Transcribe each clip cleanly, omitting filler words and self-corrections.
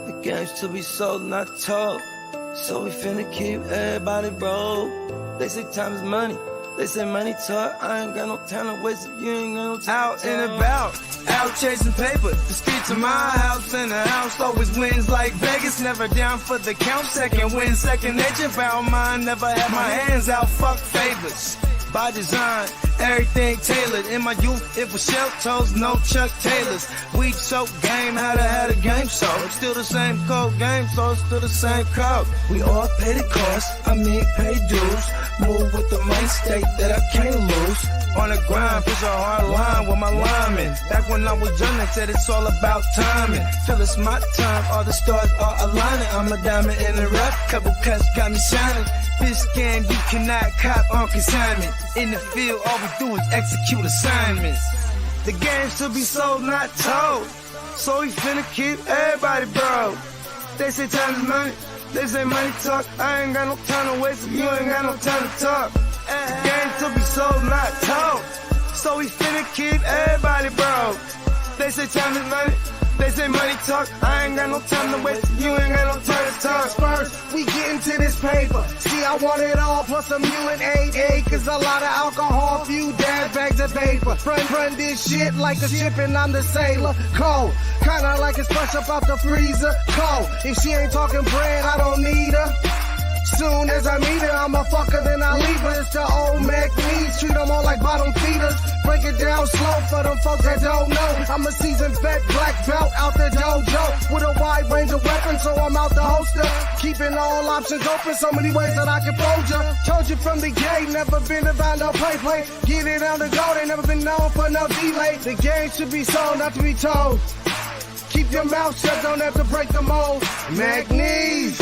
The game's to be sold, not told. So we finna keep everybody broke. They say time is money. They say money talk. I ain't got no time to waste if you ain't got no time. Out and about, out chasing paper. The streets of my house and the house always wins like Vegas. Never down for the count. Second win, second nature. Found mine. Never had my hands out. Fuck favors. By design, everything tailored. In my youth, it was shell toes, no Chuck Taylors. Weed soap game, had a game show. It's still the same code game, so it's still the same code. We all pay the cost, pay dues. Move with the mind state that I can't lose. On the grind, push a hard line with my linemen. Back when I was young, they said it's all about timing. Feel it's my time, all the stars are aligning. I'm a diamond in the rough, couple cuts got me shining. This game you cannot cop on consignment. In the field, all we do is execute assignments. The game's to be sold, not told. So we finna keep everybody broke. They say time is money, they say money talk. I ain't got no time to waste if you ain't got no time to talk. The game's to be sold, not told. So we finna keep everybody broke. They say time is money, they say money talk. I ain't got no time to waste if you ain't got no time to talk. First, we get into this paper. See, I want it all, plus I'm you and 8 acres. A lot of alcohol, few dad bags of paper. Run this shit like a ship and I'm the sailor. Cold, kinda like it's fresh up out the freezer. Cold, if she ain't talking bread, I don't need her. Soon as I meet her, I'm a fucker, then I leave her. It's the old Mac needs, treat them all like bottom feeders. Break it down slow for them folks that don't know. I'm a seasoned vet, black belt out the dojo. With a wide range of weapons, so I'm out the holster. Keeping all options open, so many ways that I can fold ya. Told you from the gate, never been about no play. Get it on the go, they never been known for no delay. The game should be sold, not to be told. Keep your mouth shut, don't have to break the mold. Mac needs.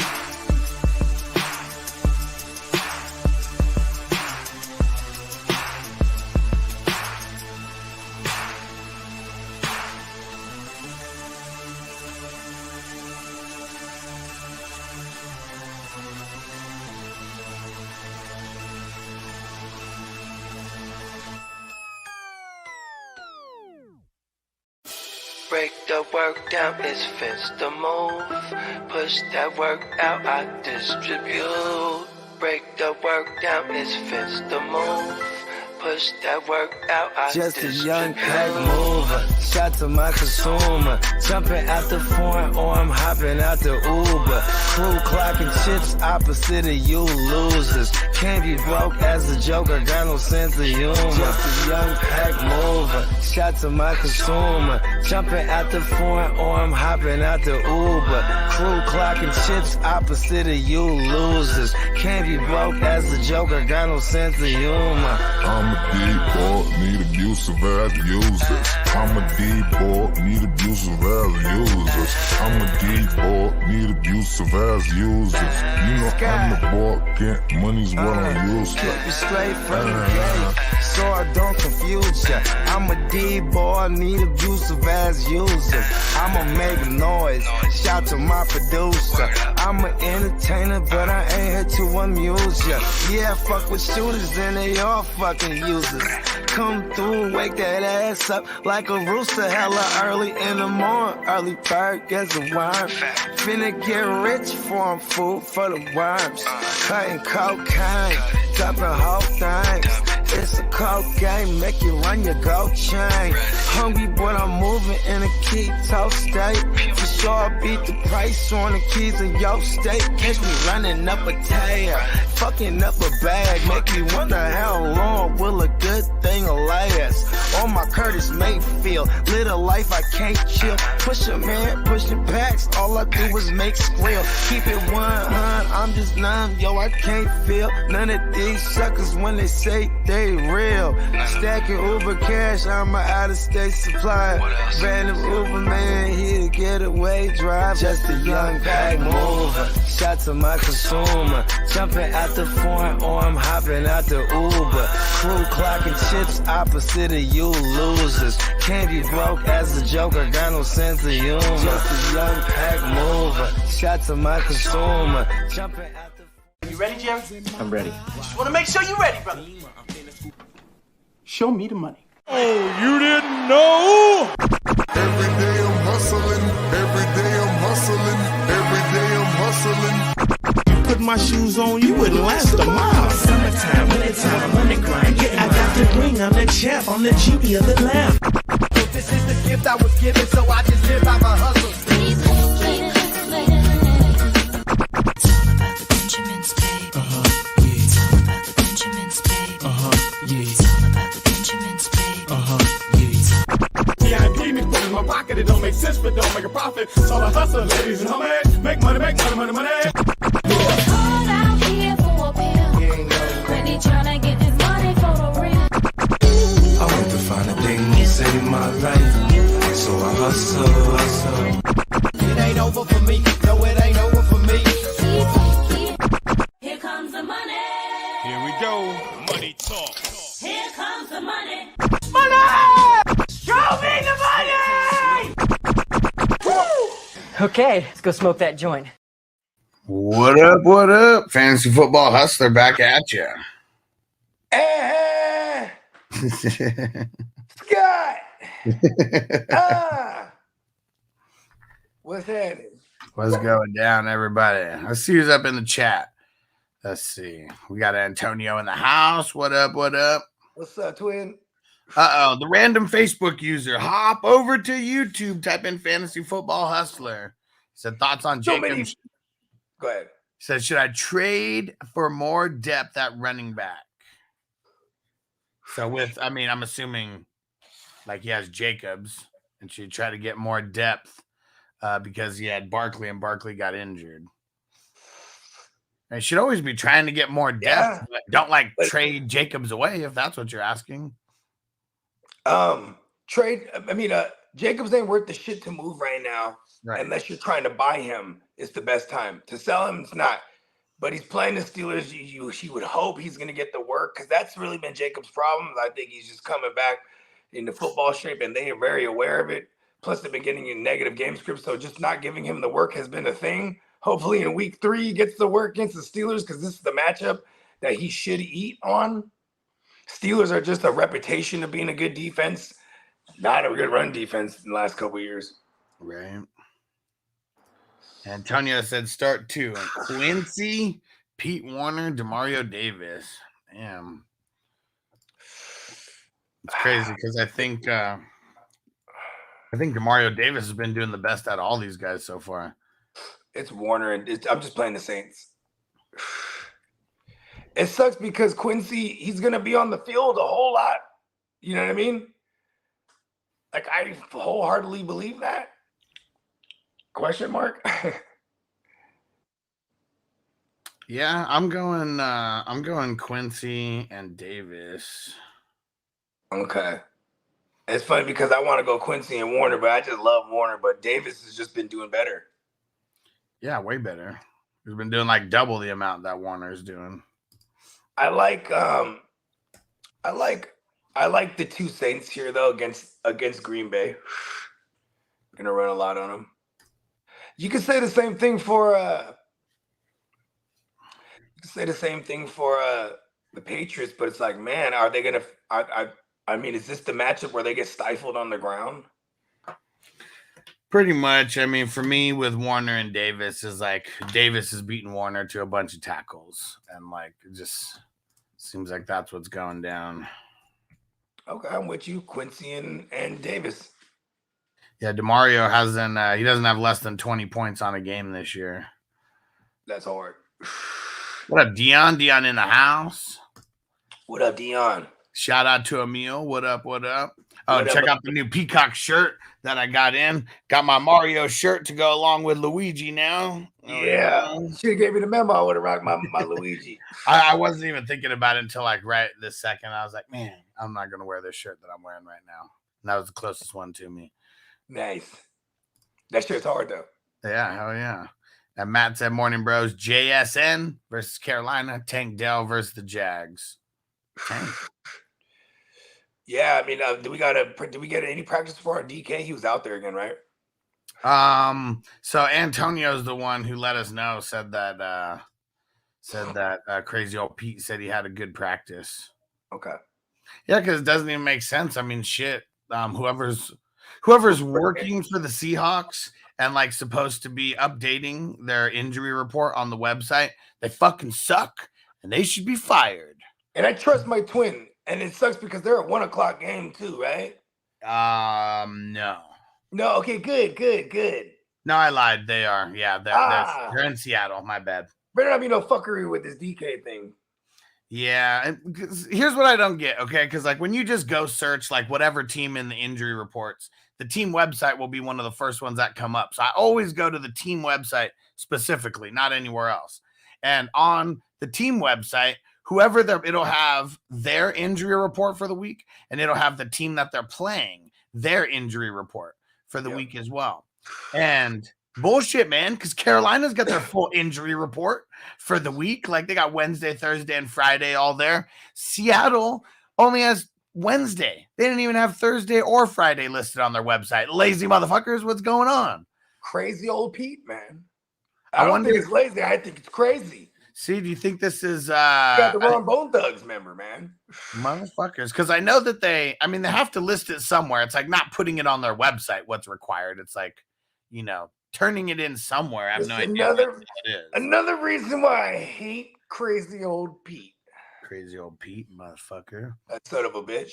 Break the work down, it's fence the move. Push that work out, I distribute. Break the work down, it's fence the move. Push that work out, I just distribute. A young pack mover, shot to my consumer. Jumping out the foreign or I'm hopping out the Uber. Crew clocking chips opposite of you losers. Can't be broke as a joker, got no sense of humor. Just a young pack mover, shot to my consumer. Jumping out the foreign or I'm hopping out the Uber. Crew clocking chips opposite of you losers. Can't be broke as a joker, got no sense of humor. I'm a D-boy, need abusive as users. I'm a D-boy, need abusive as users. I'm a D-boy, need abusive as users. You know I'm the boy, get money's what I'm used to. Keep it straight from the gate, so I don't confuse ya. I'm a D-boy, need abusive as users. I'ma make noise, shout to my producer. I'm an entertainer, but I ain't here to amuse ya. Yeah, fuck with shooters and they all fucking users. Come through, wake that ass up like a rooster, hella early in the morning. Early bird gets a worm. Finna get rich for 'em, food for the worms. Cutting cocaine, dumping whole things. It's a cold game, make you run your gold chain. Hungry, but I'm moving in a keto state. For sure, beat the price on the keys in your state. Catch me running up a tire, fucking up a bag. Make me wonder how long will a good thing last. On my Curtis Mayfield, live a life I can't chill. Push a man, pushing packs, all I do is make squeal. Keep it 100, I'm just numb, yo, I can't feel none of these suckers when they say they real. Stacking Uber cash, I'm an out-of-state supplier. Random Uber man here to get away drive. Just a young pack mover, shot to my consumer. Jumping out the foreign or I'm hopping out the Uber. Crew clocking chips opposite of you losers. Can't be broke as a joker, got no sense of humor. Just a young pack mover, shot to my consumer. Jumping out the ready, Jerry? I'm ready. Just want to make sure you're ready, brother. Show me the money. Every day I'm hustling. Every day I'm hustling. Every day I'm hustling. Put my shoes on, you wouldn't last a mile. Summertime, wintertime, I'm on the grind. Yeah, I got the ring, I'm the champ, I'm the genie of the lamp. This is the gift I was given, so I just live by my hustle. My pocket, it don't make sense, but don't make a profit. So I hustle, ladies and homies. Make money, money. Hold out here for a pill. Ready tryna get this money for the real. I want to find a thing to save my life, so I hustle. It ain't over for me. No, it ain't over for me. Here comes the money. Here we go. Money talk. Here comes the money. Show me the money! Okay, let's go smoke that joint. What up? What up? Fantasy Football Hustler back at you. Scott! What's happening? What's going down, everybody? Let's see who's up in the chat. Let's see. We got Antonio in the house. What up? What up? What's up, twin? The random Facebook user. Hop over to YouTube. Type in Fantasy Football Hustler. Said thoughts on Jacobs. Go ahead. Said, should I trade for more depth at running back? So I'm assuming like he has Jacobs and should try to get more depth because he had Barkley and Barkley got injured. And should always be trying to get more depth. But don't trade Jacobs away if that's what you're asking. Jacobs ain't worth the shit to move right now. Right. Unless you're trying to buy him, it's the best time. To sell him, it's not. But he's playing the Steelers. You would hope he's going to get the work because that's really been Jacobs' problem. I think he's just coming back in the football shape, and they are very aware of it. Plus, they've been getting in negative game scripts, so just not giving him the work has been a thing. Hopefully, in week 3, he gets the work against the Steelers because this is the matchup that he should eat on. Steelers are just a reputation of being a good defense, not a good run defense in the last couple of years. Right. Antonio said start 2. Quincy, Pete Warner, Demario Davis. Damn. It's crazy because I think Demario Davis has been doing the best out of all these guys so far. It's Warner, and I'm just playing the Saints. It sucks because Quincy, he's going to be on the field a whole lot. You know what I mean? Like, I wholeheartedly believe that. Question mark? Yeah, I'm going Quincy and Davis. Okay. It's funny because I want to go Quincy and Warner, but I just love Warner. But Davis has just been doing better. Yeah, way better. He's been doing like double the amount that Warner's doing. I like the 2 Saints here though against Green Bay. Gonna run a lot on them. You could say the same thing for the Patriots, but it's like, man, are they gonna? Is this the matchup where they get stifled on the ground? Pretty much. I mean, for me, with Warner and Davis, is like Davis is beating Warner to a bunch of tackles, and like it just seems like that's what's going down. Okay, I'm with you, Quincy and Davis. Yeah, Demario he doesn't have less than 20 points on a game this year. That's hard. What up, Dion? Dion in the house. What up, Dion? Shout out to Emil. What up? What up? Oh, check out the new Peacock shirt that I got in. Got my Mario shirt to go along with Luigi now. Yeah. Should have gave me the memo. I would have rocked my Luigi. I wasn't even thinking about it until like right this second. I was like, man, I'm not going to wear this shirt that I'm wearing right now. And that was the closest one to me. Nice. That shirt's hard, though. Yeah, hell yeah. And Matt said, morning, bros. JSN versus Carolina. Tank Dell versus the Jags. Tank. Yeah, I mean, do we get any practice for our DK? He was out there again, right? So Antonio's the one who let us know, said Said that crazy old Pete said he had a good practice. Okay. Yeah, because it doesn't even make sense. I mean, shit. Whoever's working for the Seahawks and like supposed to be updating their injury report on the website, they fucking suck and they should be fired. And I trust my twin, and it sucks because they're a 1 o'clock game too, right? No. No, okay, good. No, I lied. They are. Yeah, they're in Seattle. My bad. Better not be no fuckery with this DK thing. Yeah, and here's what I don't get, okay? Because like when you just go search like whatever team in the injury reports, the team website will be one of the first ones that come up. So I always go to the team website specifically, not anywhere else. And on the team website, it'll have their injury report for the week, and it'll have the team that they're playing, their injury report for the week as well. And bullshit, man, because Carolina's got their full injury report for the week. Like they got Wednesday, Thursday, and Friday all there. Seattle only has Wednesday. They didn't even have Thursday or Friday listed on their website. Lazy motherfuckers, what's going on? Crazy old Pete, man. I don't think it's lazy. I think it's crazy. See, do you think this is you got the wrong Bone Thugs member, man? Motherfuckers. Because I know that they have to list it somewhere. It's like not putting it on their website, what's required. It's like, turning it in somewhere. I have no idea what it is. Another reason why I hate crazy old Pete. Crazy old Pete, motherfucker. That son of a bitch.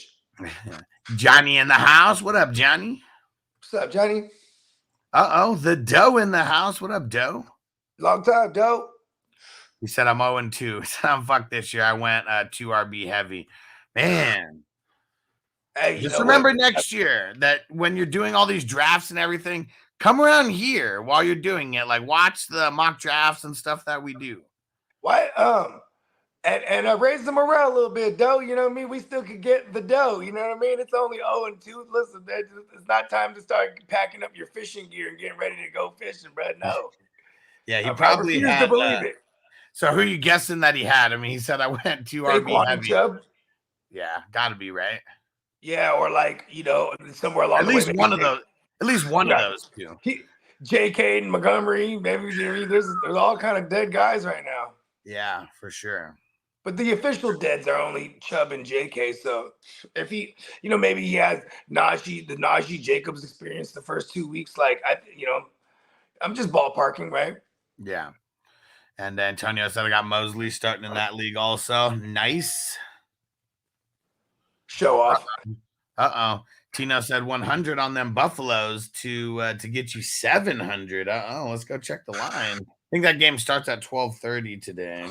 Johnny in the house. What up, Johnny? What's up, Johnny? Uh-oh, the Doe in the house. What up, Doe? Long time, Doe. He said, I'm 0-2. He said, I'm fucked this year. I went 2 RB heavy. Man. Hey, just remember next year that when you're doing all these drafts and everything, come around here while you're doing it. Like, watch the mock drafts and stuff that we do. Why? And raise the morale a little bit, Doe. You know what I mean? We still could get the dough. You know what I mean? It's only 0-2. Listen, it's not time to start packing up your fishing gear and getting ready to go fishing, bro. No. Yeah, he probably had. To believe it. So who are you guessing that he had? I mean, he said I went 2 RB heavy. Chubb. Yeah, got to be right. Yeah, or like somewhere along the way. At least one of those. At least one of those two. J.K. and Montgomery. Maybe there's all kind of dead guys right now. Yeah, for sure. But the official deads are only Chubb and J.K. So if he, maybe he has the Najee Jacobs experience the first 2 weeks. Like I'm just ballparking, right? Yeah. And Antonio said I got Mosley starting in that league also. Nice. Show off. Uh-oh. Tino said 100 on them Buffaloes to get you 700. Uh-oh. Let's go check the line. I think that game starts at 12:30 today.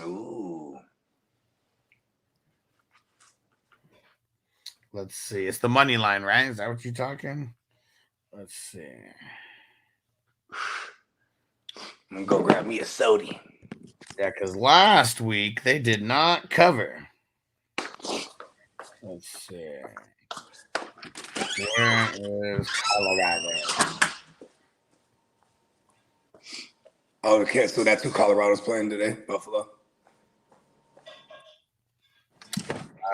Ooh. Let's see. It's the money line, right? Is that what you're talking? Let's see. I'm gonna go grab me a soda. Yeah, because last week they did not cover. Let's see. Where is Colorado? Oh, okay. So that's who Colorado's playing today, Buffalo.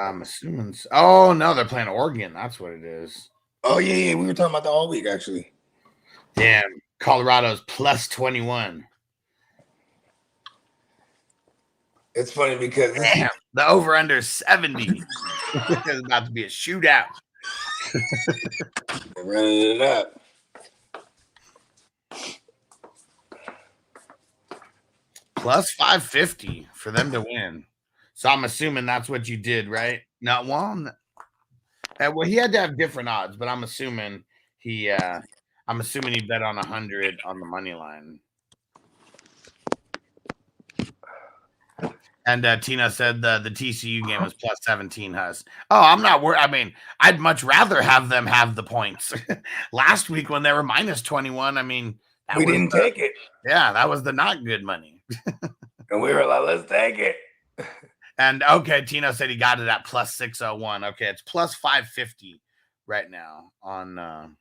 I'm assuming. Oh no, they're playing Oregon. That's what it is. Oh yeah. We were talking about that all week, actually. Damn, Colorado's plus 21. It's funny because the over-under is 70. It's about to be a shootout. Running it up. Plus 550 for them to win. So I'm assuming that's what you did, right? Not one. Well, he had to have different odds, but I'm assuming he bet on 100 on the money line. And Tina said the TCU game was plus 17, Huss. Oh, I'm not worried. I mean, I'd much rather have them have the points. Last week when they were minus 21, I mean, we didn't take it. Yeah, that was the not good money. And we were like, let's take it. And okay, Tino said he got it at plus 601. Okay, it's plus 550 right now on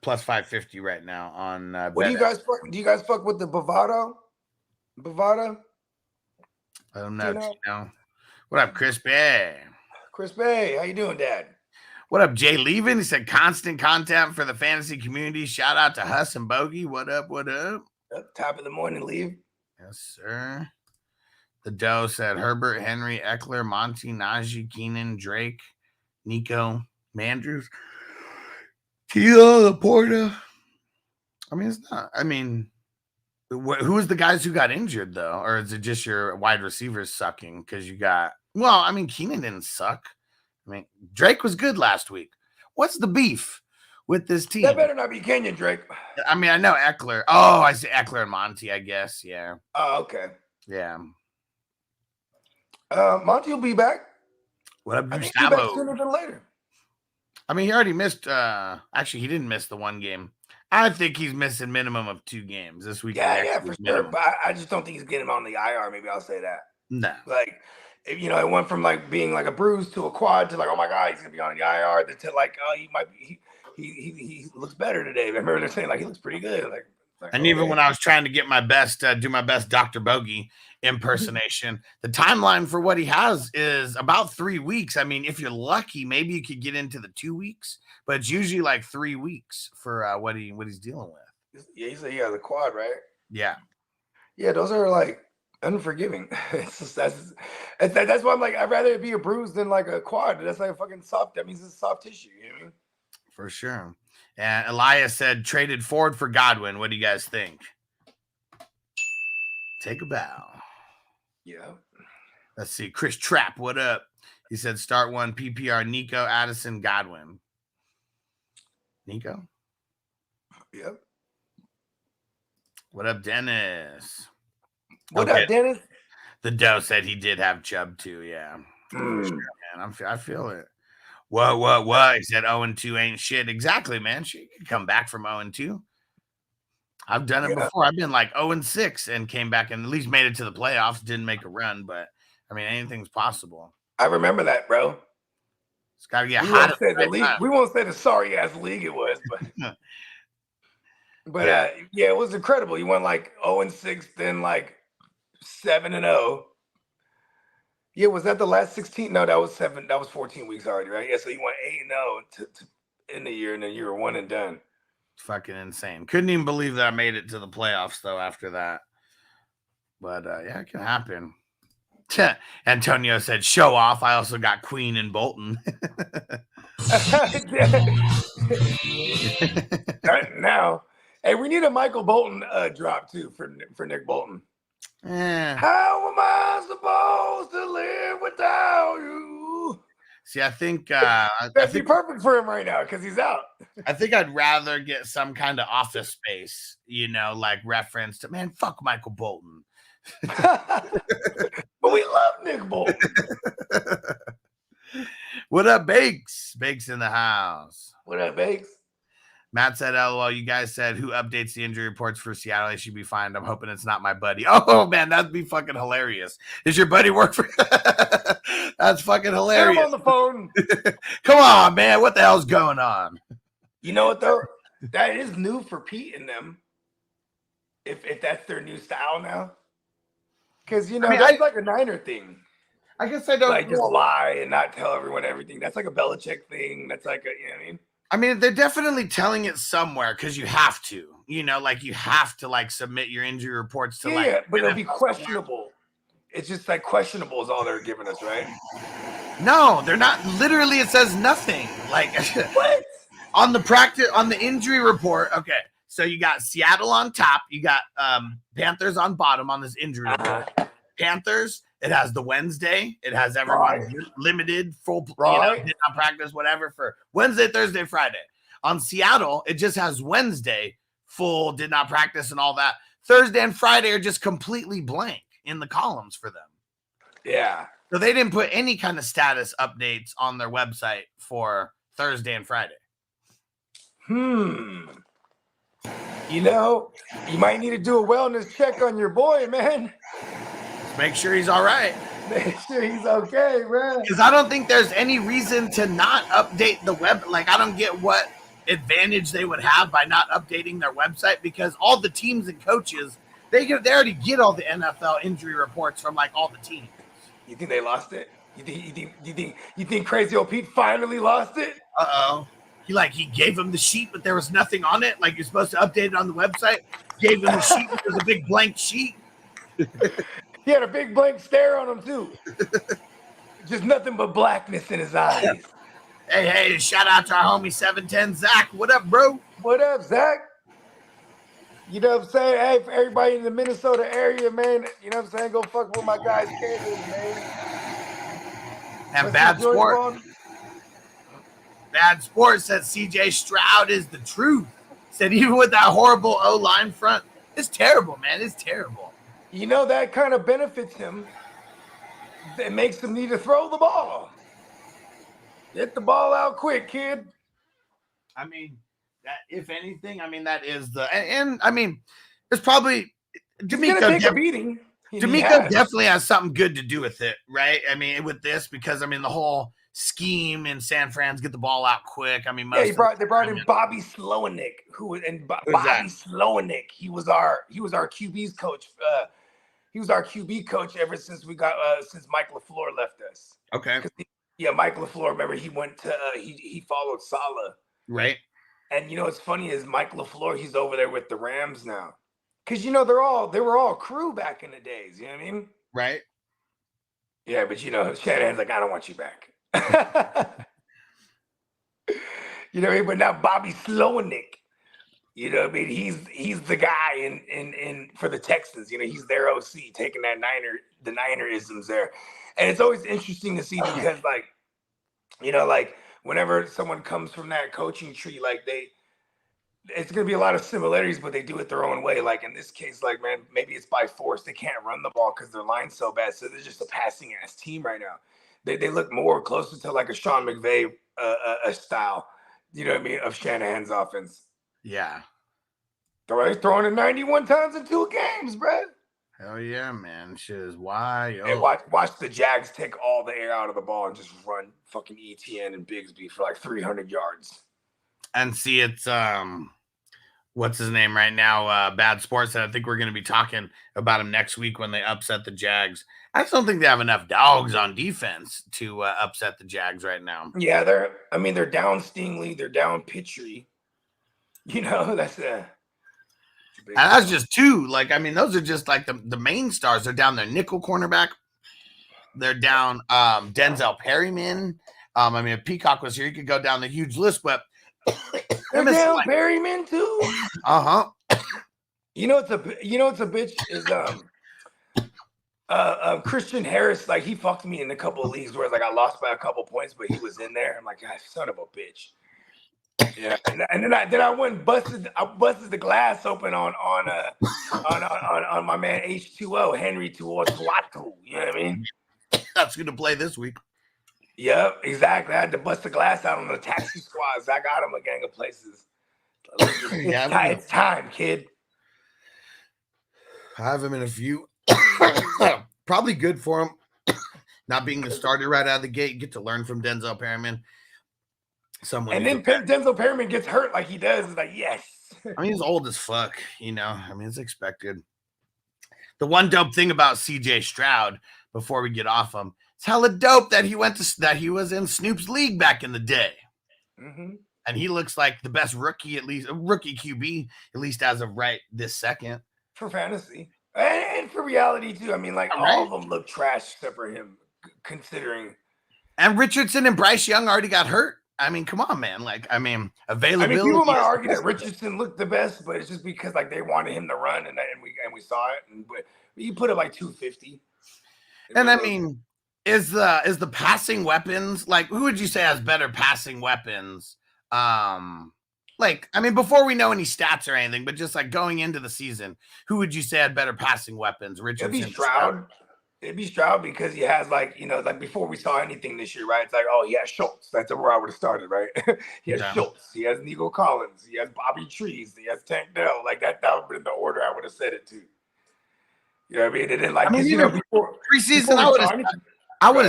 plus 550 right now on what do you guys fuck? Do you guys fuck with the Bovada? I don't know, Tino. What up, Chris Bay? Chris Bay, how you doing, Dad? What up, Jay Levin? He said constant content for the fantasy community. Shout out to Huss and Bogey. What up? What up? Top of the morning, leave. Yes, sir. The Doe said Herbert, Henry, Eckler, Monty, Najee, Keenan, Drake, Nico, Mandrews, Tila, Laporta. I mean, it's not. I mean, who's the guys who got injured though, or is it just your wide receivers sucking? Because you got. Well, I mean, Keenan didn't suck. I mean, Drake was good last week. What's the beef with this team? That better not be Kenyon Drake. I mean, I know Eckler. Oh, I see Eckler and Monty, I guess. Yeah. Oh, okay. Yeah. Monty will be back. What up, I think he'll be back Gustavo? sooner than later. I mean, he already missed. Actually, he didn't miss the one game. I think he's missing minimum of 2 games this week. Yeah, for sure. But I just don't think he's getting him on the IR. Maybe I'll say that. No. Like, it went from like being like a bruise to a quad to like, oh my God, he's gonna be on the IR. To like, oh, he might be. He looks better today. I remember they're saying like he looks pretty good. Like and even when I was trying to get my best, do my best Dr. Bogey impersonation, the timeline for what he has is about 3 weeks. I mean, if you're lucky, maybe you could get into the 2 weeks, but it's usually like 3 weeks for what he's dealing with. Yeah, he said he has a quad, right? Yeah. Yeah, those are like unforgiving. It's just, that's why I'm like, I'd rather it be a bruise than like a quad. That's like a fucking soft. That means it's soft tissue. You know what I mean? For sure. And Elias said traded Ford for Godwin. What do you guys think? Take a bow. Yeah. Let's see. Chris Trapp, what up? He said start 1 PPR, Nico, Addison, Godwin. Nico? Yep. What up, Dennis? What up, Dennis? The Doe said he did have Chubb too. Yeah. For sure, man. I feel it. What? He said 0-2 ain't shit. Exactly, man. She could come back from 0-2. I've done it before. I've been like 0-6 and came back and at least made it to the playoffs. Didn't make a run, but I mean, anything's possible. I remember that, bro. It's got to get hot. We won't say the sorry ass league it was, but yeah, it was incredible. You went like 0-6, then like 7-0. Yeah, was that the last 16? No, that was 7. That was 14 weeks already, right? Yeah, so you went 8-0 to end the year, and then you were 1 and done. Fucking insane. Couldn't even believe that I made it to the playoffs though after that. But yeah, it can happen. Antonio said, "Show off." I also got Queen and Bolton. Now, hey, we need a Michael Bolton drop too for Nick Bolton. How am I supposed to live without you? See, I think that'd be perfect for him right now because he's out. I think I'd rather get some kind of Office Space, like reference to, man, fuck Michael Bolton. But we love Nick Bolton. What up, Bakes? Bakes in the house. What up, Bakes? Matt said, LOL, you guys said who updates the injury reports for Seattle? They should be fine. I'm hoping it's not my buddy. Oh, man, that'd be fucking hilarious. Does your buddy work for That's fucking hilarious. Get him on the phone. Come on, man. What the hell's going on? You know what, though? That is new for Pete and them. If that's their new style now. Because, that's like a Niner thing. I guess I don't like just lie and not tell everyone everything. That's like a Belichick thing. That's like you know what I mean? I mean, they're definitely telling it somewhere because you have to, you have to submit your injury reports to yeah, but it'll be questionable. It's just like questionable is all they're giving us, right? No, they're not. Literally, it says nothing. What? on the injury report. Okay, so you got Seattle on top. You got Panthers on bottom on this injury report. Panthers. It has the Wednesday. It has everyone limited, full, did not practice, whatever, for Wednesday, Thursday, Friday. On Seattle, it just has Wednesday, full, did not practice, and all that. Thursday and Friday are just completely blank in the columns for them. Yeah. So they didn't put any kind of status updates on their website for Thursday and Friday. You might need to do a wellness check on your boy, man. Make sure he's all right. Make sure he's okay, bro. Because I don't think there's any reason to not update the web. I don't get what advantage they would have by not updating their website because all the teams and coaches, they already get all the NFL injury reports from all the teams. You think they lost it? You think Crazy old Pete finally lost it? Uh-oh. he gave him the sheet, but there was nothing on it. Like you're supposed to update it on the website. Gave him the sheet, but there's a big blank sheet. He had a big blank stare on him too. Just nothing but blackness in his eyes. Hey, shout out to our homie 710 Zach. What up, bro? What up, Zach? You know what I'm saying? Hey, for everybody in the Minnesota area, man, you know what I'm saying? Go fuck with my guys, Kansas, man. And Bad Sport. Bad Sport said CJ Stroud is the truth. Said even with that horrible O-line front, it's terrible, man. It's terrible. You know, that kind of benefits him. It makes him need to throw the ball. Get the ball out quick, kid. I mean, that if anything, I mean, that is and I mean, it's probably D'Amico definitely has something good to do with it, right? I mean, with this, because I mean, the whole scheme in San Fran's get the ball out quick. I mean, they brought in Bobby Slowick, Bobby Slowick. He was our QB's coach. He was our QB coach ever since since Mike LaFleur left us. Okay. Mike LaFleur. Remember, he went to he followed Saleh. Right. And you know what's funny is Mike LaFleur, he's over there with the Rams now. Because you know they were all crew back in the days, you know what I mean? Right. Yeah, but you know, Shanahan's like, I don't want you back. You know what I mean? But now Bobby Slowick, you know what I mean? He's the guy in for the Texans. You know, he's their OC, taking that the Niner-isms there. And it's always interesting to see because like, you know, like whenever someone comes from that coaching tree, like it's going to be a lot of similarities, but they do it their own way. Like in this case, like, man, maybe it's by force. They can't run the ball because their line's so bad. So they're just a passing ass team right now. They look more closer to like a Sean McVay style, you know what I mean, of Shanahan's offense. Yeah. They're throwing it 91 times in 2 games, bro. Hell yeah, man. Shit is wild. Hey, watch the Jags take all the air out of the ball and just run fucking ETN and Bigsby for like 300 yards. And see, it's what's his name right now? Bad Sports said I think we're going to be talking about him next week when they upset the Jags. I just don't think they have enough dogs on defense to upset the Jags right now. Yeah, they're down Stingley, they're down Pitre. You know, that's and that's just 2. Like, I mean, those are just like the main stars. They're down their nickel cornerback. They're down Denzel Perryman. I mean, if Peacock was here, he could go down the huge list, but they're down Perryman too. You know it's a bitch is Christian Harris. Like he fucked me in a couple of leagues where it's like I lost by a couple points, but he was in there. I'm like, God, son of a bitch. Yeah, and then I went and busted the glass open on my man H2O Henry Tuatu. You know what I mean? That's gonna play this week. Yep, exactly. I had to bust the glass out on the taxi squads. I got him a gang of places. It's time, kid. I have him in a few. Probably good for him. Not being the starter right out of the gate. Get to learn from Denzel Perryman. And then Denzel Perryman gets hurt like he does. It's like, yes. I mean, he's old as fuck, you know. I mean, it's expected. The one dope thing about CJ Stroud, before we get off him, it's hella dope that he was in Snoop's league back in the day. Mm-hmm. And he looks like the best rookie, at least a rookie QB, at least as of right this second. For fantasy. And for reality, too. I mean, like, all of them look trash except for him, considering. And Richardson and Bryce Young already got hurt. I mean, come on, man. Like, I mean, availability. I mean, people might argue that Richardson looked the best, but it's just because, like, they wanted him to run, and we saw it. But he put it like 250. And I mean, is the passing weapons, like, who would you say has better passing weapons? Like, I mean, before we know any stats or anything, but just like going into the season, who would you say had better passing weapons? Richardson. It'd be Stroud. It'd be Stroud because he has, like, you know, like before we saw anything this year, right? It's like, oh, he has Schultz. That's where I would have started, right? He has Schultz. He has Nico Collins. He has Bobby Trees. He has Tank Dell. Like, that would have been the order I would have said it to. You know what I mean? And then, like, you know, before preseason, I would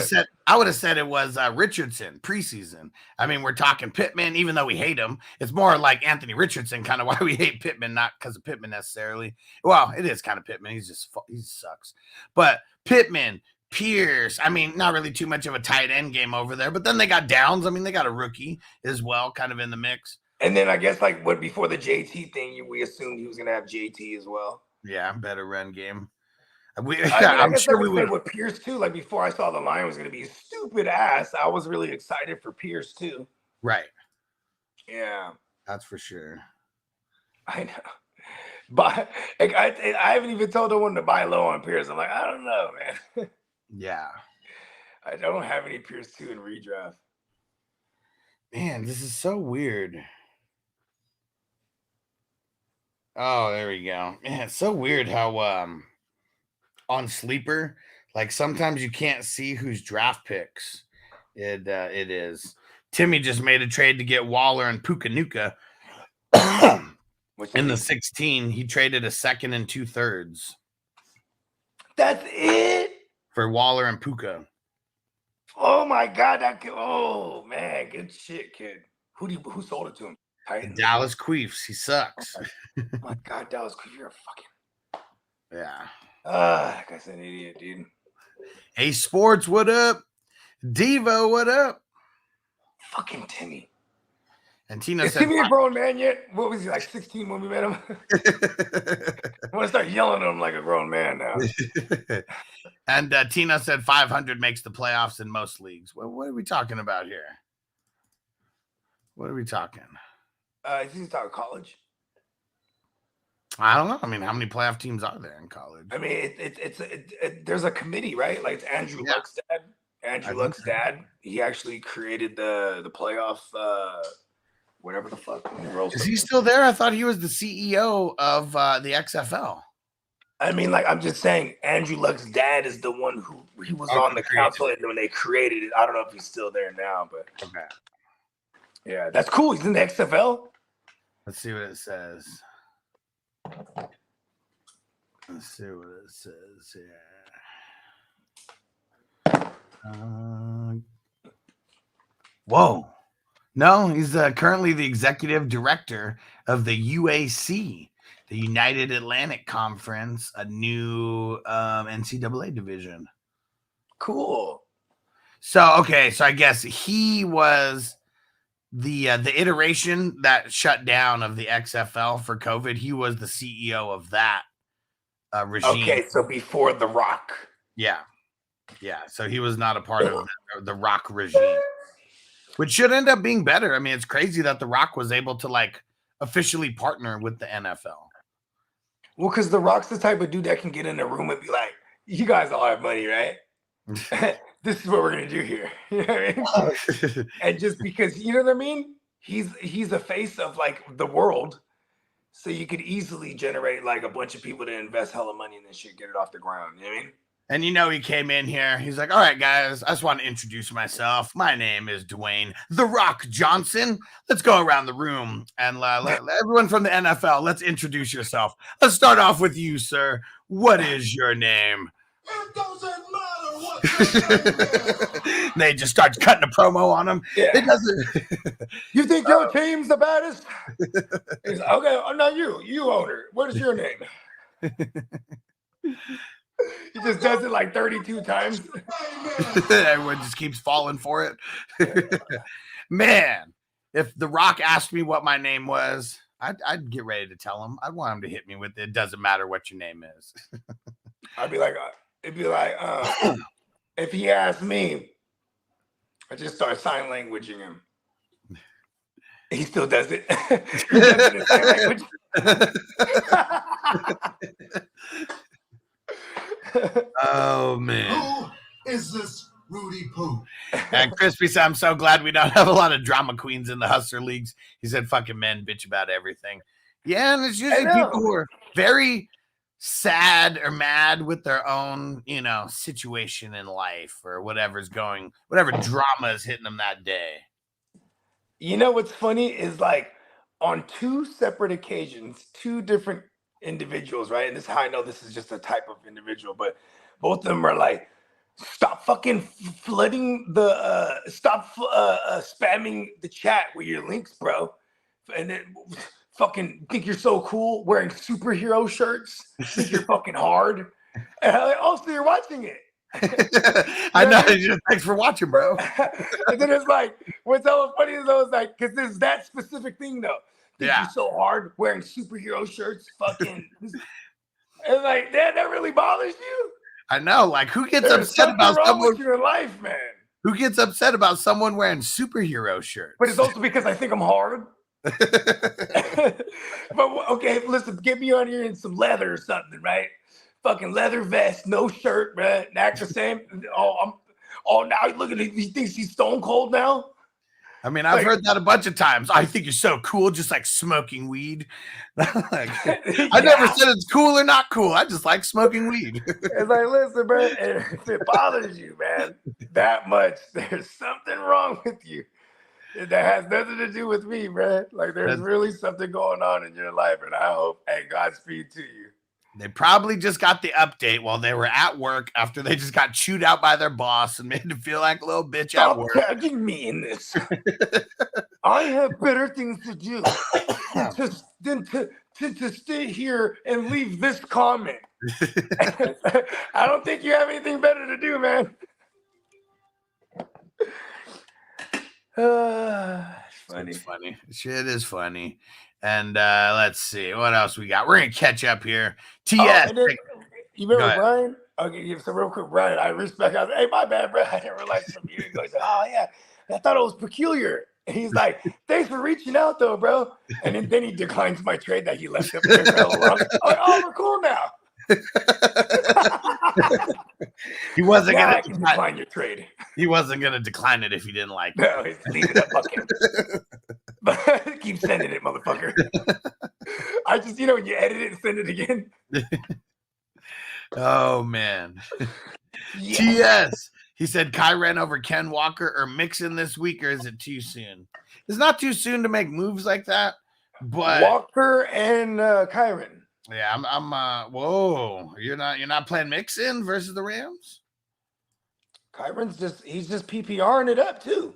have said it was Richardson preseason. I mean, we're talking Pittman, even though we hate him. It's more like Anthony Richardson, kind of why we hate Pittman, not because of Pittman necessarily. Well, it is kind of Pittman. He sucks. But Pittman, Pierce. I mean, not really too much of a tight end game over there, but then they got Downs. I mean, they got a rookie as well, kind of in the mix. And then I guess like what before the JT thing, we assumed he was gonna have JT as well. Yeah, better run game. I'm sure we would with Pierce too. Like before I saw the line was gonna be stupid ass, I was really excited for Pierce too. Right. Yeah, that's for sure. I know. But I haven't even told no one to buy low on Pierce. I'm like, I don't know, man. Yeah. I don't have any Pierce 2 in redraft. Man, this is so weird. Oh, there we go. Man, it's so weird how on Sleeper, like sometimes you can't see whose draft picks it is. Timmy just made a trade to get Waller and Puka in the 16, he traded a second and 2/3. That's it for Waller and Puka. Oh my God, oh man, good shit, kid. Who sold it to him? Titans? Dallas Queefs. He sucks. Oh my God, Dallas Queefs, you're a fucking yeah. That guy's an idiot, dude. Hey, Sports, what up? Devo, what up? Fucking Timmy. And Tina Is said, Timmy a grown man yet? What was he, like 16 when we met him? I want to start yelling at him like a grown man now. And Tina said 500 makes the playoffs in most leagues. What are we talking about here? What are we talking? Is he talking college? I don't know. I mean, how many playoff teams are there in college? I mean, there's a committee, right? Like it's Andrew Luck's dad. Andrew Luck's dad. He actually created the playoff. Whatever the fuck. Is he still there? I thought he was the CEO of the XFL. I mean, like, I'm just saying, Andrew Luck's dad is the one who he was on the council when they created it. I don't know if he's still there now, but okay. Yeah, that's cool. He's in the XFL. Let's see what it says. Let's see what it says. Yeah. Whoa. No, he's currently the executive director of the UAC, the United Atlantic Conference, a new NCAA division. Cool. So, okay, so I guess he was the iteration that shut down of the XFL for COVID. He was the CEO of that regime. Okay, so before The Rock. Yeah. Yeah, so he was not a part of the Rock regime. Which should end up being better. I mean, it's crazy that The Rock was able to like officially partner with the NFL. Well, because The Rock's the type of dude that can get in a room and be like, "You guys all have money, right? This is what we're gonna do here." You know what I mean? And just because, you know what I mean? He's a face of like the world, so you could easily generate like a bunch of people to invest hella money in this shit, get it off the ground. You know what I mean? And you know, he came in here. He's like, all right, guys, I just want to introduce myself. My name is Dwayne The Rock Johnson. Let's go around the room and let everyone from the NFL, let's introduce yourself. Let's start off with you, sir. What is your name? It doesn't matter what They just start cutting a promo on him. Yeah. It doesn't. You think your team's the baddest? He's like, okay, oh, no, you owner. What is your name? He just does it like 32 times. Everyone just keeps falling for it. Man, if The Rock asked me what my name was, I'd get ready to tell him. I'd want him to hit me with it. It doesn't matter what your name is. I'd be like, it'd be like, if he asked me, I just start sign languaging him. He still does it. He does it in sign language. Oh man, Who is this Rudy Poo? And Crispy said, I'm so glad we don't have a lot of drama queens in the Hustler leagues. He said, fucking men bitch about everything. Yeah, and it's usually people who are very sad or mad with their own, you know, situation in life or whatever drama is hitting them that day. You know what's funny is like on two separate occasions, two different individuals, right? And this is how I know this is just a type of individual, but both of them are like, stop fucking flooding the stop spamming the chat with your links, bro. And then fucking think you're so cool wearing superhero shirts, think you're fucking hard. And I'm like, oh, so you're watching it. I know. Thanks for watching, bro. And then it's like, what's so funny is though, it's like, because there's that specific thing though. Think Yeah. you're so hard wearing superhero shirts, fucking. And like that really bothers you. I know. Like, who gets There's upset about wrong someone? with your life, man. Who gets upset about someone wearing superhero shirts? But it's also because I think I'm hard. But okay, listen, get me on here in some leather or something, right? Fucking leather vest, no shirt, bruh. Act the same. Now look at it. He thinks he's stone cold now. I mean, I've heard that a bunch of times. I think you're so cool, just like smoking weed. I never said it's cool or not cool. I just like smoking weed. It's like, listen, bro, if it bothers you, man, that much, there's something wrong with you. That has nothing to do with me, bro. Like, there's really something going on in your life, and I hope, hey, Godspeed to you. They probably just got the update while they were at work after they just got chewed out by their boss and made them feel like a little bitch at work. Stop tagging me in this. I have better things to do than to stay here and leave this comment. I don't think you have anything better to do, man. Funny. It's funny. Shit is funny. And let's see what else we got. We're gonna catch up here. TS. You remember Brian? Okay, so real quick, Brian. I respect. Hey, my bad, bro. I didn't realize some years ago. He said, "Oh yeah, I thought it was peculiar." And he's like, "Thanks for reaching out, though, bro." And then he declines my trade that he left up there for a long. I'm like, "Oh, we're cool now." He wasn't now gonna I can decline your trade. He wasn't gonna decline it if he didn't like it. No, he's leaving it fucking. But keep sending it, motherfucker. I just, when you edit it and send it again. Oh man. Yes. TS. He said Kai ran over Ken Walker or Mixon this week, or is it too soon? It's not too soon to make moves like that, but Walker and Kyron. Yeah, I'm whoa. You're not playing Mixon versus the Rams? Kyron's he's just PPRing it up too.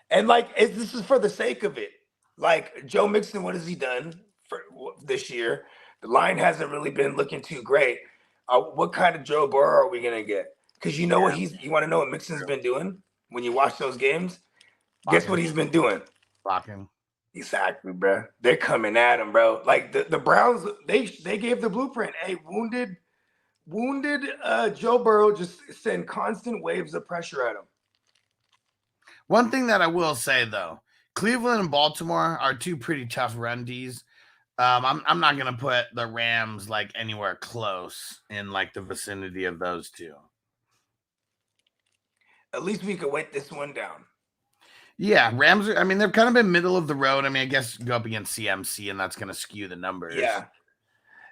And like this is for the sake of it. Like Joe Mixon, what has he done for this year? The line hasn't really been looking too great. What kind of Joe Burrow are we gonna get? Because you know what you want to know what Mixon's been doing when you watch those games? Guess what he's been doing? Blocking. Exactly, bro. They're coming at him, bro. Like the Browns, they gave the blueprint. Hey, wounded Joe Burrow, just send constant waves of pressure at him. One thing that I will say though, Cleveland and Baltimore are two pretty tough run Ds. I'm not gonna put the Rams like anywhere close in like the vicinity of those two. At least we could wait this one down. Yeah, Rams are, I mean, they've kind of been middle of the road. I mean, I guess go up against CMC, and that's going to skew the numbers. Yeah.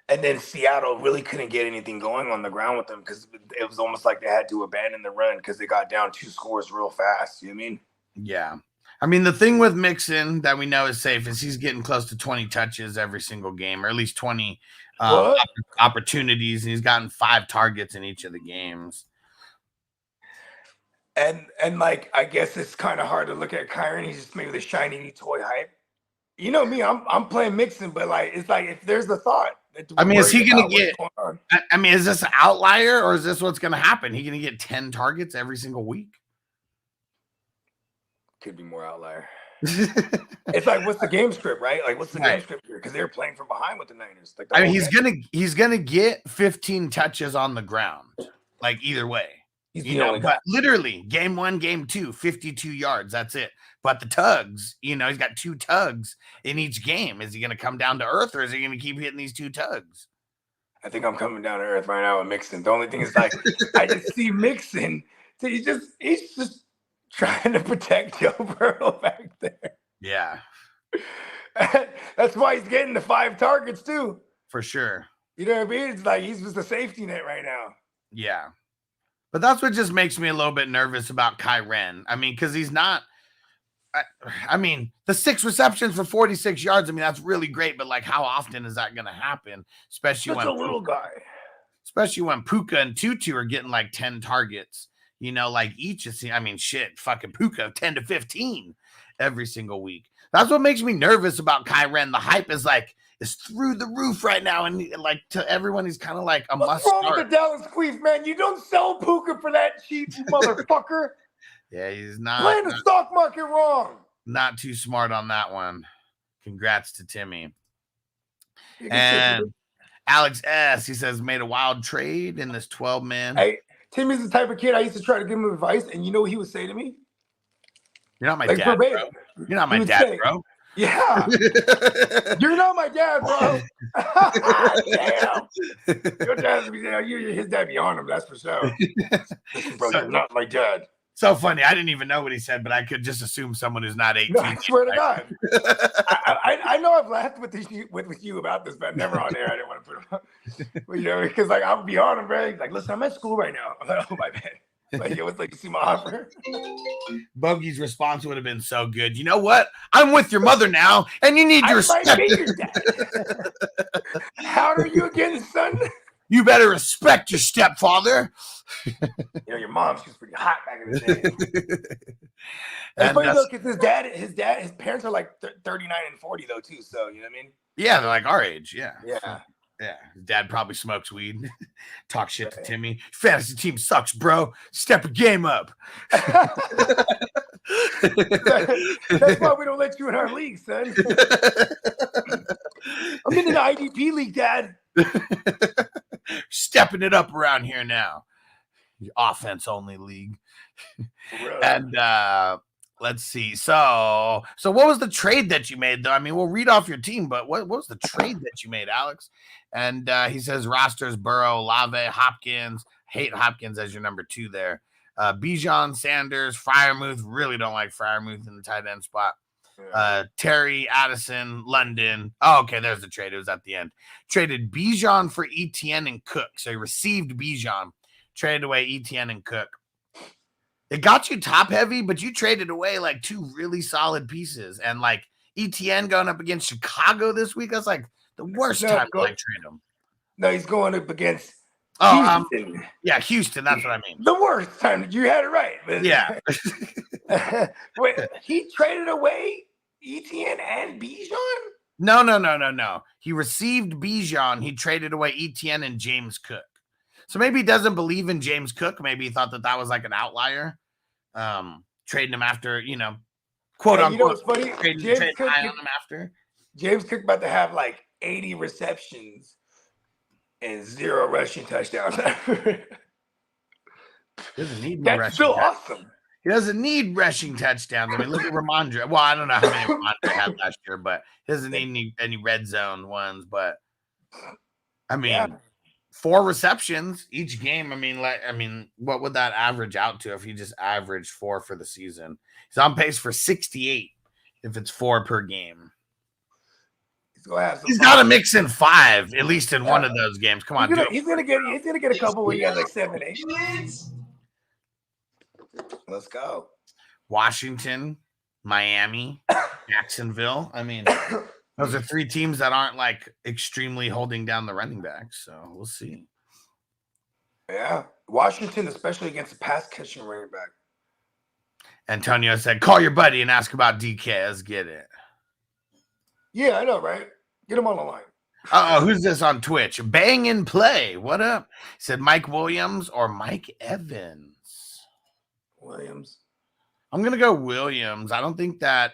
And then Seattle really couldn't get anything going on the ground with them because it was almost like they had to abandon the run because they got down 2 scores real fast. You know what I mean? Yeah. I mean, the thing with Mixon that we know is safe is he's getting close to 20 touches every single game, or at least 20 opportunities, and he's gotten 5 targets in each of the games. And like, I guess it's kind of hard to look at Kyron. He's just maybe the shiny new toy hype. You know me, I'm playing Mixon, but like, it's like if there's the thought. I mean, is he going to get? I mean, is this an outlier or is this what's going to happen? He going to get 10 targets every single week? Could be more outlier. It's like, what's the game script, right? Like, what's the game script here? Because they're playing from behind with the Niners. Like, I mean, he's gonna get 15 touches on the ground, like either way. But literally, game 1, game 2, 52 yards. That's it. But the tugs, he's got 2 tugs in each game. Is he going to come down to earth, or is he going to keep hitting these 2 tugs? I think I'm coming down to earth right now with Mixon. The only thing is, like, I just see Mixon. So he's just trying to protect Joe Burrow back there. Yeah. That's why he's getting the 5 targets too. For sure. You know what I mean? It's like he's just a safety net right now. Yeah. But that's what just makes me a little bit nervous about Kyren. I mean, because he's not. I mean, the 6 receptions for 46 yards. I mean, that's really great. But like, how often is that going to happen? Especially when a little guy. Especially when Puka and Tutu are getting like 10 targets. Like each is. I mean, shit, fucking Puka 10 to 15 every single week. That's what makes me nervous about Kyren. The hype is like is through the roof right now, and like to everyone, he's kind of like a What's must wrong start. with the Dallas Queef, man? You don't sell Puka for that cheap, you motherfucker. Yeah, he's not playing the stock market wrong. Not too smart on that one. Congrats to Timmy. And Alex S, he says, made a wild trade in this 12-man. Hey, Timmy's the type of kid I used to try to give him advice, and you know what he would say to me? You're not my dad, bro. You're not my dad, bro. Yeah. You're not my dad, bro. Damn. Your dad's his dad be on him, that's for sure. Bro, you're not my dad. So funny. I didn't even know what he said, but I could just assume someone who's not 18. No, I swear to God. I know I've laughed with you about this, but never on air. I didn't want to put him up. But, you know, because like I'll be on him, bro. He's like, listen, I'm at school right now. I'm like, oh my bad. Like, yo, what's like, you see my offer? Bogey's response would have been so good. You know what? I'm with your mother now, and you need your respect. Your dad. How old are you again, son? You better respect your stepfather. You know, your mom, she was pretty hot back in the day. That's funny though, because his parents are like 39 and 40 though too. So you know what I mean? Yeah, they're like our age. Yeah. Yeah. Yeah. His dad probably smokes weed. Talk shit to Timmy. Fantasy team sucks, bro. Step a game up. That's why we don't let you in our league, son. I'm in an IDP league, Dad. Stepping it up around here now. Offense only league. And let's see. So what was the trade that you made though? I mean, we'll read off your team, but what was the trade that you made, Alex? And he says rosters Burrow, Lave, Hopkins. Hate Hopkins as your number 2 there. Bijan, Sanders, Freiermuth. Really don't like Freiermuth in the tight end spot. Terry, Addison, London. Oh, okay, there's the trade. It was at the end. Traded Bijan for Etienne and Cook. So he received Bijan, traded away Etienne and Cook. It got you top heavy, but you traded away like 2 really solid pieces. And like Etienne going up against Chicago this week, that's like the worst time to like trade him. No, he's going up against Houston. Yeah, Houston. That's what I mean. The worst time. You had it right. Yeah. Wait, he traded away Etienne and Bijan? No. He received Bijan. He traded away Etienne and James Cook. So maybe he doesn't believe in James Cook. Maybe he thought that was like an outlier. Trading him after, quote unquote. You know what's funny? Trading high on him after. James Cook about to have like 80 receptions and 0 rushing touchdowns. Doesn't need That's still awesome. He doesn't need rushing touchdowns. I mean, look at Ramondre. Well, I don't know how many Ramondre had last year, but he doesn't need any red zone ones. But I mean, 4 receptions each game. I mean, what would that average out to if he just averaged 4 for the season? He's on pace for 68 if it's 4 per game. He's got to mix in 5 at least in one of those games. Come on, he's gonna get a couple where he has like 7, 8. Let's go. Washington, Miami, Jacksonville. I mean, those are 3 teams that aren't like extremely holding down the running backs. So we'll see. Yeah. Washington, especially against the pass catching running back. Antonio said, call your buddy and ask about DK. Let's get it. Yeah, I know, right? Get him on the line. Oh, who's this on Twitch? Bang and play. What up? He said Mike Williams or Mike Evans. Williams. I'm gonna go Williams. I don't think that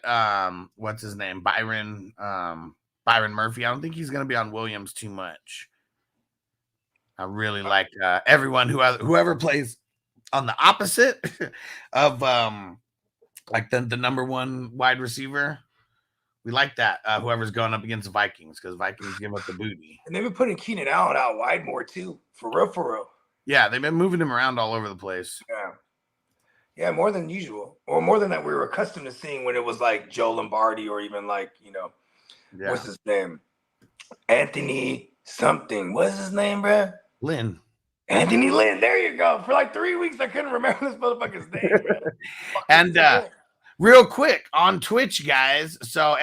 what's his name? Byron Murphy. I don't think he's gonna be on Williams too much. I really like everyone whoever plays on the opposite of like the number 1 wide receiver. We like that. Whoever's going up against the Vikings, because Vikings give up the booty. And they've been putting Keenan Allen out wide more too. For real. Yeah, they've been moving him around all over the place. Yeah, more than usual. Or more than that we were accustomed to seeing when it was like Joe Lombardi or even like, what's his name? Anthony something. What's his name, bro? Lynn. Anthony Lynn. There you go. For like 3 weeks, I couldn't remember this motherfucker's name, bro. And real quick on Twitch, guys. So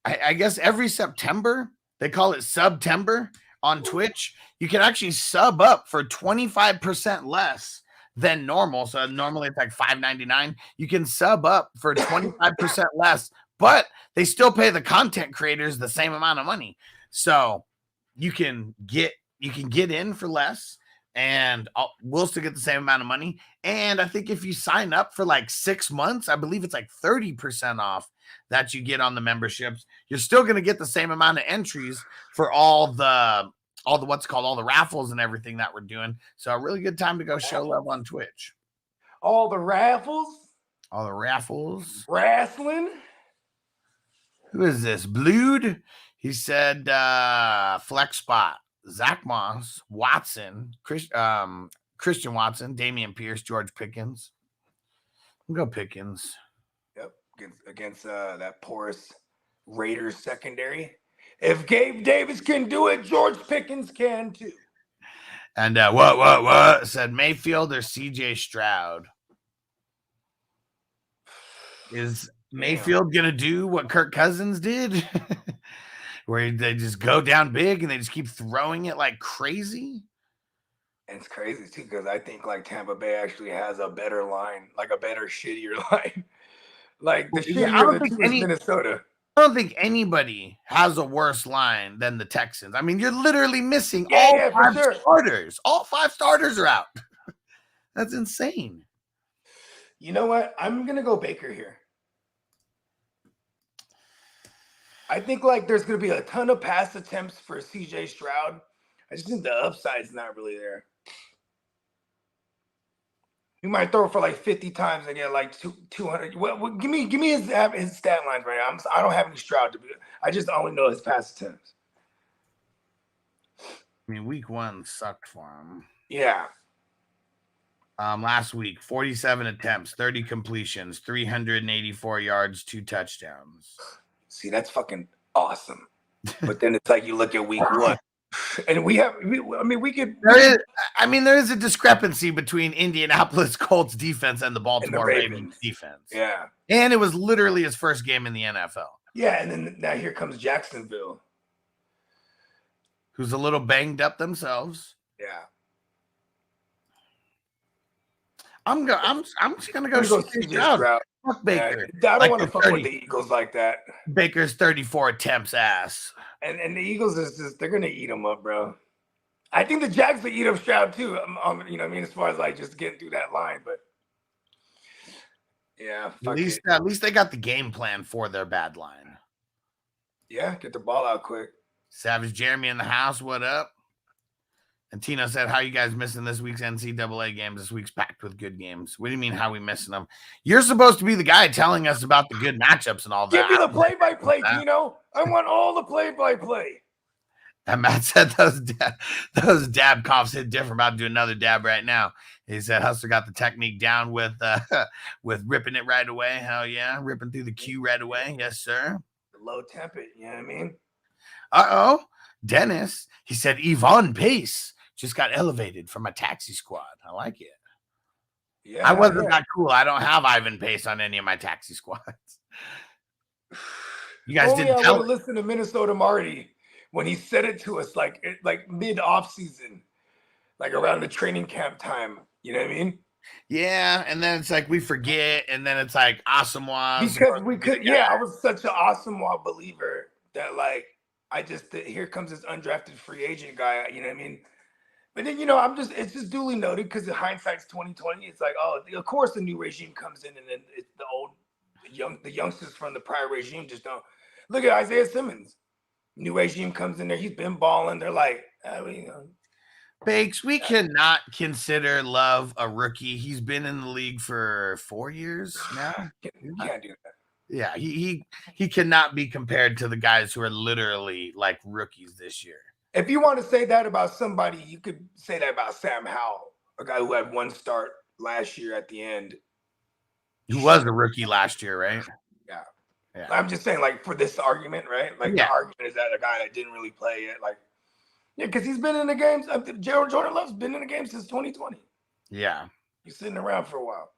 I guess every September, they call it Subtember on Twitch. You can actually sub up for 25% less than normal. So normally it's like $5.99. You can sub up for 25% less but they still pay the content creators the same amount of money. So you can get in for less, and we'll still get the same amount of money. And I think if you sign up for like 6 months, I believe it's like 30% off that you get on the memberships. You're still going to get the same amount of entries for all the all the raffles and everything that we're doing. So a really good time to go show love on Twitch. All the raffles. All the raffles. Wrestling. Who is this? Blued. He said flex spot. Zach Moss, Watson, Christian Watson, Damian Pierce, George Pickens. We'll go Pickens. Yep, against that porous Raiders secondary. If Gabe Davis can do it, George Pickens can too. And what said Mayfield or CJ Stroud? Is Mayfield gonna do what Kirk Cousins did? Where they just go down big and they just keep throwing it like crazy? And it's crazy too, because I think like Tampa Bay actually has a better line, like a better, shittier line. Like the shittier of the two is Minnesota. I don't think anybody has a worse line than the Texans. I mean, you're literally missing all five starters. All 5 starters are out. That's insane. You know what? I'm gonna go Baker here. I think like there's going to be a ton of pass attempts for CJ Stroud. I just think the upside's not really there. He might throw for like 50 times and get like 200. Well, give me his stat lines right now. I don't have any Stroud to be. I just only know his pass attempts. I mean, week 1 sucked for him. Yeah. Last week, 47 attempts, 30 completions, 384 yards, 2 touchdowns. See, that's fucking awesome. But then it's like you look at week 1, and we could. There is a discrepancy between Indianapolis Colts defense and the Baltimore Ravens defense. Yeah, and it was literally his first game in the NFL. Yeah, and then now here comes Jacksonville, who's a little banged up themselves. Yeah. I'm just gonna go see Stroud. Fuck Baker. Yeah, I don't want to fuck with the Eagles like that. Baker's 34 attempts ass. And the Eagles is just, they're gonna eat him up, bro. I think the Jags will eat up Stroud too. You know what I mean, as far as like just getting through that line, but yeah, at least they got the game plan for their bad line. Yeah, get the ball out quick. Savage Jeremy in the house, what up? And Tino said, how you guys missing this week's NCAA games? This week's packed with good games. What do you mean, how we missing them? You're supposed to be the guy telling us about the good matchups and all that. Give me the play-by-play, Tino. I want all the play-by-play. And Matt said those dab coughs hit different. About to do another dab right now. He said Hustler got the technique down with ripping it right away. Hell yeah. Ripping through the queue right away. Yes, sir. Low temp it, you know what I mean? Uh-oh. Dennis, he said Yvonne Pace just got elevated from a taxi squad. I like it. Yeah, I wasn't that cool. I don't have Ivan Pace on any of my taxi squads. You guys didn't tell. Listen to Minnesota Marty when he said it to us like mid off season, like around the training camp time. You know what I mean? Yeah, and then it's like we forget, and then it's like Asamoah. Because we could. Yeah, I was such an Asamoah believer that like here comes this undrafted free agent guy. You know what I mean? But then, it's just duly noted because the hindsight's 2020. It's like, oh, of course the new regime comes in, and then it's the youngsters from the prior regime just don't. Look at Isaiah Simmons. New regime comes in there. He's been balling. They're like, Bakes, we cannot consider Love a rookie. He's been in the league for 4 years now. You can't do that. Yeah, he cannot be compared to the guys who are literally like rookies this year. If you want to say that about somebody, you could say that about Sam Howell, a guy who had one start last year at the end. Who was a rookie last year, right? Yeah. I'm just saying, like, for this argument, right? Like, the argument is that a guy that didn't really play yet, like, because he's been in the games. Jordan Love's been in the game since 2020. Yeah. He's sitting around for a while.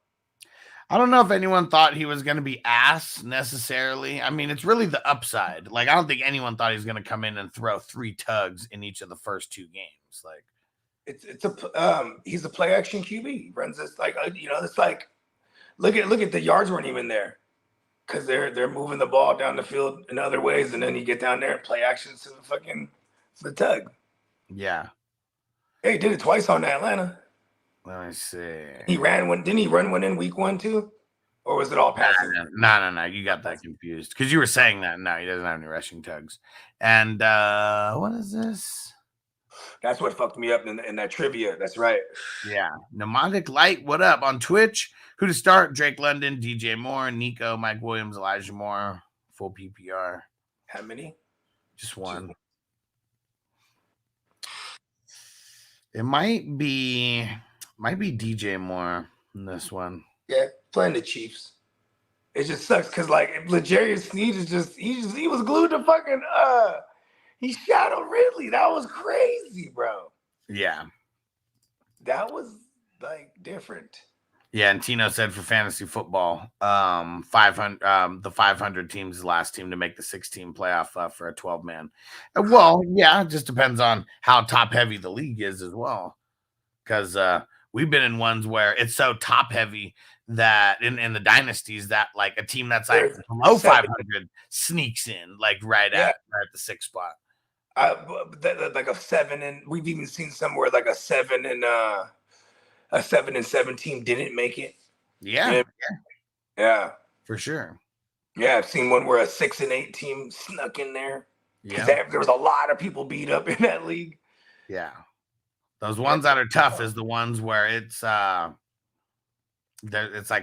I don't know if anyone thought he was going to be ass necessarily. I mean, it's really the upside. Like, I don't think anyone thought he was going to come in and throw 3 tugs in each of the first 2 games. Like, he's a play action QB. He runs this like, it's like, look at the yards weren't even there. because they're moving the ball down the field in other ways, and then you get down there and play action to the tug. Yeah. Hey, he did it twice on Atlanta. Let me see. He ran one. Didn't he run one in week 1 too? Or was it all passing? No. You got that confused because you were saying that. No, he doesn't have any rushing tugs. And what is this? That's what fucked me up in that trivia. That's right. Yeah. Mnemonic Light, what up? On Twitch, who to start? Drake London, DJ Moore, Nico, Mike Williams, Elijah Moore, full PPR. How many? Just one. It might be DJ Moore in this one. Yeah, playing the Chiefs. It just sucks because like L'Jarius Sneed is he was glued to fucking he shadowed Ridley. That was crazy, bro. Yeah. That was like different. Yeah, and Tino said for fantasy football, 500 the 500 teams is the last team to make the 16 playoff for a 12-man. Well, yeah, it just depends on how top heavy the league is as well. Because we've been in ones where it's so top heavy that in the dynasties that like a team that's like below 500 sneaks in like right at the 6th spot. Like a 7, and we've even seen somewhere like a 7 and a 7 and 7 team didn't make it. Yeah. Yeah. For sure. Yeah, I've seen one where a 6 and 8 team snuck in there. Yeah. There was a lot of people beat up in that league. Yeah. Those ones that are tough is the ones where it's like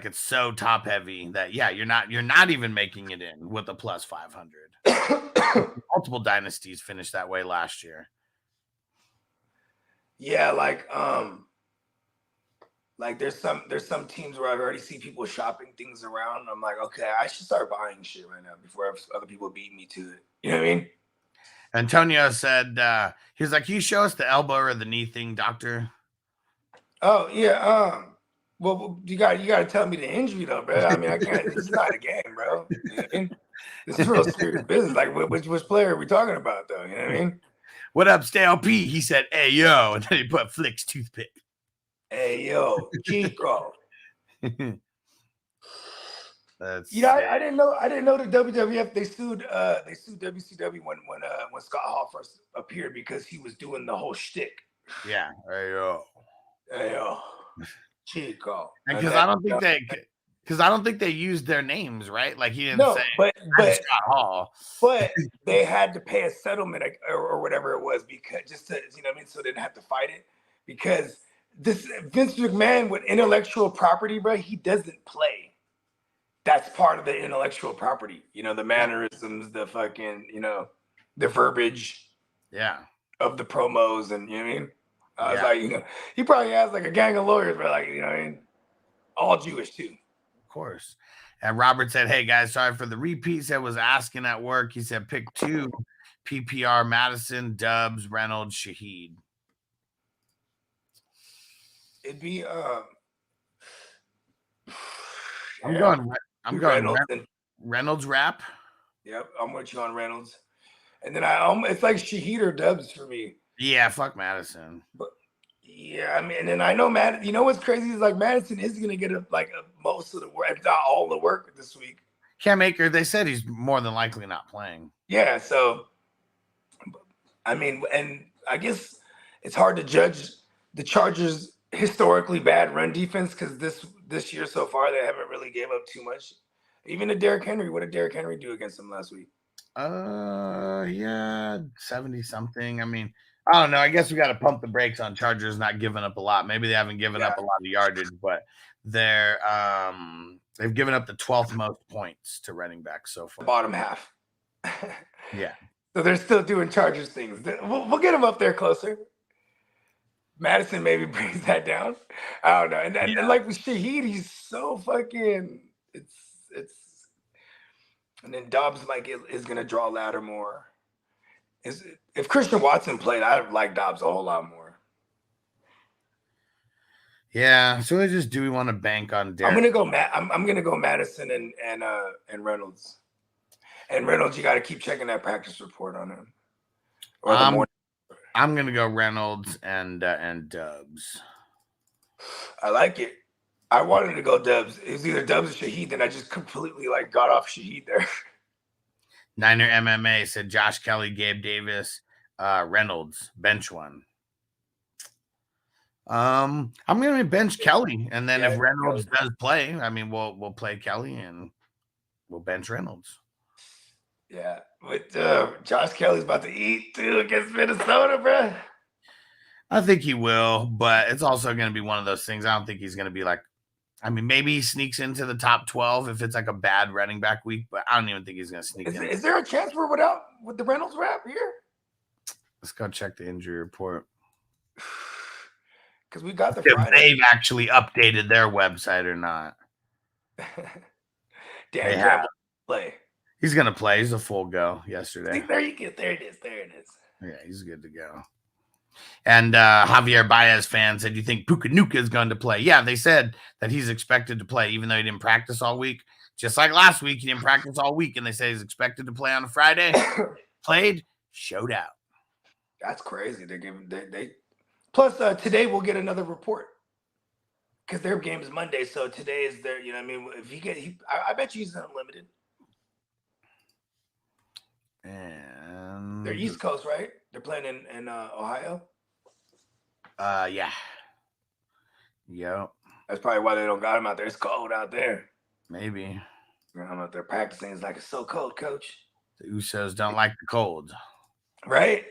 it's so top heavy that you're not even making it in with a plus 500. Multiple dynasties finished that way last year. Yeah, like there's some teams where I've already seen people shopping things around. I'm like, okay, I should start buying shit right now before other people beat me to it. You know what I mean? Antonio said he was like, "Can you show us the elbow or the knee thing, doctor?" Oh yeah. Well, you got to tell me the injury though, bro. I mean, I can't. This is not a game, bro. You know what I mean? This is real serious business. Like, which player are we talking about though? You know what I mean? What up, Stale P? He said, "Hey yo," and then he put Flick's toothpick. Hey yo, Chico. That's I didn't know the WWF they sued WCW when Scott Hall first appeared because he was doing the whole shtick. Yeah. Hey yo, Chico. And because I don't think they used their names, right? Like he didn't say but Scott Hall. But they had to pay a settlement or whatever it was because just to, you know what I mean, so they didn't have to fight it because this Vince McMahon with intellectual property, bro, he doesn't play. That's part of the intellectual property, you know, the mannerisms, the fucking, you know, the verbiage, of the promos, and you know what I mean. I was like, you know, he probably has like a gang of lawyers, but like, you know what I mean, all Jewish too. Of course. And Robert said, "Hey guys, sorry for the repeat. Said was asking at work. He said pick 2 PPR: Madison, Dubs, Reynolds, Shaheed." It'd be I'm going Reynolds rap. Yep, I'm with you on Reynolds. And then it's like Shaheed or Dubs for me. Yeah, fuck Madison. But yeah, I mean, and I know you know what's crazy is like Madison is gonna get most of the work, if not all the work this week. Cam Akers, they said he's more than likely not playing. Yeah, so I mean, and I guess it's hard to judge the Chargers' historically bad run defense because this year so far they haven't really gave up too much. Even to Derrick Henry, what did Derrick Henry do against them last week? 70 something. I mean, I don't know. I guess we got to pump the brakes on Chargers not giving up a lot. Maybe they haven't given up a lot of yardage, but they've given up the 12th most points to running backs so far. Bottom half. Yeah. So they're still doing Chargers things. We'll get them up there closer. Madison maybe brings that down. I don't know. And like with Shaheed, he's so fucking it's and then Dobbs is gonna draw ladder more. If Christian Watson played, I'd like Dobbs a whole lot more. Yeah. So do we want to bank on Derrick? I'm gonna go Madison and Reynolds. And Reynolds, you got to keep checking that practice report on him. I'm gonna go Reynolds and Dubs. I like it. I wanted to go Dubs. It was either Dubs or Shaheed, then I just completely like got off Shaheed there. Niner MMA said Josh Kelly, Gabe Davis, Reynolds, bench one. I'm gonna bench Kelly, and then if Reynolds does play, I mean we'll play Kelly and we'll bench Reynolds. Yeah, but Josh Kelly's about to eat too against Minnesota, bro. I think he will, but it's also going to be one of those things. I don't think he's going to be like, I mean, maybe he sneaks into the top 12 if it's like a bad running back week, but I don't even think he's going to sneak in. Is there a chance we're with the Reynolds rap here? Let's go check the injury report. Because we got the Friday. They've actually updated their website or not. Damn, have play. He's going to play. He's a full go yesterday. See, there you get. There it is. There it is. Yeah, he's good to go. And Javier Baez fan said, you think Puka Nuka is going to play? Yeah, they said that he's expected to play, even though he didn't practice all week. Just like last week, he didn't practice all week, and they say he's expected to play on a Friday. Played, showed out. That's crazy. They plus today we'll get another report because their game is Monday, so today is their. You know, what I mean, if you get, I bet you he's unlimited. And they're East Coast, right? They're playing in Ohio. Yeah. Yep. That's probably why they don't got him out there. It's cold out there. Maybe. I'm out there practicing. It's like it's so cold, coach. The Usos don't like the cold. Right?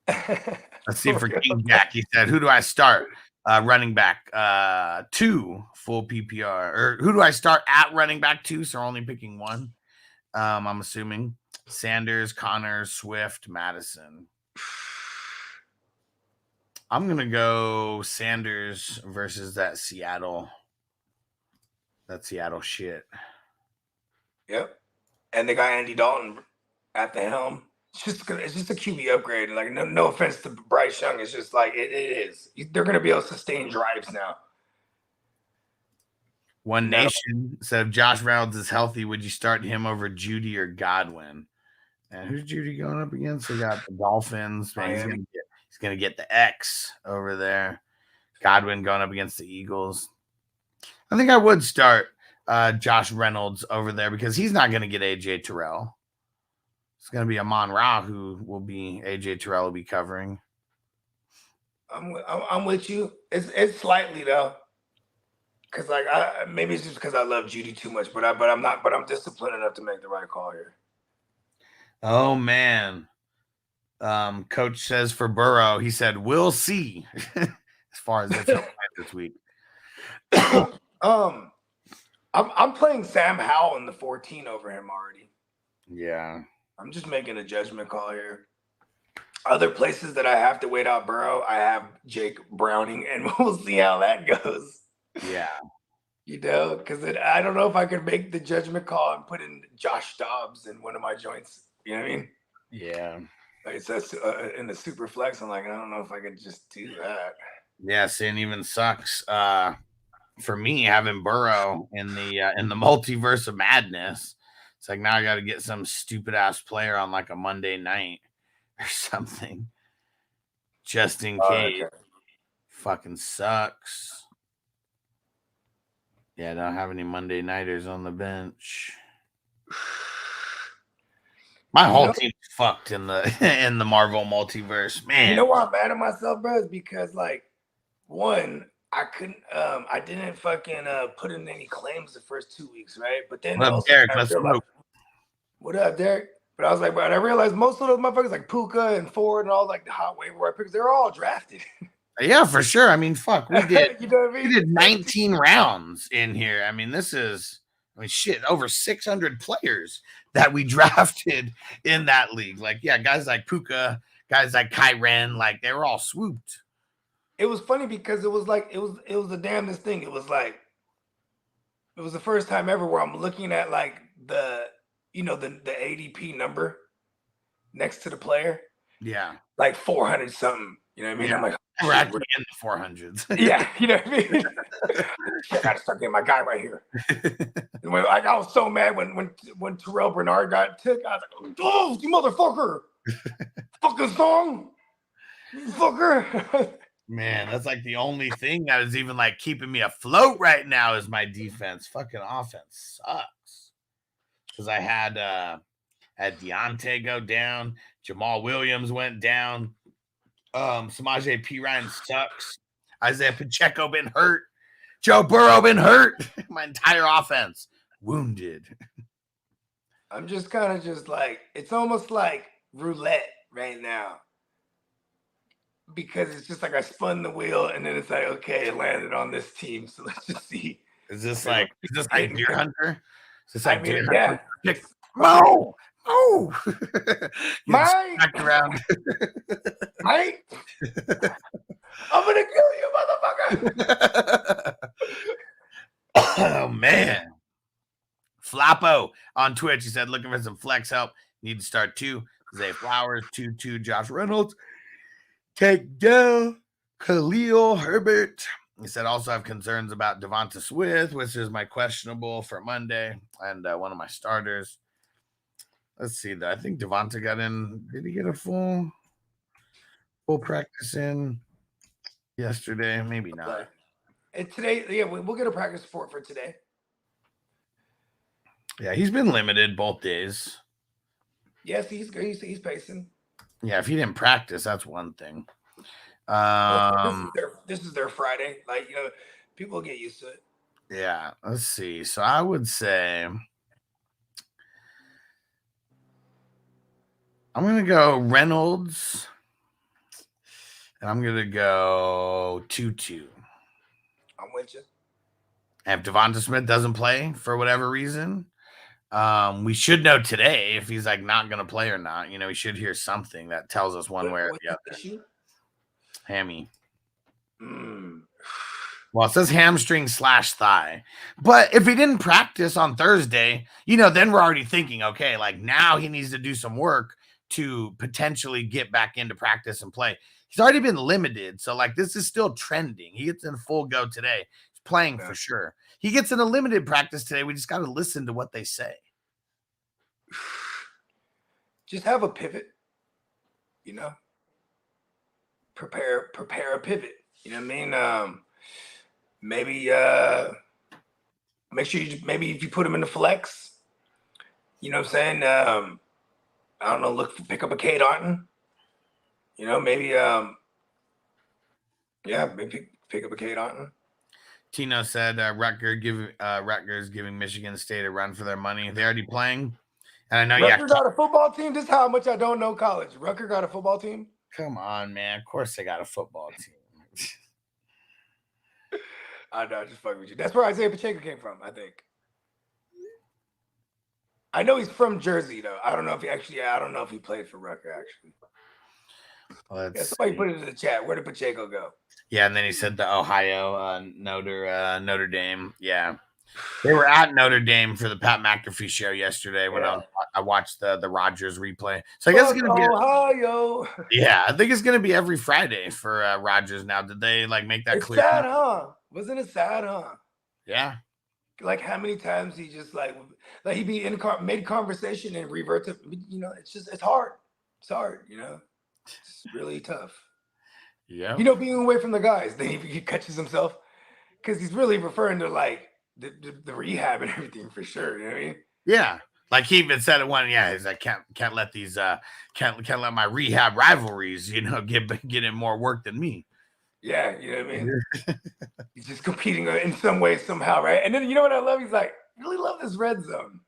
Let's see for King Jack. He said, who do I start? Running back. 2 full PPR. Or who do I start at running back 2? So only picking 1. I'm assuming. Sanders, Connors, Swift, Madison. I'm going to go Sanders versus that Seattle shit. Yep. And they got Andy Dalton at the helm. It's just a QB upgrade. Like, no offense to Bryce Young. It's just like, it is. They're going to be able to sustain drives now. One Nation said, if Josh Reynolds is healthy, would you start him over Judy or Godwin? And who's Judy going up against? They got the Dolphins. Man, he's gonna get the X over there. Godwin going up against the Eagles. I think I would start Josh Reynolds over there because he's not gonna get AJ Terrell. It's gonna be Amon Ra who will be AJ Terrell will be covering. I'm with you. It's slightly though, because like maybe it's just because I love Judy too much, but I'm disciplined enough to make the right call here. Oh man. Coach says for Burrow, he said, we'll see as far as this week. I'm playing Sam Howell in the 14 over him already. Yeah. I'm just making a judgment call here. Other places that I have to wait out Burrow, I have Jake Browning, and we'll see how that goes. Yeah. You know, because I don't know if I could make the judgment call and put in Josh Dobbs in one of my joints. You know what I mean? Yeah. It says in the super flex. I'm like, I don't know if I could just do that. Yes, it even sucks for me having Burrow in the multiverse of madness. It's like now I got to get some stupid ass player on like a Monday night or something, just in case. Okay. Fucking sucks. Yeah, I don't have any Monday nighters on the bench. My whole team's fucked in the Marvel multiverse, man. You know why I'm mad at myself, bro? Is because like, one, I couldn't, I didn't fucking put in any claims the first 2 weeks, right? But then what up, Derek? Let's smoke. What up, Derek? But I was like, but I realized most of those motherfuckers like Puka and Ford and all like the hot waiver wire picks, they're all drafted. Yeah, for sure. I mean, fuck, we did. You know what I mean? We did 19 rounds in here. I mean, shit, over 600 players that we drafted in that league. Like, yeah, guys like Puka, guys like Kyren, like they were all swooped. It was funny because it was the damnedest thing. It was like, it was the first time ever where I'm looking at like the ADP number next to the player. Yeah. Like 400 something. You know what I mean? Yeah. I'm like, we're actually in the 400s. Yeah, you know what I mean? I gotta start getting my guy right here. I was so mad when Terrell Bernard got took. I was like, oh, you motherfucker. Fucking song. You fucker. Man, that's like the only thing that is even like keeping me afloat right now is my defense. Fucking offense sucks. Because I had Deontay go down, Jamal Williams went down, Samaje Perine sucks, Isaiah Pacheco been hurt, Joe Burrow been hurt, my entire offense wounded. I'm just kind of just like, it's almost like roulette right now. Because it's just like I spun the wheel and then it's like, okay, it landed on this team. So let's just see. Is this like Deer Hunter? Is this like Deer yeah. Hunter? No. Mike. Back around. Mike. I'm going to kill you, motherfucker. Oh, man. Flappo on Twitch. He said, looking for some flex help. Need to start 2. Zay Flowers, 2-2. Josh Reynolds. Take down Khalil Herbert. He said, also have concerns about Devonta Smith, which is my questionable for Monday and one of my starters. Let's see, though. I think Devonta got in. Did he get a full practice in yesterday? Maybe not. And today, yeah, we'll get a practice report for today. Yeah, he's been limited both days. Yes, he's pacing. Yeah, if he didn't practice, that's one thing. This is their Friday. Like, you know, people get used to it. Yeah, let's see. So I would say I'm going to go Reynolds, and I'm going to go 2-2. I'm with you. And if Devonta Smith doesn't play for whatever reason, we should know today if he's like not going to play or not. You know, we should hear something that tells us one way or the other. Issue? Hammy. Well, it says hamstring / thigh. But if he didn't practice on Thursday, you know, then we're already thinking, okay, like now he needs to do some work to potentially get back into practice and play. He's already been limited. So like this is still trending. He gets in full go today. He's playing for sure. He gets in a limited practice today. We just got to listen to what they say. Just have a pivot, you know, prepare a pivot. You know what I mean? Maybe make sure maybe if you put him in the flex, you know what I'm saying? I don't know, pick up a Cade Otton. You know, maybe maybe pick up a Cade Otton. Tino said Rutgers giving Michigan State a run for their money. They're already playing. And I know Rutgers got a football team. This is how much I don't know college. Rutgers got a football team. Come on, man. Of course they got a football team. I know, just fucking with you. That's where Isaiah Pacheco came from, I think. I know he's from Jersey, though. I don't know if he played for Rutgers, actually. Somebody put it in the chat. Where did Pacheco go? Yeah, and then he said the Ohio Notre Dame. Yeah. They were at Notre Dame for the Pat McAfee show yesterday when I watched the Rodgers replay. So I guess it's gonna be Ohio. Yeah, I think it's gonna be every Friday for Rodgers now. Did they like make that clear? Sad, huh? Wasn't it sad, huh? Yeah. Like how many times he just like he'd be in mid conversation and revert to, you know, it's hard. It's hard, you know. It's really tough. Yeah. You know, being away from the guys, then he catches himself because he's really referring to like the rehab and everything for sure. You know what I mean? Yeah. Like he even said it one. Yeah, he's like can't let these can't let my rehab rivalries, you know, get in more work than me. Yeah, you know what I mean? He's just competing in some way, somehow, right? And then you know what I love? He's like, I really love this red zone.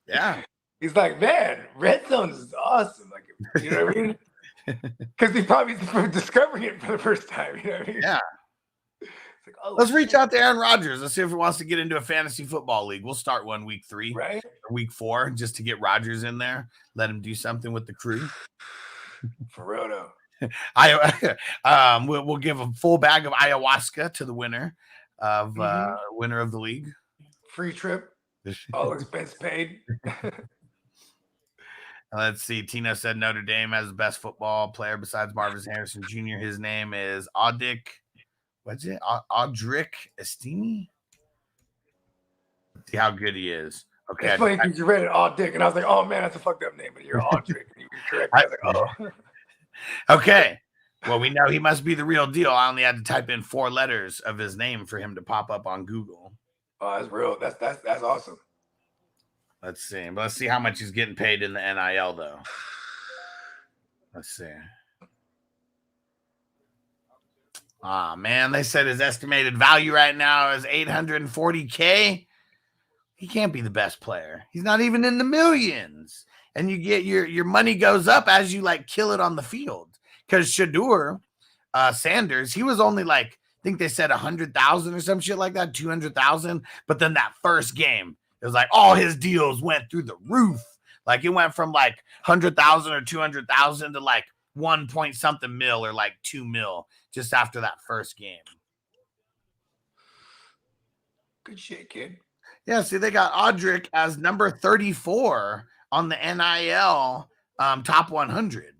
Yeah. He's like, man, red zone is awesome. Like, you know what I mean? Because he probably discovering it for the first time. You know what I mean? Yeah. It's like, oh, let's reach out to Aaron Rodgers. Let's see if he wants to get into a fantasy football league. We'll start one week 3, right? Or week 4, just to get Rodgers in there. Let him do something with the crew. For real though. We'll give a full bag of ayahuasca to the winner of the league. Free trip, all expense paid. Let's see. Tino said Notre Dame has the best football player besides Marvin Harrison Jr. His name is Audric. What's it? Audric Estime. See how good he is. Okay. It's funny because you read it Audric, and I was like, oh man, that's a fucked up name, but you're Audric. And you were correct. I was like, oh. Okay. Well, we know he must be the real deal. I only had to type in 4 letters of his name for him to pop up on Google. Oh, that's real. That's awesome. Let's see. Let's see how much he's getting paid in the NIL, though. Let's see. Ah, man, they said his estimated value right now is $840K. He can't be the best player. He's not even in the millions. And you get your money goes up as you like kill it on the field. Because Shadur Sanders, he was only like, I think they said 100,000 or some shit like that, 200,000. But then that first game, it was like all his deals went through the roof. Like it went from like 100,000 or 200,000 to like 1 point something mil or like 2 mil just after that first game. Good shit, kid. Yeah, see, they got Audric as number 34 on the NIL top 100.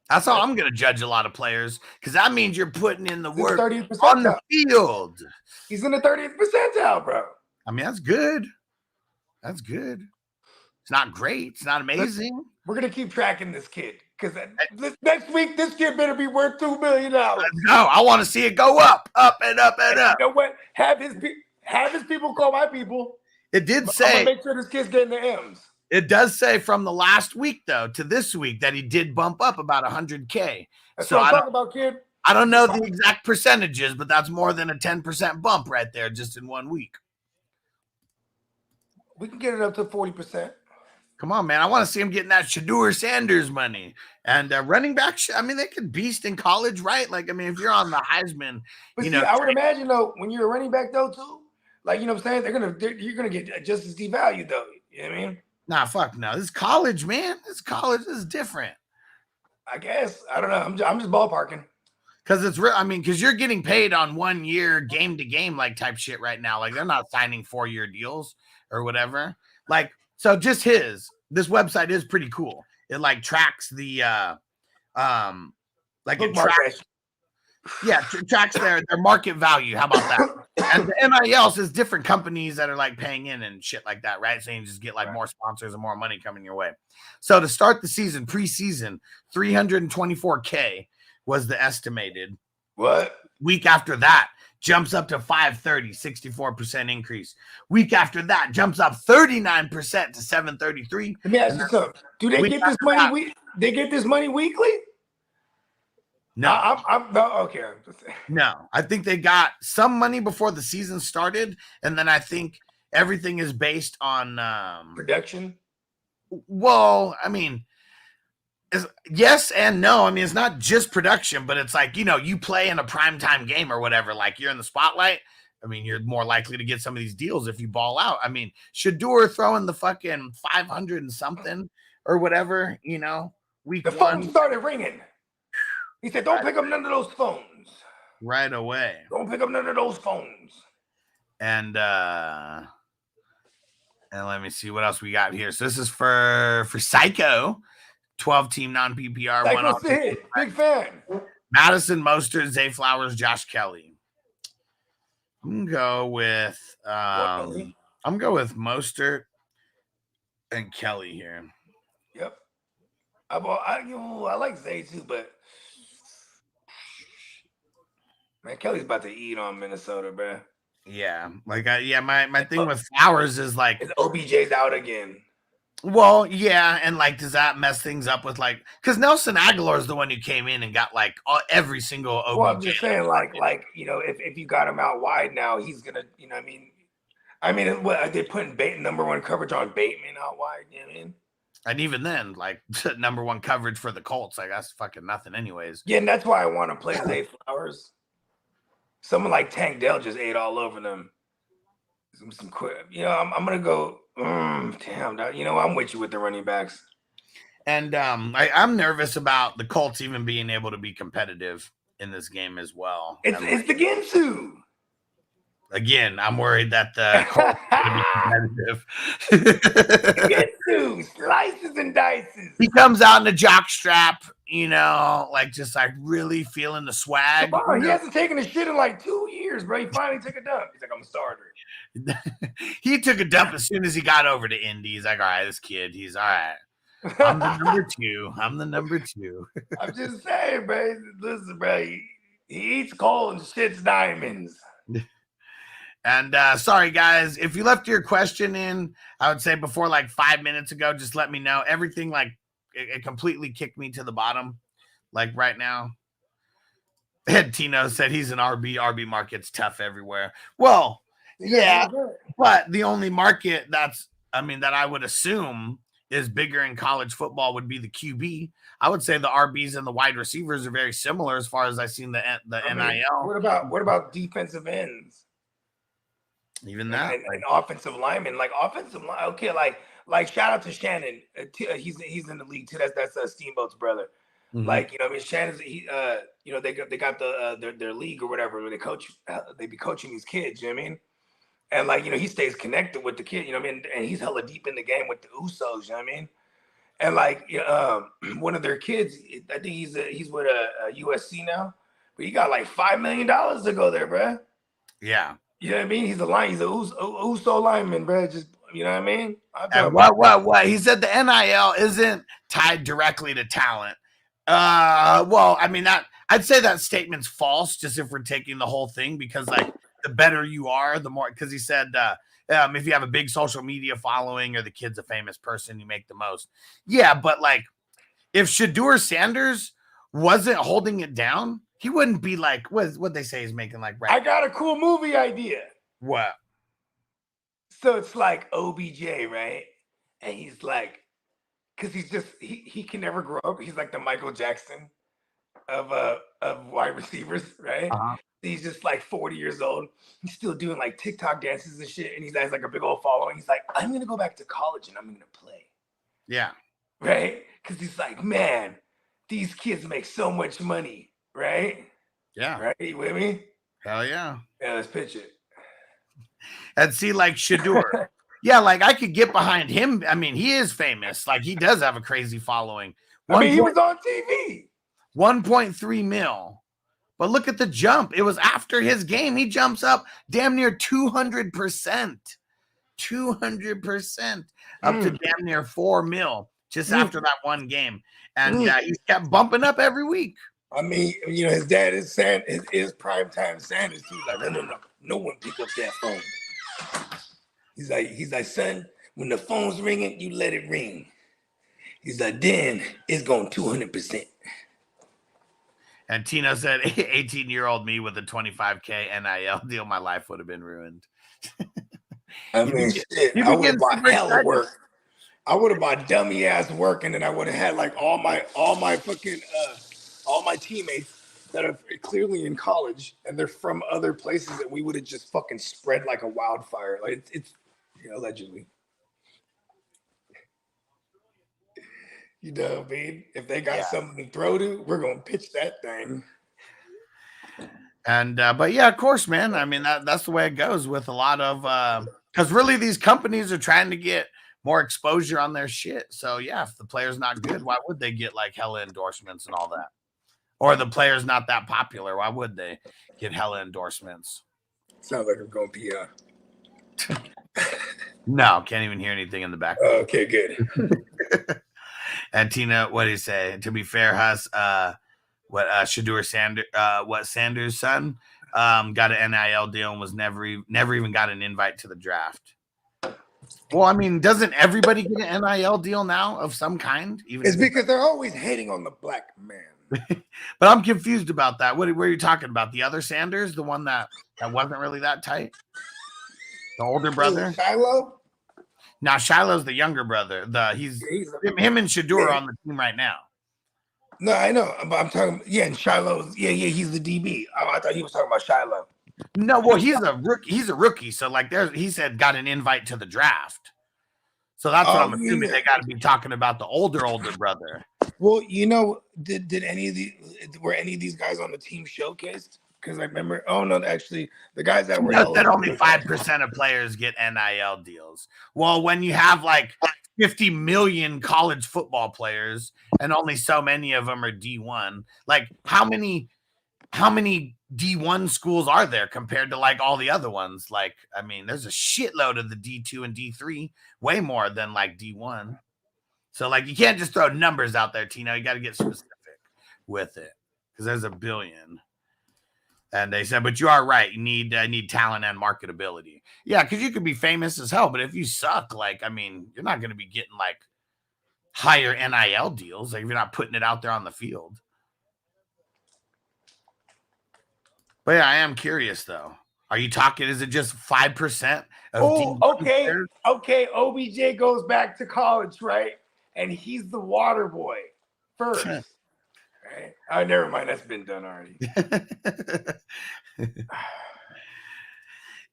That's how I'm going to judge a lot of players, because that means you're putting in the work on the field. He's in the 30th percentile, bro. I mean, that's good. That's good. It's not great. It's not amazing. We're going to keep tracking this kid, because next week, this kid better be worth $2 million. No, I want to see it go up and up and up. You know what? Have his people call my people. It did I'm say. gonna make sure this kid's getting the M's. It does say from the last week, though, to this week that he did bump up about 100K. That's so what I'm talking about, kid. I don't know the exact percentages, but that's more than a 10% bump right there just in 1 week. We can get it up to 40%. Come on, man. I want to see him getting that Shadur Sanders money. And running back, I mean, they could beast in college, right? Like, I mean, if you're on the Highsman, but you know, I would imagine, though, when you're a running back, though, too, like, you know what I'm saying? You're going to get just as devalued, though. You know what I mean? Nah, fuck no. This is college, man. This college is different. I guess. I don't know. I'm just ballparking. Because it's real. I mean, because you're getting paid on 1 year game to game like type shit right now. Like they're not signing 4-year deals or whatever. Like, so just this website is pretty cool. It like tracks the like it tracks. Yeah, tracks their market value. How about that? And the NIL is different companies that are like paying in and shit like that, right? So you just get like more sponsors and more money coming your way. So to start the season, preseason, 324K was the estimated. What? Week after that, jumps up to 530, 64% increase. Week after that, jumps up 39% to 733. Let me ask you something. Do they get this money? They get this money weekly? No, I'm okay. No, I think they got some money before the season started, and then I think everything is based on production. Well, I mean, yes and no. I mean, it's not just production, but it's like, you know, you play in a primetime game or whatever, like you're in the spotlight. I mean, you're more likely to get some of these deals if you ball out. I mean, Shadur throwing the fucking 500 and something or whatever, you know, week the one. phone started ringing. He said, don't pick up none of those phones. Right away. Don't pick up none of those phones. And let me see what else we got here. So this is for Psycho, 12-team non-PPR. Psycho's the hit. Big fan. Madison, Mostert, Zay Flowers, Josh Kelly. I'm gonna go with Mostert and Kelly here. Yep. I like Zay too, but man, Kelly's about to eat on Minnesota, bro. Yeah, like my thing with Flowers is like OBJ's out again. Well, yeah, and like, does that mess things up with like, because Nelson Aguilar is the one who came in and got like every single OBJ. Well, I'm just saying, like you know, if you got him out wide now, he's gonna, you know, what I mean, what are they putting number one coverage on Bateman out wide? You know what I mean? And even then, like number one coverage for the Colts, like that's fucking nothing, anyways. Yeah, and that's why I want to play Zay Flowers. Someone like Tank Dell just ate all over them. Some quick, you know, I'm gonna go. Damn, you know, I'm with you with the running backs. And I'm nervous about the Colts even being able to be competitive in this game as well. It's the Ginsu. Again, I'm worried that the Colts are going to be competitive. Ginsu, slices and dices. He comes out in a jock strap, you know, like just like really feeling the swag. Come on, he hasn't taken a shit in like 2 years, bro. He finally took a dump. He's like, I'm a starter. He took a dump as soon as he got over to Indy. He's like, all right, this kid, he's all right. I'm the number 2. I'm the number 2. I'm just saying, bro. Listen, bro. He eats coal and shits diamonds. And sorry, guys, if you left your question in, I would say before like 5 minutes ago, just let me know. Everything like it completely kicked me to the bottom, like right now. And Tino said he's an RB. RB market's tough everywhere. Well, yeah, but the only market that I would assume is bigger in college football would be the QB. I would say the RBs and the wide receivers are very similar as far as I've seen the NIL. What about defensive ends? Even that, and offensive linemen, like offensive line. Okay, like shout out to Shannon. He's in the league too. That's Steamboat's brother. Mm-hmm. Like, you know, I mean, Shannon's they got their league or whatever where they be coaching these kids. You know what I mean? And like, you know, he stays connected with the kid. You know what I mean? And he's hella deep in the game with the Usos. You know what I mean? And like, one of their kids, I think he's with a USC now, but he got like $5 million to go there, bro. Yeah. You know what I mean? He's a Uso lineman, bro. Just, you know what I mean? What? He said the NIL isn't tied directly to talent. Well, I mean, I'd say that statement's false, just if we're taking the whole thing, because like the better you are, the more, because he said, if you have a big social media following or the kid's a famous person, you make the most. Yeah, but like if Shedeur Sanders wasn't holding it down, he wouldn't be like, what they say he's making like right. I got a cool movie idea. What? So it's like OBJ, right? And he's like, because he can never grow up. He's like the Michael Jackson of wide receivers, right? Uh-huh. He's just like 40 years old. He's still doing like TikTok dances and shit. And he has like a big old following. He's like, I'm going to go back to college and I'm going to play. Yeah. Right? Because he's like, man, these kids make so much money. Right? Yeah. Right? You with me? Hell yeah. Yeah, let's pitch it. And see, like Shedeur. Yeah, like I could get behind him. I mean, he is famous. Like he does have a crazy following. He was on TV. 1.3 mil. But look at the jump. It was after his game. He jumps up damn near 200%. 200% up to damn near 4 mil just after that one game. And he kept bumping up every week. I mean, you know, his dad is primetime Sanders too. He's like, no one pick up that phone. He's like, son, when the phone's ringing, you let it ring. He's like, then it's going 200%. And Tino said, 18-year-old me with a 25K NIL deal, my life would have been ruined. I mean, shit, I would have bought hell work. I would have bought dummy ass work, and then I would have had like all my teammates that are clearly in college and they're from other places, and we would have just fucking spread like a wildfire. Like it's you know, allegedly. You know what I mean? If they got something to throw to, we're gonna pitch that thing. And but yeah, of course, man. I mean, that's the way it goes with a lot of because really these companies are trying to get more exposure on their shit. So yeah, if the player's not good, why would they get like hella endorsements and all that? Or the player's not that popular, why would they get hella endorsements? Sounds like I'm going PR. No, can't even hear anything in the background. Okay, good. And Tina, what did he say? To be fair, Huss, Shedeur Sanders' son got an NIL deal and was never even got an invite to the draft. Well, I mean, doesn't everybody get an NIL deal now of some kind? It's because they're always hating on the black man. But I'm confused about that. What are you talking about? The other Sanders, the one that wasn't really that tight? The older brother? Shiloh? Now Shiloh's the younger brother. Him and Shedeur are on the team right now. No, I know, but I'm talking. Yeah, and Shiloh's. Yeah, he's the DB. I thought he was talking about Shiloh. No, well, he's a rookie. He's a rookie. So like, he said got an invite to the draft. So that's what I'm assuming. They got to be talking about the older brother. Well, you know, were any of these guys on the team showcased? Because I remember, actually, the guys that were that only 5% of players get NIL deals. Well, when you have like 50 million college football players and only so many of them are D1, like how many D1 schools are there compared to like all the other ones? Like, I mean, there's a shitload of the D2 and D3, way more than like D1. So like you can't just throw numbers out there, Tino. You got to get specific with it because there's a billion. And they said, but you are right. You need talent and marketability. Yeah, because you could be famous as hell, but if you suck, like, I mean, you're not going to be getting like higher NIL deals. Like if you're not putting it out there on the field. But yeah, I am curious though. Are you talking? Is it just 5%? Oh, okay. Okay. OBJ goes back to college, right? And he's the water boy first. Right? Oh, never mind. That's been done already.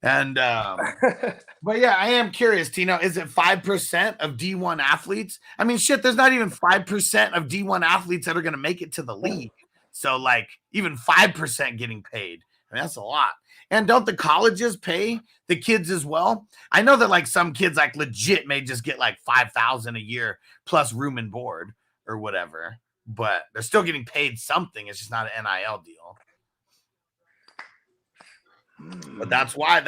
And but yeah, I am curious, Tino. Is it 5% of D1 athletes? I mean, shit, there's not even 5% of D1 athletes that are gonna make it to the league. So like even 5% getting paid. I mean, that's a lot. And don't the colleges pay the kids as well? I know that like some kids like legit may just get like $5,000 a year plus room and board or whatever, but they're still getting paid something. It's just not an NIL deal. But that's why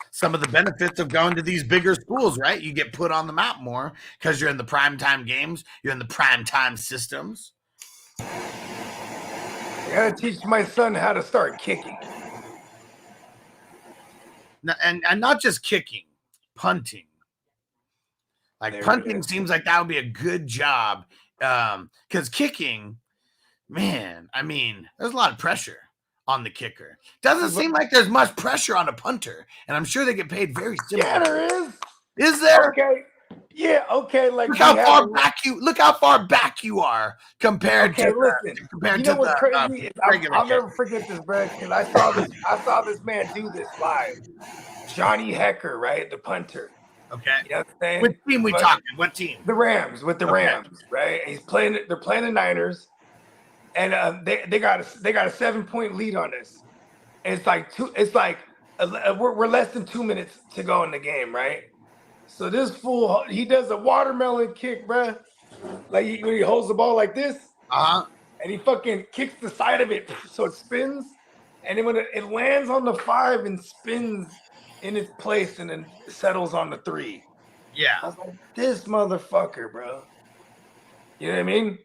some of the benefits of going to these bigger schools, right? You get put on the map more because you're in the primetime games, you're in the primetime systems. I gotta teach my son how to start kicking. And not just kicking, punting. Like punting seems like that would be a good job. Because kicking, man, I mean, there's a lot of pressure on the kicker. Doesn't seem like there's much pressure on a punter. And I'm sure they get paid very similar. Yeah, there is. Is there? Okay. Yeah, okay. Like look how far back you are compared to listen. Compared you know to what's the crazy? I'll never forget this, bro. Because I saw this man do this live. Johnny Hecker, right? The punter. Okay. You know what I'm saying? What team we talking? What team? The Rams, with the Rams, right? They're playing the Niners, and they got a 7-point lead on us. And we're less than 2 minutes to go in the game, right? So this fool, he does a watermelon kick, bruh. Like when he holds the ball like this, and he fucking kicks the side of it so it spins, and then when it lands on the 5 and spins in its place and then settles on the 3. Yeah. I was like, this motherfucker, bro. You know what I mean?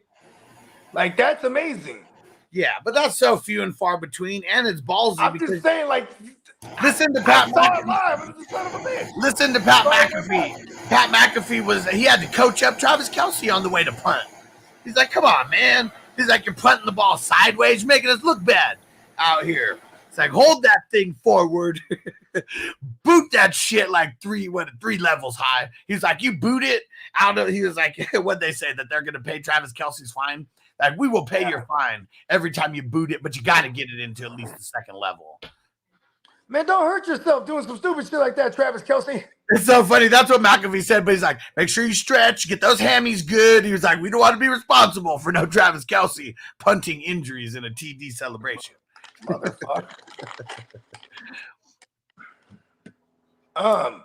Like, that's amazing. Yeah, but that's so few and far between, and it's ballsy. I'm just saying, like, listen to Pat McAfee. Listen to Pat McAfee. Pat McAfee he had to coach up Travis Kelce on the way to punt. He's like, come on, man. He's like, you're punting the ball sideways, making us look bad out here. It's like, hold that thing forward. Boot that shit like 3 levels high. He's like, you boot it out of, he was like, what'd they say? That they're going to pay Travis Kelce's fine? Like, we will pay your fine every time you boot it, but you got to get it into at least the second level. Man, don't hurt yourself doing some stupid shit like that, Travis Kelce. It's so funny. That's what McAfee said, but he's like, make sure you stretch, get those hammies good. He was like, we don't want to be responsible for no Travis Kelce punting injuries in a TD celebration. Motherfucker.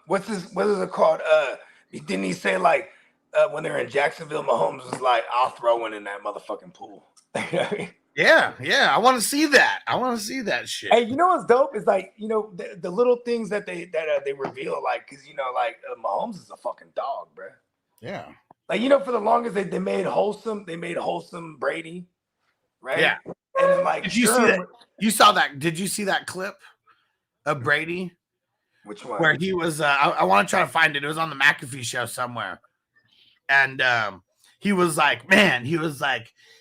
What is it called? Didn't he say like when they're in Jacksonville, Mahomes was like, I'll throw one in that motherfucking pool. Yeah. I want to see that. I want to see that shit. Hey, you know what's dope is like, you know, the little things that they reveal, like, because you know, like Mahomes is a fucking dog, bro. Yeah. Like, you know, for the longest they made wholesome Brady, right? Yeah. And then like, did you see that? You saw that? Did you see that clip of Brady? Which one? Where he was, I want to try to find it. It was on the McAfee show somewhere. And he was like,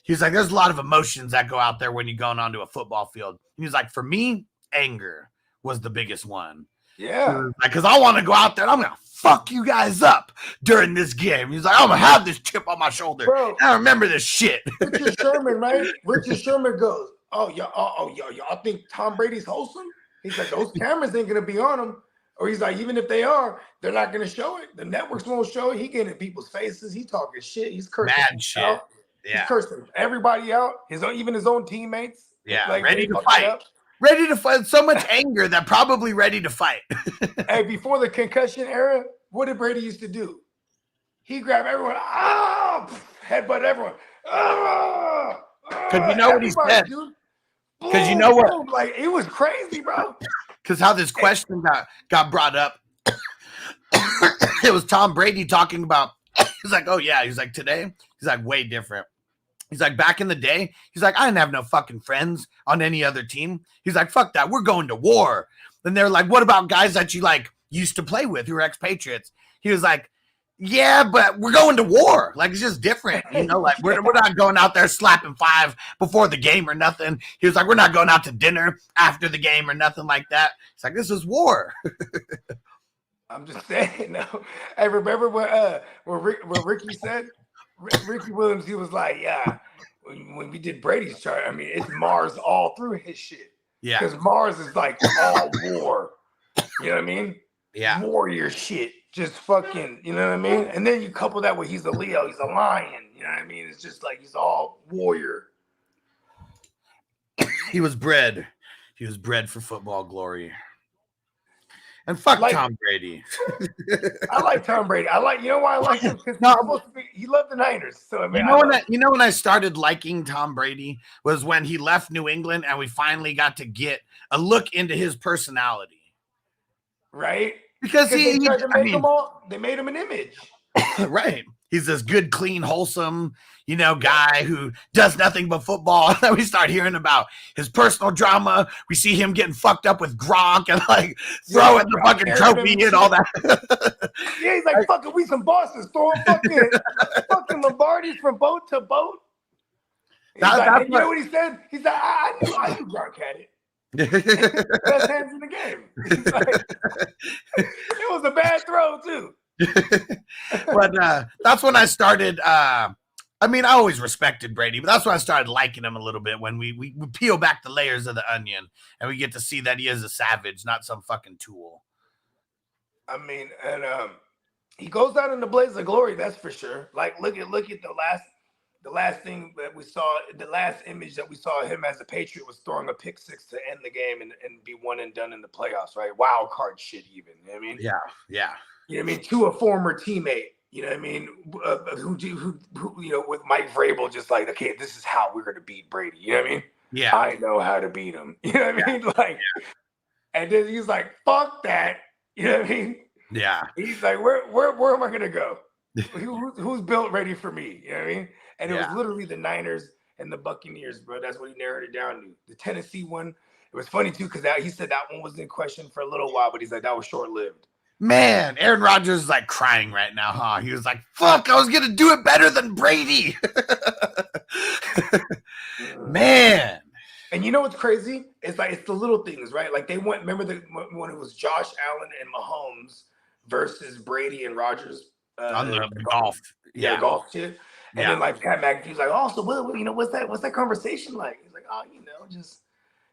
there's a lot of emotions that go out there when you're going onto a football field. He was like, for me, anger was the biggest one. Yeah. Because I want to go out there and I'm going to fuck you guys up during this game. He's like, I'm going to have this chip on my shoulder. Bro, I remember this shit. Richard Sherman, right? Richard Sherman goes, y'all think Tom Brady's wholesome? He's like, those cameras ain't going to be on him. Or he's like, even if they are, they're not going to show it. The networks won't show it. He getting in people's faces. He talking shit. He's cursing. Mad shit. Out. Yeah. He's cursing everybody out. Even his own teammates. Yeah. Like, ready to fight. Ready to fight. So much anger that probably ready to fight. Hey, before the concussion era, what did Brady used to do? He grabbed everyone. Headbutt everyone. Because you know what he said. Because you know what? Like, it was crazy, bro. Because how this question got brought up. It was Tom Brady talking about He's like, oh yeah. He's like, today, he's like, way different. He's like, back in the day, he's like, I didn't have no fucking friends on any other team. He's like, fuck that. We're going to war. And they're like, what about guys that you like used to play with who are expatriates? He was like, yeah, but we're going to war. Like, it's just different. You know, like we're not going out there slapping five before the game or nothing. He was like, we're not going out to dinner after the game or nothing like that. It's like, this is war. I'm just saying. No, I remember what Ricky said. Ricky Williams, he was like, yeah, when we did Brady's chart, I mean, it's Mars all through his shit. Yeah. Because Mars is like all war. You know what I mean? Yeah. Warrior shit. Just fucking, you know what I mean? And then you couple that with he's a Leo, he's a lion. You know what I mean? It's just like he's all warrior. He was bred. He was bred for football glory. And fuck Tom Brady. I like Tom Brady. You know why I like him? Because he loved the Niners. So I mean, you know when I started liking Tom Brady was when he left New England and we finally got to get a look into his personality. Right? Because they tried to make they made him an image. Right. He's this good, clean, wholesome, you know, guy who does nothing but football. And then we start hearing about his personal drama. We see him getting fucked up with Gronk and like throwing the fucking trophy and all that. Yeah, he's like, fucking, we some bosses throwing fucking Lombardis from boat to boat. You know what he said? He said, I knew Gronk had it. Best hands in the game. Like, it was a bad throw too. But that's when I started. I mean, I always respected Brady, but that's when I started liking him a little bit. When we peel back the layers of the onion and we get to see that he is a savage, not some fucking tool. I mean, and he goes out in the blaze of glory. That's for sure. Like, look at the last thing that we saw, the last image that we saw of him as a Patriot was throwing a pick six to end the game and be one and done in the playoffs, right? Wild card shit even. You know what I mean? Yeah. You know what I mean? To a former teammate, you know what I mean? Who you know, with Mike Vrabel, just like, okay, this is how we're going to beat Brady. You know what I mean? Yeah. I know how to beat him. You know what I mean? Like, and then he's like, fuck that. You know what I mean? Yeah. He's like, where am I going to go? Who's built ready for me? You know what I mean? And it was literally the Niners and the Buccaneers, bro. That's what he narrowed it down to. The Tennessee one, it was funny too, because he said that one was in question for a little while, but he's like, that was short-lived. Man, Aaron Rodgers is like crying right now, huh? He was like, fuck, I was going to do it better than Brady. Man. And you know what's crazy? It's like, it's the little things, right? Like remember when it was Josh Allen and Mahomes versus Brady and Rodgers? On the golf. Yeah, golf shit. And then like Pat McAfee's like, oh, so what, you know, what's that conversation like? He's like, oh, you know, just,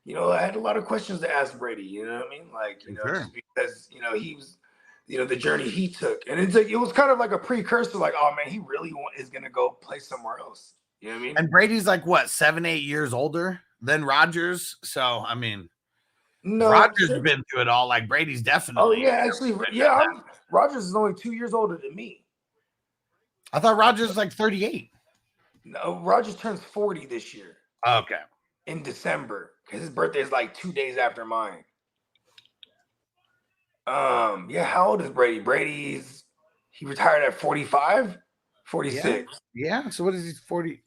you know, I had a lot of questions to ask Brady, you know what I mean? Like, you know, just because, you know, he was, you know, the journey he took. And it's like, it was kind of like a precursor, like, oh man, he really is going to go play somewhere else. You know what I mean? And Brady's like, what, 7-8 years older than Rodgers? So, I mean, Rodgers has been through it all. Like, Brady's definitely. Oh, yeah, actually, Rodgers is only 2 years older than me. I thought Rodgers was like 38. No, Rodgers turns 40 this year. Okay. In December, because his birthday is like 2 days after mine. Yeah, how old is Brady? He retired at 45, 46. Yeah. So what is he? 40?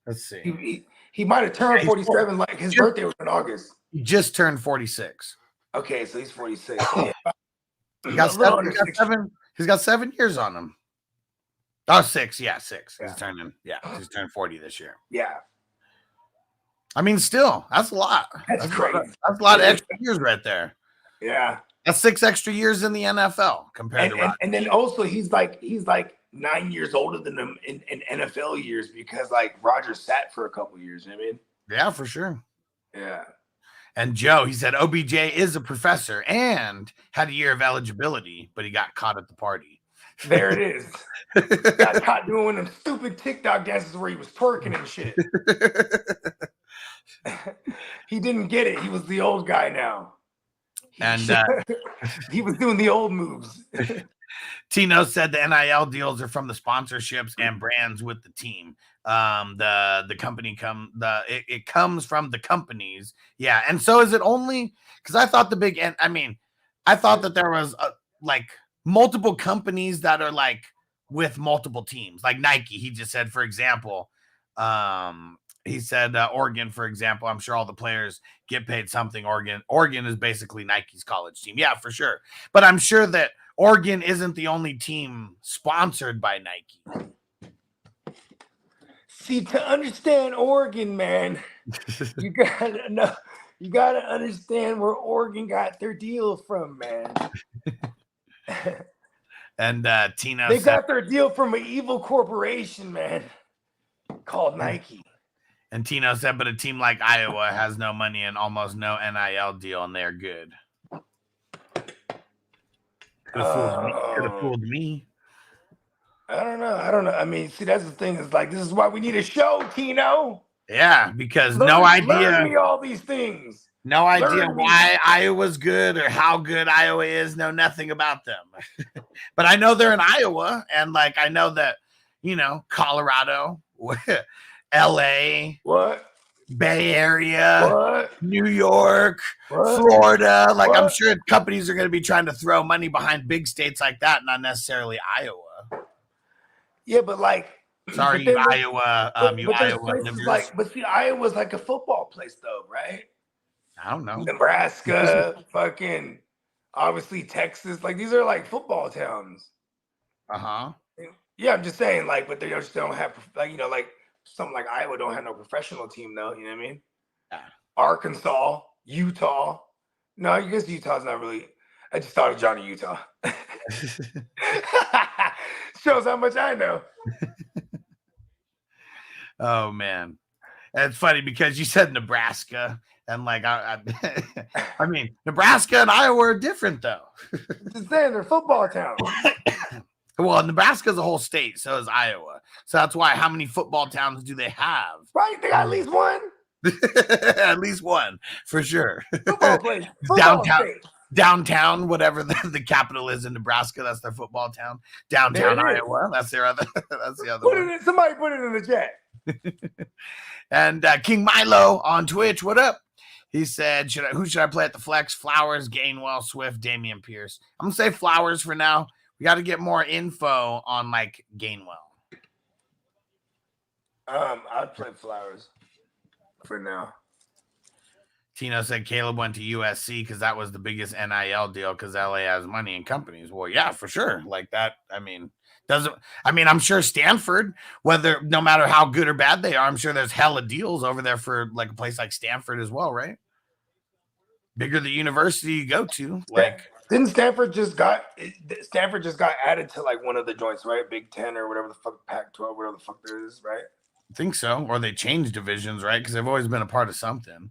Let's see. He might have turned 47. Like his birthday was in August. He just turned 46. Okay, so he's 46. Yeah. He's got 7 years on him. Oh, 6. Yeah, 6. He's turning 40 this year. Yeah. I mean, still, that's a lot. That's crazy. That's a lot of extra years right there. Yeah. That's 6 extra years in the NFL compared to Rodgers. And then also he's like 9 years older than him in NFL years because like Rodgers sat for a couple years. You know what I mean? Yeah, for sure. Yeah. And Joe, he said OBJ is a professor and had a year of eligibility, but he got caught at the party. There it is. Got caught doing one of them stupid TikTok dances where he was twerking and shit. He didn't get it. He was the old guy now. He was doing the old moves. Tino said the NIL deals are from the sponsorships and brands with the team. The company it comes from the companies. Yeah. And so is it only because I thought I thought that there was like multiple companies that are like with multiple teams, like Nike. He just said, for example, he said Oregon, for example. I'm sure all the players get paid something. Oregon is basically Nike's college team. Yeah, for sure. But I'm sure that Oregon isn't the only team sponsored by Nike. See, to understand Oregon, man, you gotta know. You gotta understand where Oregon got their deal from, man. And Tino, they got their deal from an evil corporation, man, called Nike. And Tino said, but a team like Iowa has no money and almost no NIL deal, and they're good. Could have fooled me. I don't know. I mean, see, that's the thing. Is like, this is why we need a show, Tino. Yeah, because learn me all these things. No idea why Iowa's good or how good Iowa is. Know nothing about them. But I know they're in Iowa, and like I know that, Colorado, LA, Bay Area, New York, Florida. Like I'm sure companies are going to be trying to throw money behind big states like that, not necessarily Iowa. Yeah, but like, sorry, you Iowa, Iowa. But see, Iowa's like a football place, though, right? I don't know. Nebraska, fucking, obviously Texas. Like these are like football towns. Yeah, I'm just saying, like, but they just don't have, like, like something like Iowa don't have no professional team, though. You know what I mean? Yeah. Arkansas, Utah. No, I guess Utah's not really. I just thought of Johnny Utah. Shows how much I know. Oh man, that's funny because you said Nebraska, and like I mean Nebraska and Iowa are different though. Just saying, they're football towns. Well, Nebraska's a whole state, so is Iowa. So that's why. How many football towns do they have? Right, they got at least one. At least one for sure. Football place, downtown, whatever the capital is in Nebraska, that's their football town. Downtown Iowa, that's their other. That's the other one. Somebody put it in the chat. And King Milo on Twitch, what up? He said, who should I play at the flex? Flowers, Gainwell, Swift, Damian Pierce. I'm gonna say Flowers for now. We got to get more info on like Gainwell. I'd play Flowers for now. Tino said Caleb went to USC because that was the biggest NIL deal because LA has money and companies. Well, yeah, for sure. Like that. I'm sure Stanford, no matter how good or bad they are, I'm sure there's hella deals over there for like a place like Stanford as well, right? Bigger the university you go to, like. Didn't Stanford just got added to like one of the joints, right? Big 10 or whatever the fuck, Pac-12, whatever the fuck there is, right? I think so. Or they changed divisions, right? Because they've always been a part of something.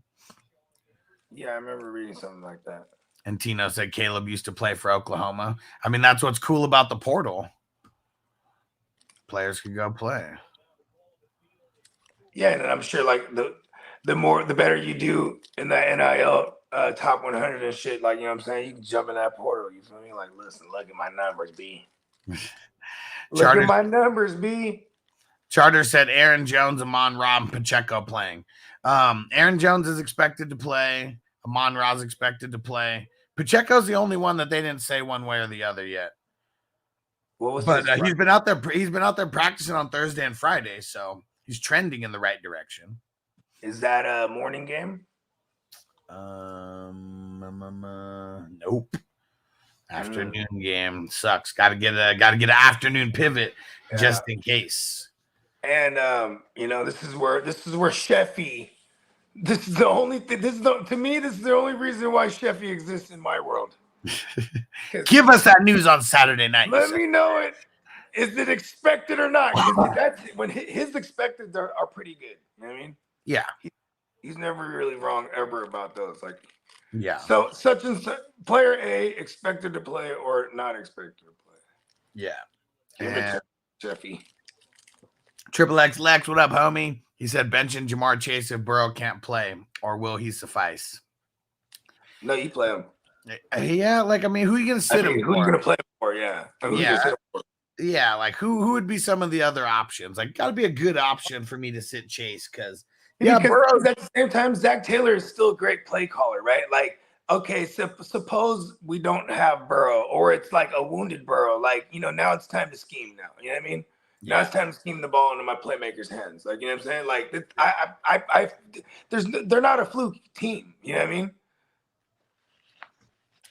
Yeah, I remember reading something like that. And Tino said Caleb used to play for Oklahoma. I mean, that's what's cool about the portal. Players could go play. Yeah, and I'm sure like the better you do in the NIL top 100 and shit, like, you know what I'm saying? You can jump in that portal, you feel me? Like, listen, look at my numbers, B. Look at my numbers, B. Charter said Aaron Jones, Amon Ra, and Pacheco playing. Aaron Jones is expected to play. Amon Ra is expected to play. Pacheco's the only one that they didn't say one way or the other yet. But he's been out there. He's been out there practicing on Thursday and Friday, so he's trending in the right direction. Is that a morning game? Nope. Afternoon game sucks. Got to get an afternoon pivot just in case. And this is where Sheffy. This is the only thing. To me, this is the only reason why Sheffy exists in my world. Give us that news on Saturday night. Let me know it. Is it expected or not? That's when his expected are pretty good. You know what I mean? Yeah. He's never really wrong ever about those. Like, yeah. So such and such, player A expected to play or not expected to play. Yeah. Jeffy. Triple X Lex, what up, homie? He said benching Jamar Chase if Burrow can't play, or will he suffice? No, you play him. Yeah, like who are you gonna sit him for? Who are you gonna play him for? Yeah. Yeah, like who would be some of the other options? Like, gotta be a good option for me to sit Chase because Burrow. At the same time, Zach Taylor is still a great play caller, right? Like Okay, so suppose we don't have Burrow, or it's like a wounded Burrow. Like, now it's time to scheme now. You know what I mean? Now it's time to scheme the ball into my playmakers' hands. Like, you know what I'm saying? Like, they're not a fluke team. You know what I mean?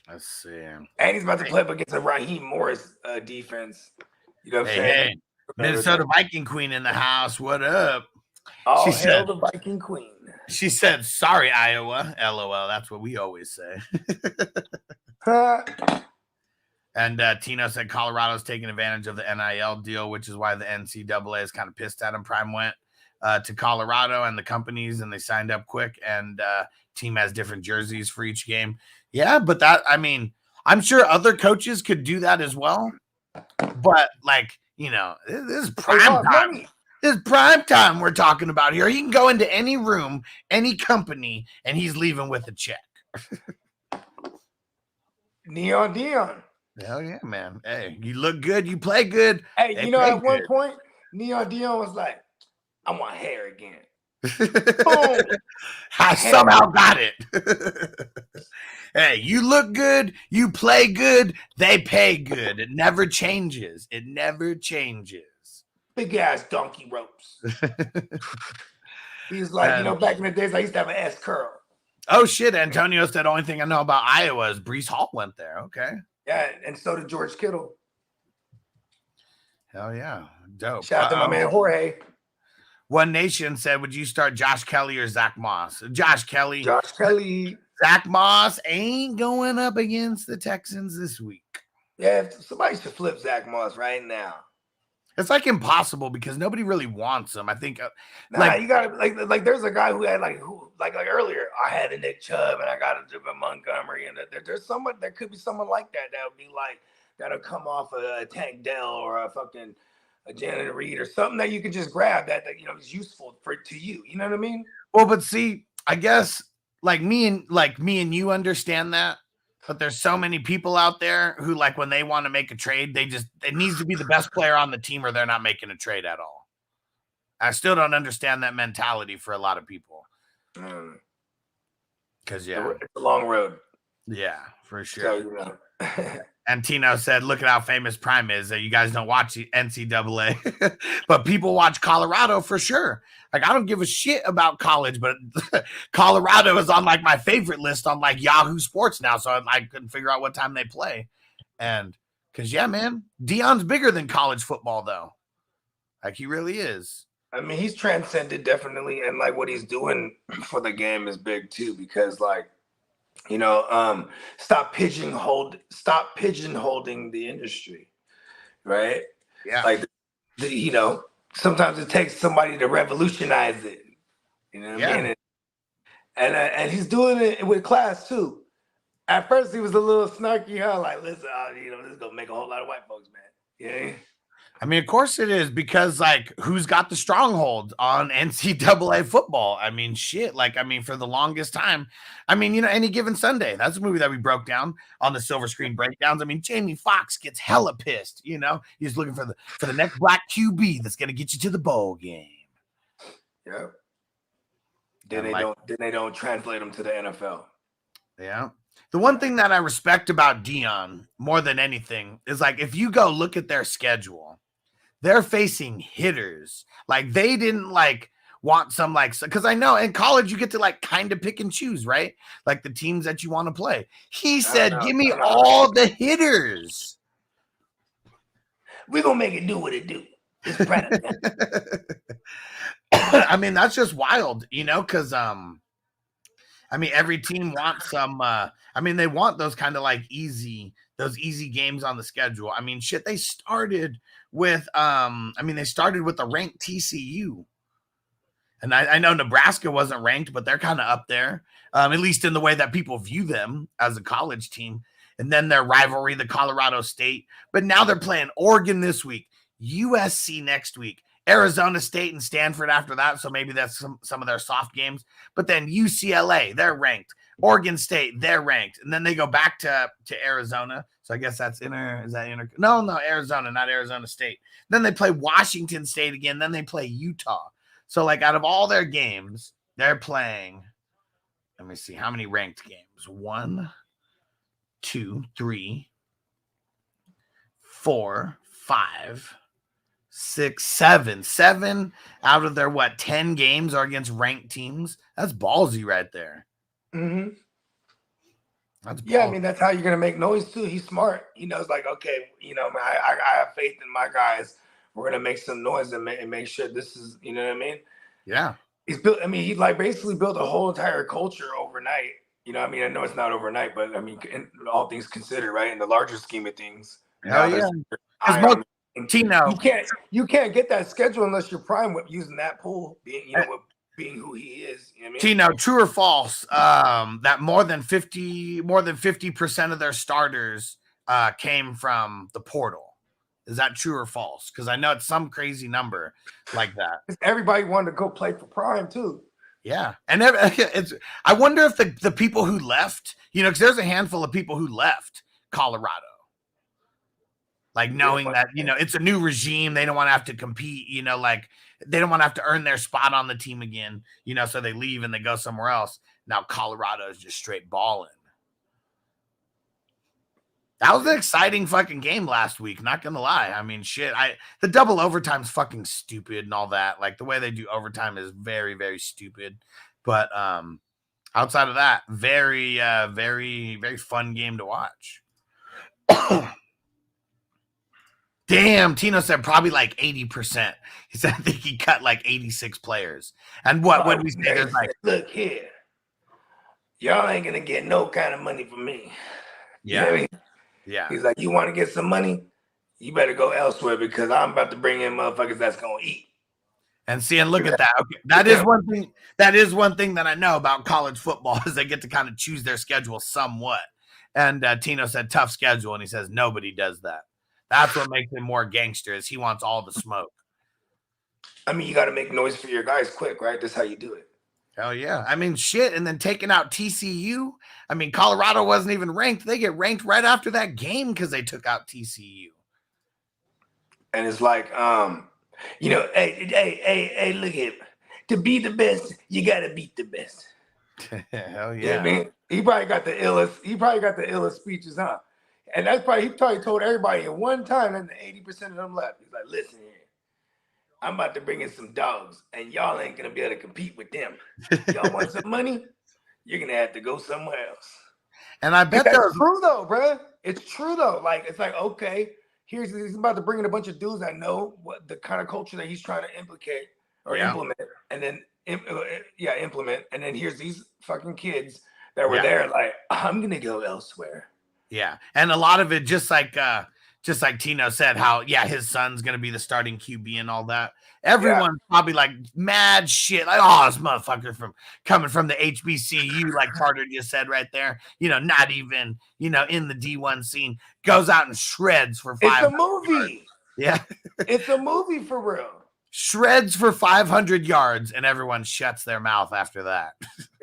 Let's see. And he's about to play up against a Raheem Morris defense. You know what I'm saying? Hey, Minnesota Viking Queen in the house. What up? Oh, hell, the Viking Queen. She said, "Sorry, Iowa." LOL. That's what we always say. And Tino said Colorado's taking advantage of the NIL deal, which is why the NCAA is kind of pissed at him. Prime went to Colorado and the companies, and they signed up quick. And team has different jerseys for each game. Yeah, but I'm sure other coaches could do that as well. But this is prime time. This is prime time we're talking about here. He can go into any room, any company, and he's leaving with a check. Neon Dion. Hell yeah, man. Hey, you look good. You play good. Hey, at one point, Neon Dion was like, I want hair again. Boom. I somehow got it. Hey, you look good. You play good. They pay good. It never changes. It never changes. Big ass donkey ropes. He's like, back in the days, I used to have an S curl. Oh, shit. Antonio said, only thing I know about Iowa is Breece Hall went there. Okay. Yeah, and so did George Kittle. Hell yeah. Dope. Shout out to my man Jorge. One Nation said, would you start Josh Kelly or Zach Moss? Josh Kelly. Zach Moss ain't going up against the Texans this week. Yeah, somebody should flip Zach Moss right now. It's like impossible because nobody really wants him. I think you gotta like there's a guy who had like earlier, I had a Nick Chubb and I got a Montgomery, and there could be someone like that would be like that'll come off a Tank Dell or a fucking a Janet Reed or something that you can just grab that is useful to you. You know what I mean? Well, but see, I guess like me and you understand that. But there's so many people out there who, like, when they want to make a trade, it needs to be the best player on the team or they're not making a trade at all. I still don't understand that mentality for a lot of people. Because, it's a long road. Yeah, for sure. So, And Tino said, look at how famous Prime is. You guys don't watch the NCAA, but people watch Colorado for sure. Like, I don't give a shit about college, but Colorado is on like my favorite list on like Yahoo Sports now. So I couldn't figure out what time they play. And because, yeah, man, Dion's bigger than college football, though. Like, he really is. I mean, he's transcended definitely. And like what he's doing for the game is big too, because like, stop pigeonholing the industry, right? Yeah. Like, sometimes it takes somebody to revolutionize it. You know what I mean? And he's doing it with class too. At first, he was a little snarky, like, listen, this is gonna make a whole lot of white folks mad. Yeah. I mean, of course it is, because like, who's got the stronghold on NCAA football? I mean, shit. Like, for the longest time, Any Given Sunday, that's a movie that we broke down on the Silver Screen Breakdowns. Jamie Foxx gets hella pissed. He's looking for the next black QB that's gonna get you to the bowl game. Yeah. Then they don't translate them to the NFL. Yeah. The one thing that I respect about Dion more than anything is like, if you go look at their schedule, they're facing hitters. Like, they didn't like want some like, because I know in college you get to like kind of pick and choose, right? Like the teams that you want to play. He said, give me all the hitters. We're going to make it do what it do. It's that's just wild, because every team wants some, they want those kind of like easy games on the schedule. They started with, they started with a ranked TCU. And I know Nebraska wasn't ranked, but they're kind of up there, at least in the way that people view them as a college team. And then their rivalry, the Colorado State. But now they're playing Oregon this week, USC next week, Arizona State and Stanford after that. So maybe that's some of their soft games. But then UCLA, they're ranked. Oregon State, they're ranked. And then they go back to Arizona. So I guess that's No, Arizona, not Arizona State. Then they play Washington State again. Then they play Utah. So like out of all their games, they're playing Let me see how many ranked games. 1, 2, 3, 4, 5, 6, 7. 7 out of their 10 games are against ranked teams. That's ballsy right there. Mm-hmm. That's I mean, that's how you're gonna make noise too. He's smart. He knows, like, okay, I have faith in my guys. We're gonna make some noise and make sure this is, you know what I mean? Yeah. He's built. I mean, he like basically built a whole entire culture overnight. You know, I mean, I know it's not overnight, but I mean, in all things considered, right? In the larger scheme of things, hell yeah. Tino, you can't get that schedule unless you're prime with using that pool, being who he is. You know what I mean? Tino, true or false? That more than 50% of their starters came from the portal. Is that true or false? Because I know it's some crazy number like that. Everybody wanted to go play for prime too. Yeah, and I wonder if the people who left, because there's a handful of people who left Colorado, like knowing that it's a new regime, they don't want to have to compete, like they don't want to have to earn their spot on the team again, so they leave and they go somewhere else. Now Colorado is just straight balling. That was an exciting fucking game last week. Not gonna lie. I mean, shit. The double overtime's fucking stupid and all that. Like the way they do overtime is very, very stupid. But outside of that, very, very, very fun game to watch. Damn, Tino said probably like 80%. He said I think he cut like 86 players. And what we say? There's like, look here, y'all ain't gonna get no kind of money from me. Yeah. You know what I mean? Yeah. He's like, you want to get some money? You better go elsewhere because I'm about to bring in motherfuckers that's gonna eat. And see, and look at that. Okay. That is one thing. That is one thing that I know about college football is they get to kind of choose their schedule somewhat. And Tino said tough schedule, and he says nobody does that. That's what makes him more gangster. Is he wants all the smoke. I mean, you got to make noise for your guys quick, right? That's how you do it. Hell yeah. I mean, shit. And then taking out TCU. I mean, Colorado wasn't even ranked. They get ranked right after that game because they took out TCU. And it's like, hey, look at him. To be the best, you got to beat the best. Hell yeah. You know what I mean? He probably got the illest speeches, huh? And he probably told everybody at one time, and 80% of them left. He's like, listen here. I'm about to bring in some dogs, and y'all ain't going to be able to compete with them. Y'all want some money? You're going to have to go somewhere else. And I bet that's true, though, bro. It's true, though. Like, it's like, okay, he's about to bring in a bunch of dudes that know what the kind of culture that he's trying to implement, and then, implement. And then here's these fucking kids that were there, like, I'm going to go elsewhere. Yeah. And a lot of it, just like Tino said, how, his son's going to be the starting QB and all that. Everyone's probably like mad shit. Like, oh, this motherfucker coming from the HBCU, like Carter just said right there, not even, in the D1 scene, goes out and shreds for 500. It's a movie. Yeah. It's a movie for real. Shreds for 500 yards, and everyone shuts their mouth after that.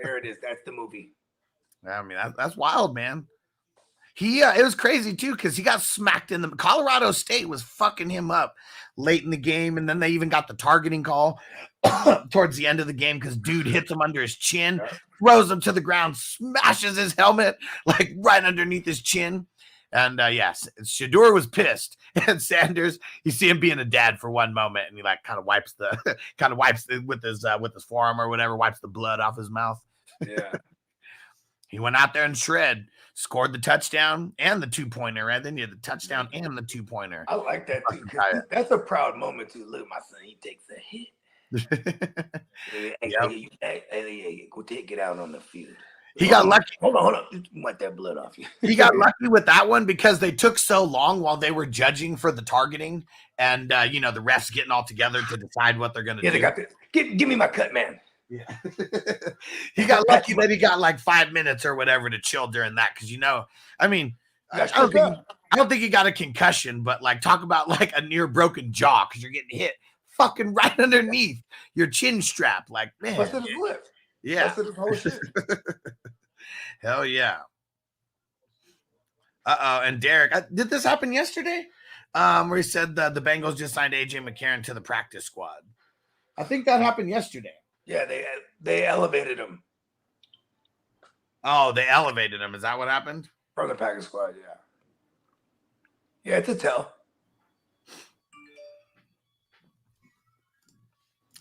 There it is. That's the movie. I mean, that's wild, man. It was crazy too because he got smacked in the Colorado State was fucking him up late in the game, and then they even got the targeting call towards the end of the game because dude hits him under his chin, throws him to the ground, smashes his helmet like right underneath his chin, and yes, Shador was pissed, and Sanders, you see him being a dad for one moment, and he like kind of wipes with his forearm or whatever, wipes the blood off his mouth. Yeah, he went out there and scored the touchdown and the 2-pointer, right? Then you had the touchdown and the 2-pointer. I like that too. That's a proud moment too. Look, my son, he takes a hit. Hey, go take it out on the field. He got lucky. Hold on. Wipe that blood off you. He got lucky with that one because they took so long while they were judging for the targeting and, the refs getting all together to decide what they're going to do. They got this. Give me my cut, man. Yeah. He got lucky that he got like 5 minutes or whatever to chill during that. Cause I mean, I don't think he got a concussion, but like talk about like a near broken jaw. Cause you're getting hit fucking right underneath your chin strap. Like, man. Busted his lip. Yeah. Busted his whole shit. Hell yeah. And Derek, did this happen yesterday? Where he said the Bengals just signed AJ McCarron to the practice squad. I think that happened yesterday. Yeah, they elevated him. Oh, they elevated him. Is that what happened? From the practice squad, yeah. Yeah, it's a tell.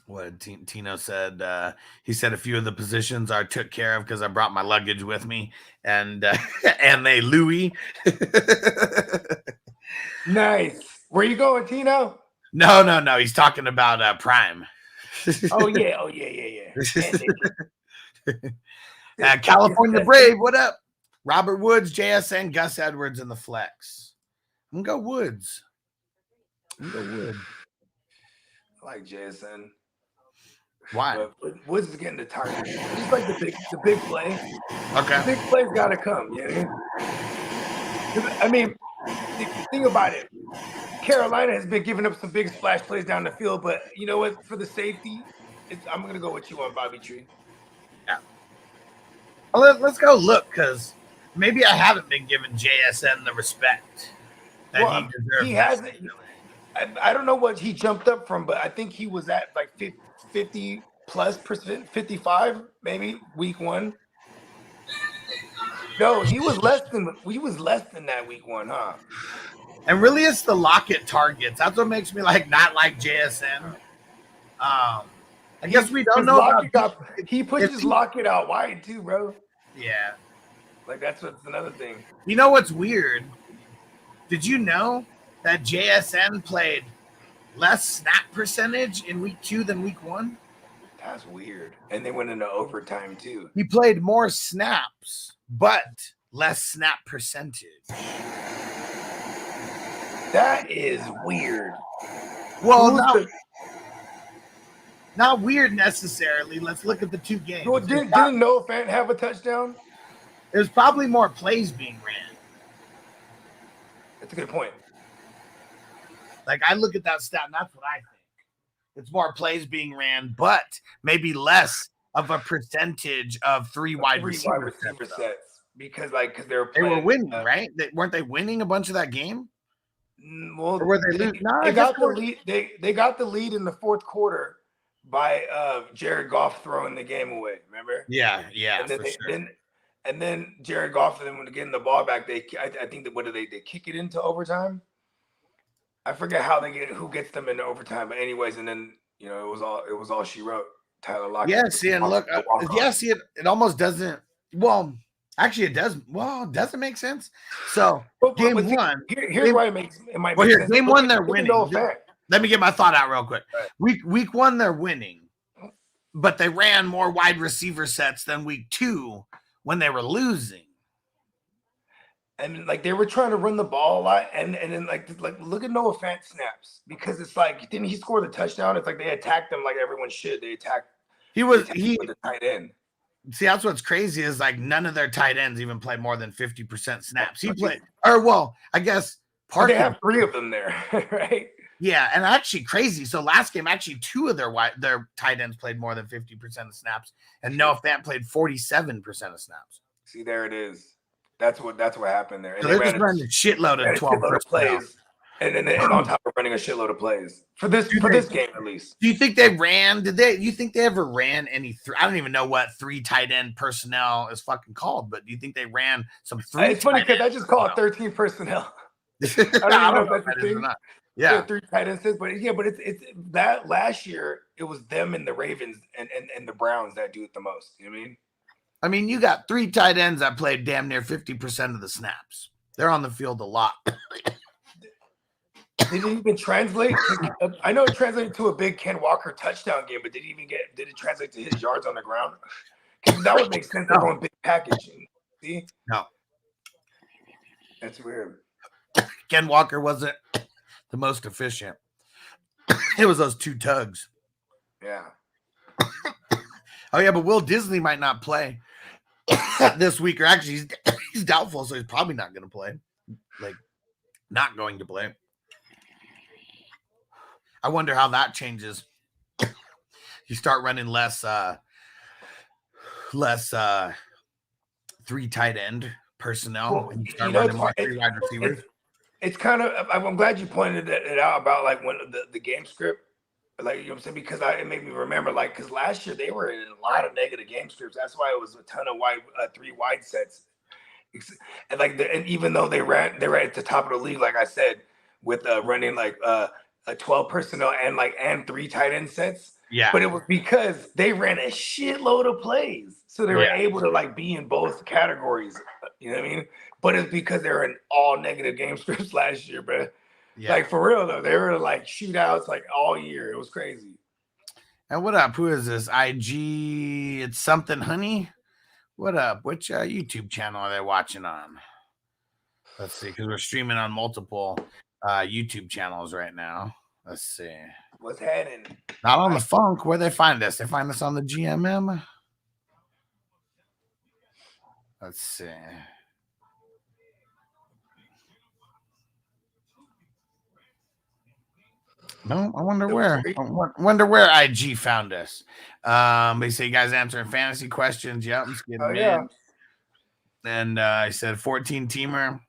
What Tino said, he said a few of the positions are took care of because I brought my luggage with me, and and they Louis. Nice. Where you going, Tino? No. He's talking about Prime. Oh yeah. California Brave, what up? Robert Woods, JSN, Gus Edwards in the flex. I'm gonna go Woods. I like JSN. Why? But Woods is getting the target. He's like the big play. Okay. The big play's got to come. Yeah. I mean, think about it. Carolina has been giving up some big splash plays down the field, but you know what? For the safety, I'm going to go with you on Bobby Tree. Yeah. Well, let's go look, because maybe I haven't been giving JSN the respect that he deserves. He hasn't. I don't know what he jumped up from, but I think he was at like 50+%, 55 maybe week 1. No, he was less than that week 1, huh? And really, it's the Lockett targets. That's what makes me not like JSN. I guess we don't know about he pushes Lockett out wide too, bro. Yeah. Like that's another thing. You know what's weird? Did you know that JSN played less snap percentage in week 2 than week 1? That's weird. And they went into overtime too. He played more snaps, but less snap percentage. That is weird. Well, not weird necessarily. Let's look at the 2 games. Well, didn't Noah Fant have a touchdown? There's probably more plays being ran. That's a good point. Like, I look at that stat, and that's what I think. It's more plays being ran, but maybe less of a percentage of 3 wide receiver sets. Because they were winning, right? Weren't they winning a bunch of that game? Well, or were they losing? No, they got the lead. They got the lead in the 4th quarter by Jared Goff throwing the game away. Remember? Yeah, and then for sure. And then Jared Goff, and then when getting the ball back, I think that they kick it into overtime. I forget who gets them into overtime, but anyways, and then it was all she wrote. Tyler Lockett. Yeah, see, and look, it almost doesn't. Well, actually, it does. Well, it doesn't make sense. So game 1. Here's why it might make sense. Game 1, they're winning. Let me get my thought out real quick. Right. Week 1, they're winning, but they ran more wide receiver sets than week 2 when they were losing. And they were trying to run the ball a lot, and then look at Noah Fant snaps, because it's didn't he score the touchdown? It's they attacked him like everyone should. They attacked. He with the tight end. See, that's what's crazy is none of their tight ends even play more than 50% snaps. He played, I guess Parker. They have 3 of them there, right? Yeah, and actually crazy. So last game, actually 2 of their tight ends played more than 50% of snaps, and Noah Fant played 47% of snaps. See, there it is. That's what happened there. And so they're just running a shitload of 12 plays, and on top of running a shitload of plays for this game at least. Do you think they ran? You think they ever ran any? I don't even know what 3 tight end personnel is fucking called, but do you think they ran some 3? It's funny because I just call it 13 personnel. I don't know if that's the thing. Yeah, 3 tight ends, but it's that last year it was them and the Ravens and the Browns that do it the most. You know what I mean? I mean, you got 3 tight ends that played damn near 50% of the snaps. They're on the field a lot. Did it even translate? I know it translated to a big Ken Walker touchdown game, but did it translate to his yards on the ground? Because that would make sense. They're going big packaging. See? No. That's weird. Ken Walker wasn't the most efficient. It was those 2 tugs. Yeah. Oh, yeah, but Will Disley might not play this week, or actually he's doubtful, so he's probably not going to play. Not going to play. I wonder how that changes. You start running less 3 tight end personnel, and you start running more 3 wide receivers. It's kind of. I'm glad you pointed it out about when the game script Like, you know what I'm saying? Because it made me remember, like, because last year they were in a lot of negative game scripts. That's why it was a ton of three wide sets. And like, and even though they were at the top of the league, like I said, with running like a 12 personnel and 3 tight end sets. Yeah. But it was because they ran a shitload of plays, so they were able to like be in both categories. You know what I mean? But it's because they were in all negative game scripts last year, bro. Yeah. Like for real though, they were like shootouts like all year. It was crazy. And what up? Who is this? IG? It's something, honey. What up? Which YouTube channel are they watching on? Let's see, because we're streaming on multiple YouTube channels right now. Let's see. What's happening? Not on the Funk. Where they find us? They find us on the GMM. Let's see. No, I wonder where. I wonder where IG found us. They say you guys answering fantasy questions. Yep, I'm just getting in. And I said 14 teamer.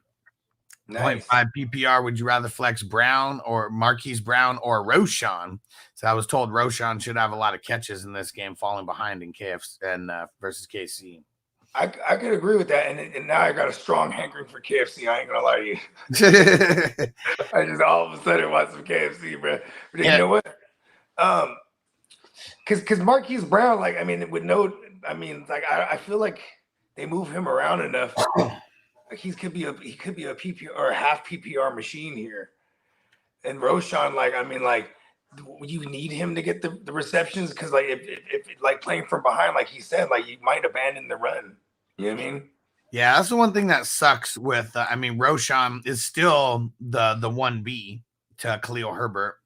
Nice. 0.5 PPR. Would you rather flex Brown or Marquise Brown or Roshan? So I was told Roshan should have a lot of catches in this game, falling behind in KFC and versus KC. I could agree with that, and now I got a strong hankering for KFC. I ain't gonna lie to you. I just all of a sudden want some KFC, bro. But you know what? Because Marquise Brown, like, I mean, like I feel like they move him around enough. Like he could be a PPR or a half PPR machine here. And Roshan, like, I mean, like, you need him to get the receptions because, like, if like playing from behind, like he said, like you might abandon the run. You know what I mean? Yeah, that's the one thing that sucks with. I mean, Roshan is still the 1B to Khalil Herbert,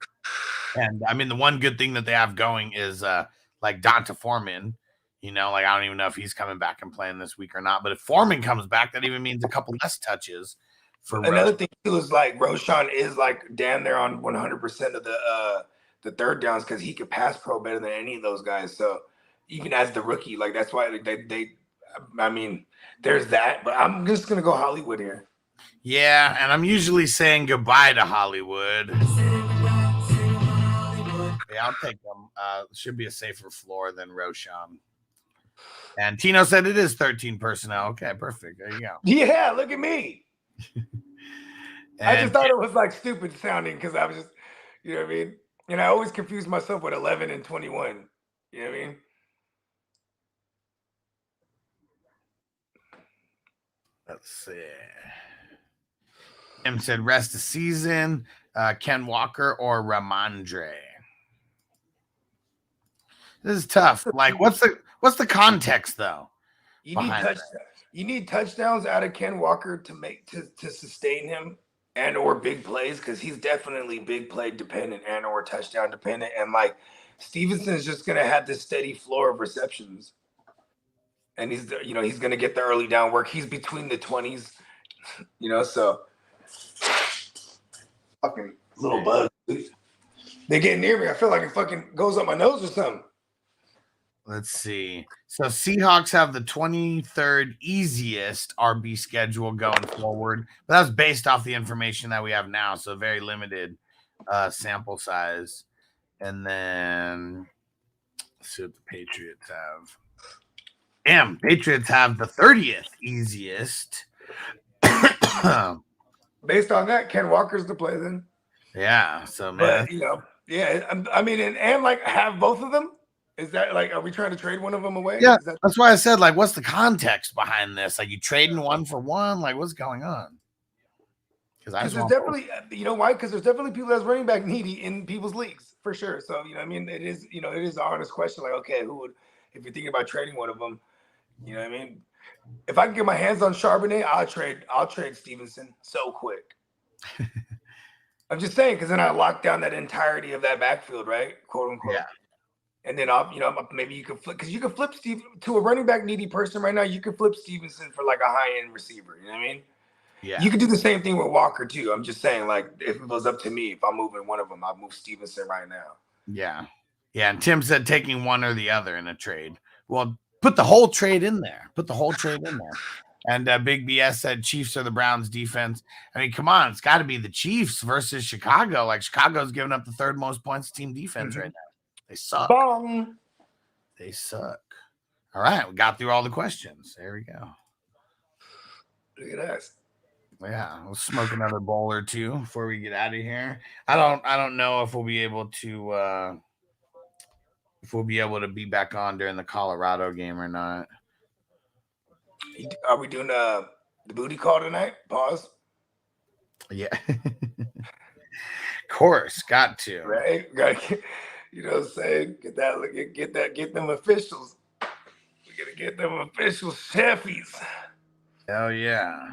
and I mean the one good thing that they have going is like Donta Foreman. You know, like I don't even know if he's coming back and playing this week or not. But if Foreman comes back, that even means a couple less touches. For another thing too is like Roshan is like damn near on 100% of the third downs because he could pass pro better than any of those guys. So even as the rookie, like that's why they I mean, there's that. But I'm just gonna go Hollywood here. Yeah, and I'm usually saying goodbye to Hollywood. Yeah, I'll take them. Should be a safer floor than Roshan. And Tino said it is 13 personnel. Okay, perfect. There you go. Yeah, look at me. I just thought it was like stupid sounding because I was just, you know what I mean? And I always confuse myself with 11 and 21. You know what I mean? Let's see. Tim said rest of season, Ken Walker or Ramondre. This is tough. Like, what's the context though? You need touchdowns out of Ken Walker to sustain him and or big plays because he's definitely big play dependent and or touchdown dependent. And like Stevenson is just gonna have this steady floor of receptions. And he's going to get the early down work. He's between the 20s, so fucking little bug. They get near me. I feel like it fucking goes up my nose or something. Let's see. So Seahawks have the 23rd easiest RB schedule going forward. But that's based off the information that we have now. So very limited sample size. And then let's see what the Patriots have. Damn, Patriots have the 30th easiest. Based on that, Ken Walker's the play then. Yeah, so man. But, I mean, and like have both of them. Is that like, are we trying to trade one of them away? Yeah, that's why I said, like, what's the context behind this? Like, you trading one for one? Like, what's going on? Because there's definitely, you know why? Because there's definitely people that's running back needy in people's leagues for sure. So, I mean, it is an honest question. Like, okay, who would, if you're thinking about trading one of them, you know what I mean? If I can get my hands on Charbonnet, I'll trade Stevenson so quick. I'm just saying, because then I lock down that entirety of that backfield, right? Quote unquote. Yeah. And then maybe you can flip, because you can flip Steve to a running back needy person right now. You can flip Stevenson for like a high end receiver. You know what I mean? Yeah. You could do the same thing with Walker too. I'm just saying, like, if it was up to me, if I'm moving one of them, I'd move Stevenson right now. Yeah. Yeah. And Tim said taking one or the other in a trade. Well, put the whole trade in there. And Big BS said Chiefs are the Browns defense. I mean, come on, it's got to be the Chiefs versus Chicago. Like Chicago's giving up the third most points team defense right now. They suck. Bong. They suck. All right, we got through all the questions. There we go. Look at us. Yeah, we'll smoke another bowl or two before we get out of here. I don't know if we'll be able to be back on during the Colorado game or not. Are we doing the booty call tonight? Pause. Yeah. Of course, got to. Right? Gotta you know what I'm saying? Get them officials. We gotta get them official chefies. Hell yeah.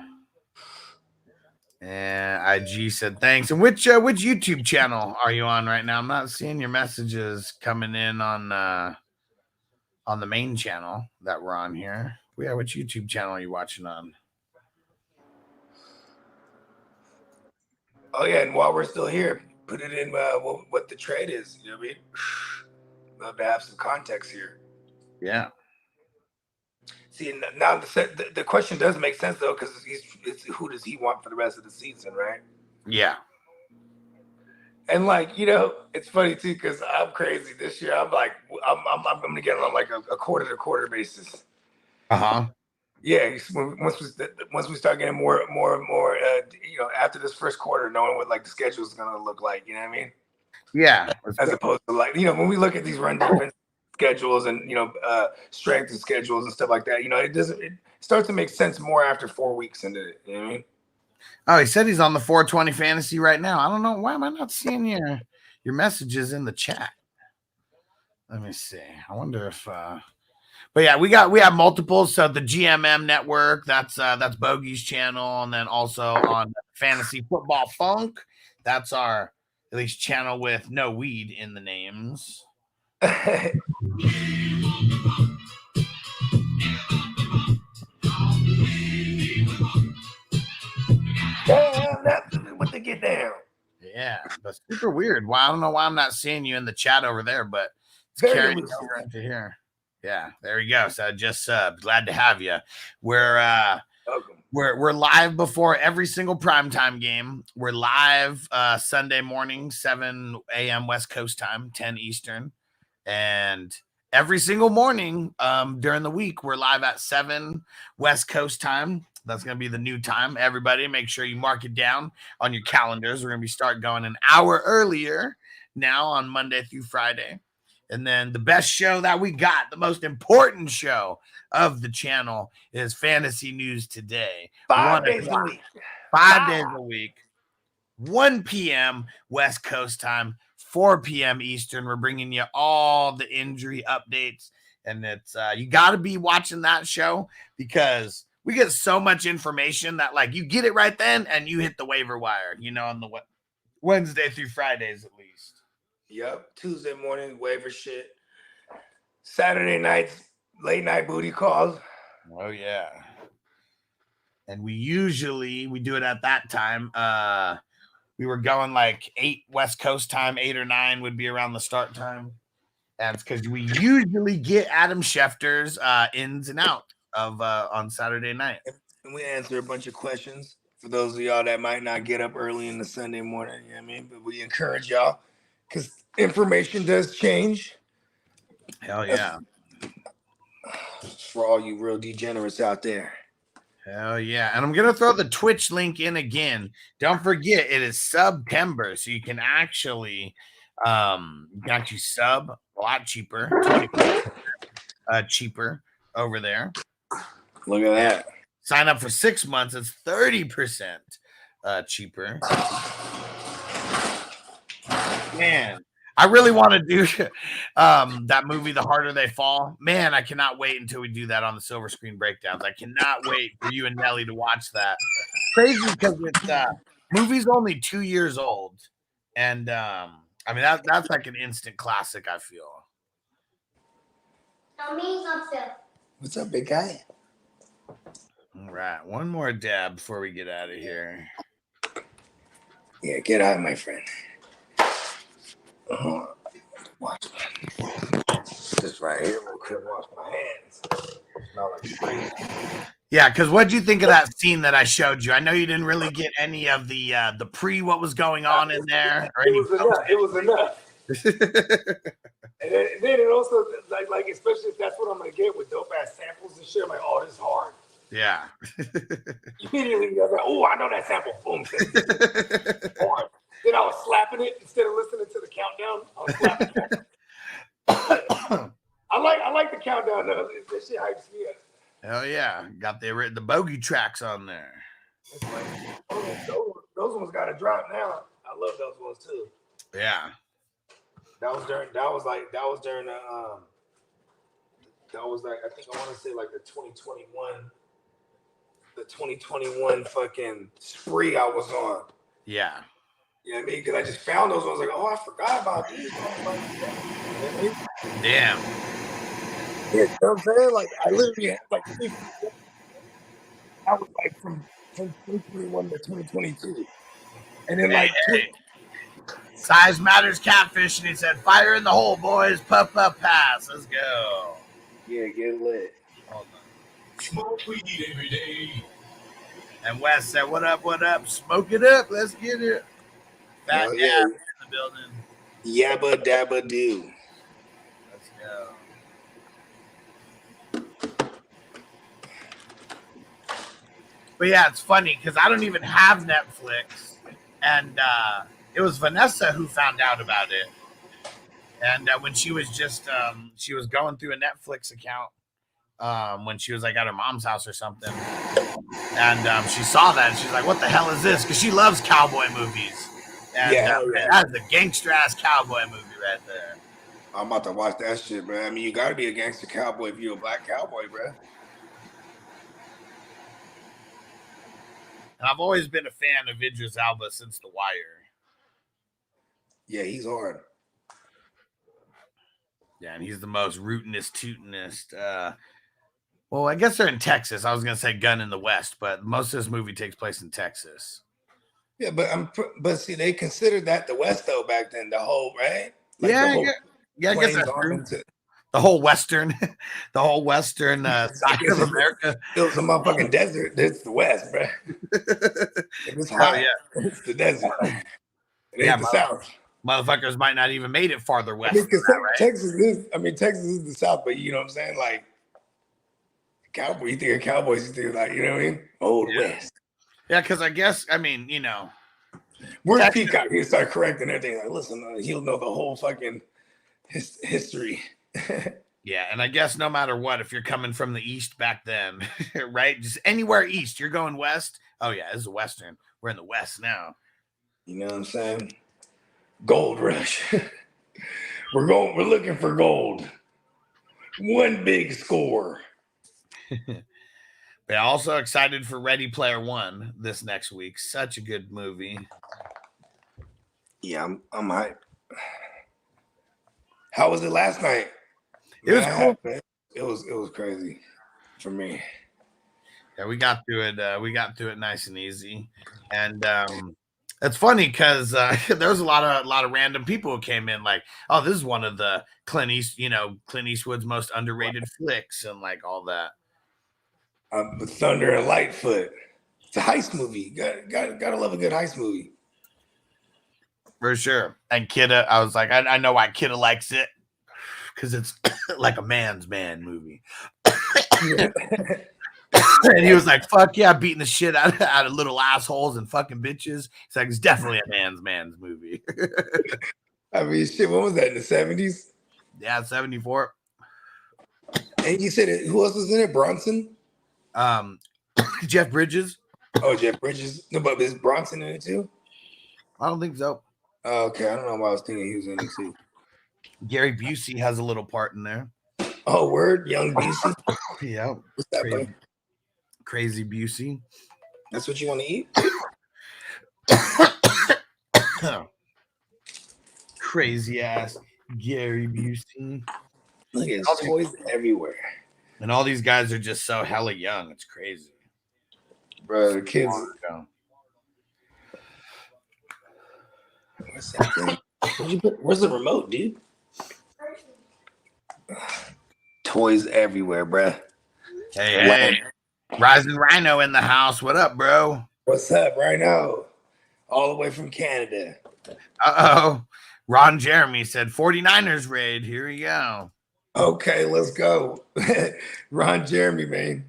And IG said thanks. And which YouTube channel are you on right now? I'm not seeing your messages coming in on the main channel that we're on here. Yeah, which YouTube channel are you watching on? Oh yeah, and while we're still here, put it in what the trade is. You know what I mean? Love to have some context here. Yeah. See, now the question does make sense though, because it's who does he want for the rest of the season, right? Yeah. And like, you know, it's funny too, because I'm crazy this year. I'm like, I'm gonna get on like a quarter to quarter basis. Yeah, once we start getting more, you know, after this first quarter, knowing what like the schedule is gonna look like, you know what I mean? Yeah. As opposed to like, you know, when we look at these run defense schedules and you know strength and schedules and stuff like that, you know, it starts to make sense more after 4 weeks into it. You know what I mean? Oh, he said he's on the 420 fantasy right now. I don't know why am I not seeing your messages in the chat. Let me see. I wonder if but yeah, we have multiples. So the GMM Network, that's Bogey's channel, and then also on Fantasy Football Funk, that's our at least channel with no weed in the names. Damn, that's what they get down. Yeah, that's super weird. Well, I don't know why I'm not seeing you in the chat over there, but it's carrying over into here. Yeah, there you go. So just glad to have you. We're live before every single primetime game. We're live Sunday morning, 7 a.m. West Coast time, 10 Eastern. And every single morning during the week, we're live at 7 West Coast time. That's going to be the new time. Everybody, make sure you mark it down on your calendars. We're going to start going an hour earlier now on Monday through Friday. And then the best show that we got, the most important show of the channel, is Fantasy News Today. 5 days a week. 5 days a week. 1 p.m. West Coast time, 4 p.m. Eastern. We're bringing you all the injury updates. And it's you got to be watching that show because we get so much information that like you get it right then and you hit the waiver wire, you know, on the Wednesday through Fridays at least. Yep. Tuesday morning, waiver shit. Saturday nights, late night booty calls. Oh, yeah. And we do it at that time. We were going like 8 West Coast time, 8 or 9 would be around the start time. And it's because we usually get Adam Schefter's ins and out of on Saturday night. And we answer a bunch of questions for those of y'all that might not get up early in the Sunday morning. You know what I mean? But we encourage y'all because information does change. Hell yeah. For all you real degenerates out there. Hell yeah. And I'm going to throw the Twitch link in again. Don't forget, it is September, so you can actually sub a lot cheaper, 20% cheaper over there. Look at that. Sign up for 6 months. It's 30% cheaper. Man, I really want to do that movie, The Harder They Fall. Man, I cannot wait until we do that on the Silver Screen Breakdowns. I cannot wait for you and Nelly to watch that. Crazy because it's movie's only 2 years old. And I mean, that's like an instant classic, I feel. What's up, big guy? All right, one more dab before we get out of here. Yeah, get out, my friend. Watch this right here. We'll wash my hands. Smell like crazy. Yeah, because what'd you think of that scene that I showed you? I know you didn't really get any of the what was going on in there. Or it was enough. And then it also like especially if that's what I'm gonna get with dope ass samples and shit. I'm like, oh, this is hard. Yeah. Immediately, I was like, oh, I know that sample. Boom. Hard. Then I was slapping it instead of listening to the countdown. I was slapping it. I like the countdown though. That shit hypes me up. Hell yeah. Got the bogey tracks on there. It's like, those ones gotta drop now. I love those ones too. Yeah. That was like I think I want to say like the 2021 fucking spree I was on. Yeah. You know what I mean? Because I just found those ones like, oh, I forgot about these. Damn. Yeah, you know what I'm saying? Like I literally had like 50. I was like from 2021 to 2022. And then Size matters catfish, and he said, fire in the hole, boys. Puff, puff, pass. Let's go. Yeah, get lit. Hold on. Smoke weed every day. And Wes said, what up, what up? Smoke it up. Let's get it. Fat Dab in the building. Yabba dabba do. Let's go. But yeah, it's funny because I don't even have Netflix. And it was Vanessa who found out about it. And when she was just, she was going through a Netflix account when she was like at her mom's house or something. And she saw that and she's like, what the hell is this? Because she loves cowboy movies. And that is a gangster ass cowboy movie right there. I'm about to watch that shit, bro. I mean, you got to be a gangster cowboy if you're a black cowboy, bro. And I've always been a fan of Idris Elba since The Wire. Yeah, he's hard. Yeah, and he's the most rootinest, tootinest. Well, I guess they're in Texas. I was going to say Gun in the West, but most of this movie takes place in Texas. Yeah, but see, they considered that the West though back then. The whole right. Like I guess that's true. The whole Western side of America. It was a motherfucking desert. It's the West, bro. It's hot. It's the desert. It ain't the South. Motherfuckers might not even made it farther west. Right? Texas is the South, but you know what I'm saying? Like, cowboy, you think of cowboys, you think like, you know what I mean? Old West. Yeah, because I guess, I mean, you know. Where's Peacock? He'll start correcting everything. Like, listen, he'll know the whole fucking history. Yeah, and I guess no matter what, if you're coming from the East back then, right? Just anywhere East, you're going West. Oh, yeah, this is a Western. We're in the West now. You know what I'm saying? Gold rush. We're looking for gold. One big score. But also excited for Ready Player One this next week. Such a good movie. Yeah, I'm hyped. How was it last night? It was cool. It was crazy for me. Yeah, we got through it. We got through it nice and easy. And it's funny because there was a lot of random people who came in like, oh, this is one of the Clint Eastwood's most underrated flicks and like all that. Thunder and Lightfoot. It's a heist movie. Gotta love a good heist movie. For sure. And Kidda, I was like, I know why Kidda likes it. Because it's like a man's man movie. And he was like, fuck yeah, beating the shit out of little assholes and fucking bitches. He's like, it's definitely a man's movie. I mean, shit, what was that, in the 70s? Yeah, 74. And you said it, who else was in it? Bronson? Jeff Bridges. Oh, Jeff Bridges. No, but is Bronson in it too? I don't think so. Oh, okay, I don't know why I was thinking he was in it too. Gary Busey has a little part in there. Oh, word? Young Busey? Yeah. What's that, Crazy Busey. That's what you want to eat? Crazy ass Gary Busey. Look at toys everywhere. And all these guys are just so hella young. It's crazy. Bro, the kids. What's that thing? Where's the remote, dude? Toys everywhere, bruh. Hey. Rising Rhino in the house. What up, bro? What's up, Rhino? All the way from Canada. Uh-oh. Ron Jeremy said 49ers raid. Here we go. Okay, let's go. Ron Jeremy, man.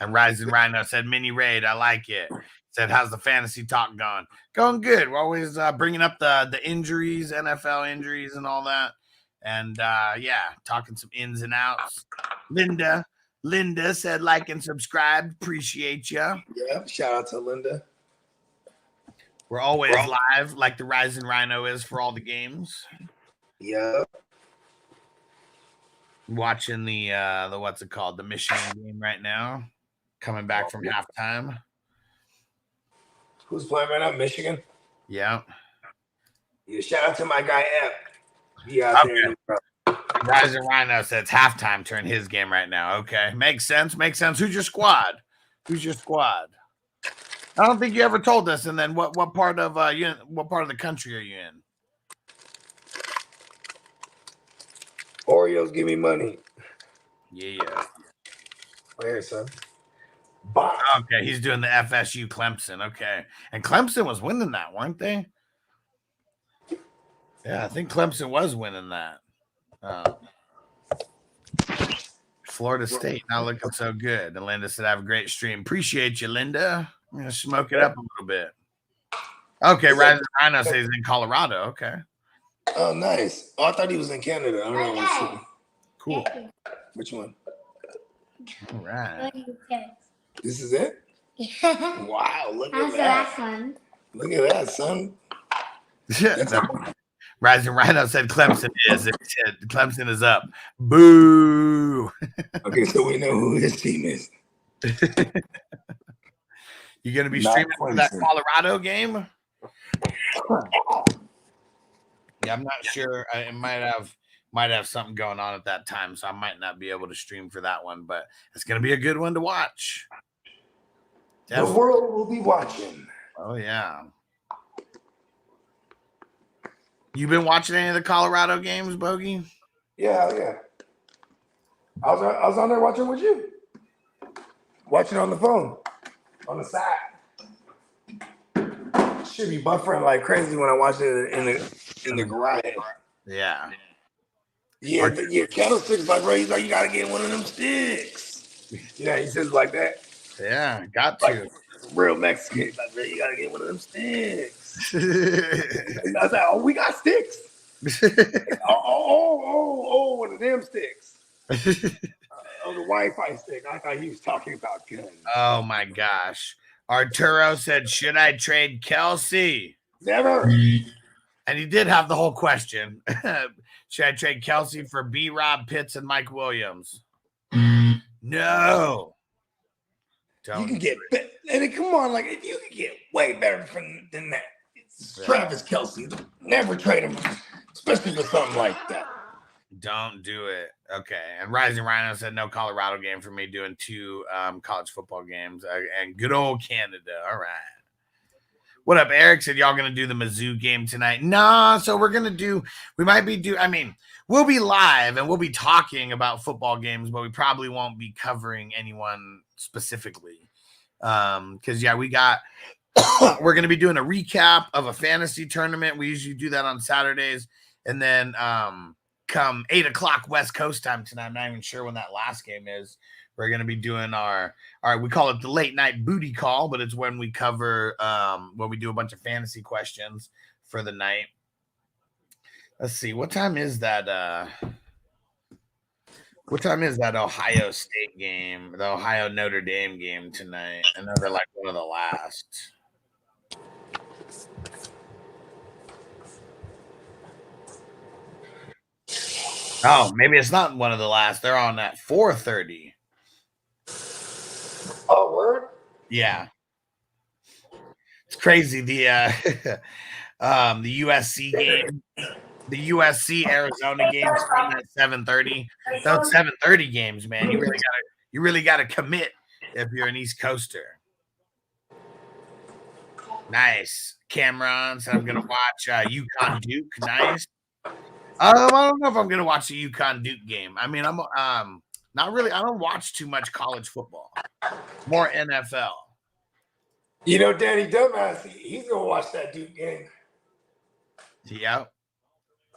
And Rising Rhino said mini raid. I like it. Said, how's the fantasy talk going? Going good. We're always bringing up the injuries, NFL injuries and all that. And yeah, talking some ins and outs. Linda said like and subscribe. Appreciate you. Yeah, shout out to Linda. We're always live like the Rising Rhino is for all the games. Yeah. Watching the what's it called? The Michigan game right now. Coming back from halftime. Who's playing right now? Michigan? Yeah. Yeah, shout out to my guy Ep. Yeah, Rising Rhino says halftime turn his game right now. Okay. Makes sense. Who's your squad? I don't think you ever told us. And then what part of what part of the country are you in? Oreos, give me money. Yeah. Where, son? Okay, he's doing the FSU Clemson. Okay. And Clemson was winning that, weren't they? Yeah, I think Clemson was winning that. Florida State not looking so good. And Linda said, have a great stream. Appreciate you, Linda. I'm going to smoke it up a little bit. Okay, Rising Rhino says he's in Colorado. Okay. Oh, nice. Oh, I thought he was in Canada. I don't know. Cool. Which one? All right. This is it? Wow, look at How's the last one? Look at that, son. Rising Rhino said Clemson is. It said Clemson is up. Boo. Okay, so we know who his team is. You going to be streaming for that Colorado game? Yeah, I'm not sure. I might have something going on at that time, so I might not be able to stream for that one, but it's going to be a good one to watch. Definitely. The world will be watching. Oh, yeah. You been watching any of the Colorado games, Bogey? Yeah. I was on there watching with you. Watching on the phone. On the side. Should be buffering like crazy when I watch it in the garage. Yeah. Yeah, candlesticks like bro, he's like, you gotta get one of them sticks. Yeah, he says like that. Yeah, got to. Like, real Mexican. Like, bro, you gotta get one of them sticks. I was like, oh, we got sticks. One of them sticks. The Wi-Fi stick. I thought he was talking about guns. Oh my gosh. Arturo said, should I trade Kelsey? Never. And he did have the whole question. Should I trade Kelsey for B-Rob, Pitts, and Mike Williams? No. Don't. You can get better. And come on, like, if you can get way better than that. It's Travis Kelsey. Never trade him, especially for something like that. Don't do it. Okay. And Rising Rhino said no Colorado game for me, doing 2 college football games and good old Canada. All right. What up, Eric? Said y'all gonna do the Mizzou game tonight? Nah, so we'll be live and we'll be talking about football games, but we probably won't be covering anyone specifically. Because we're gonna be doing a recap of a fantasy tournament. We usually do that on Saturdays, and then come 8:00 West Coast time tonight. I'm not even sure when that last game is. We're going to be doing our we call it the late night booty call, but it's when we cover when we do a bunch of fantasy questions for the night. Let's see. What time is that Ohio State game, the Ohio Notre Dame game tonight? I know they're like one of the last. Oh, maybe it's not one of the last. They're on at 4:30. Oh, word? Yeah. It's crazy. The USC game, the USC Arizona game starting at 7:30. Those 7:30 games, man, you really gotta commit if you're an East Coaster. Nice. Cameron said I'm gonna watch UConn Duke. Nice. I don't know if I'm gonna watch the UConn Duke game. I mean, Not really. I don't watch too much college football. More NFL. You know, Danny Dumbass, he's gonna watch that Duke game. Yeah.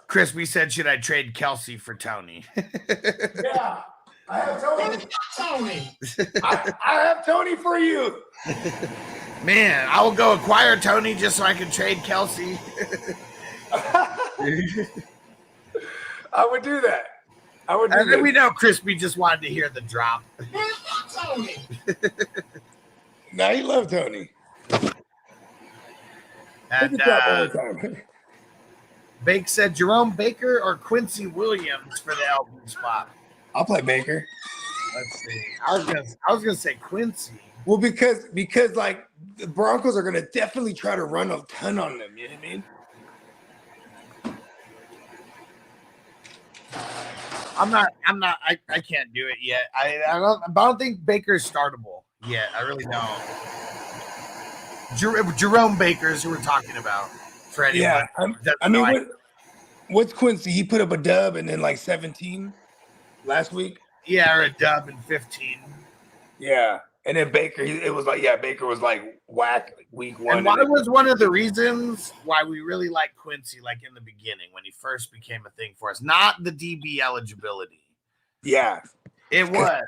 Crispy said, should I trade Kelsey for Tony? Yeah, I have Tony. I have Tony for you. Man, I will go acquire Tony just so I can trade Kelsey. I would do that. And then we know Crispy just wanted to hear the drop. Tony. Now he loved Tony. And Bake said Jerome Baker or Quincy Williams for the LB spot. I'll play Baker. Let's see. I was gonna say Quincy. Well, because like the Broncos are gonna definitely try to run a ton on them. You know what I mean? I can't do it yet. I don't think Baker's startable yet. I really don't. Jerome Baker's who we're talking about. Freddie. Yeah. I mean, what's Quincy? He put up a dub and then like 17 last week. Yeah, or a dub in 15. Yeah. And then Baker, Baker was like whack week one. And why was one of the reasons why we really liked Quincy, like in the beginning when he first became a thing for us, not the DB eligibility. Yeah, it was.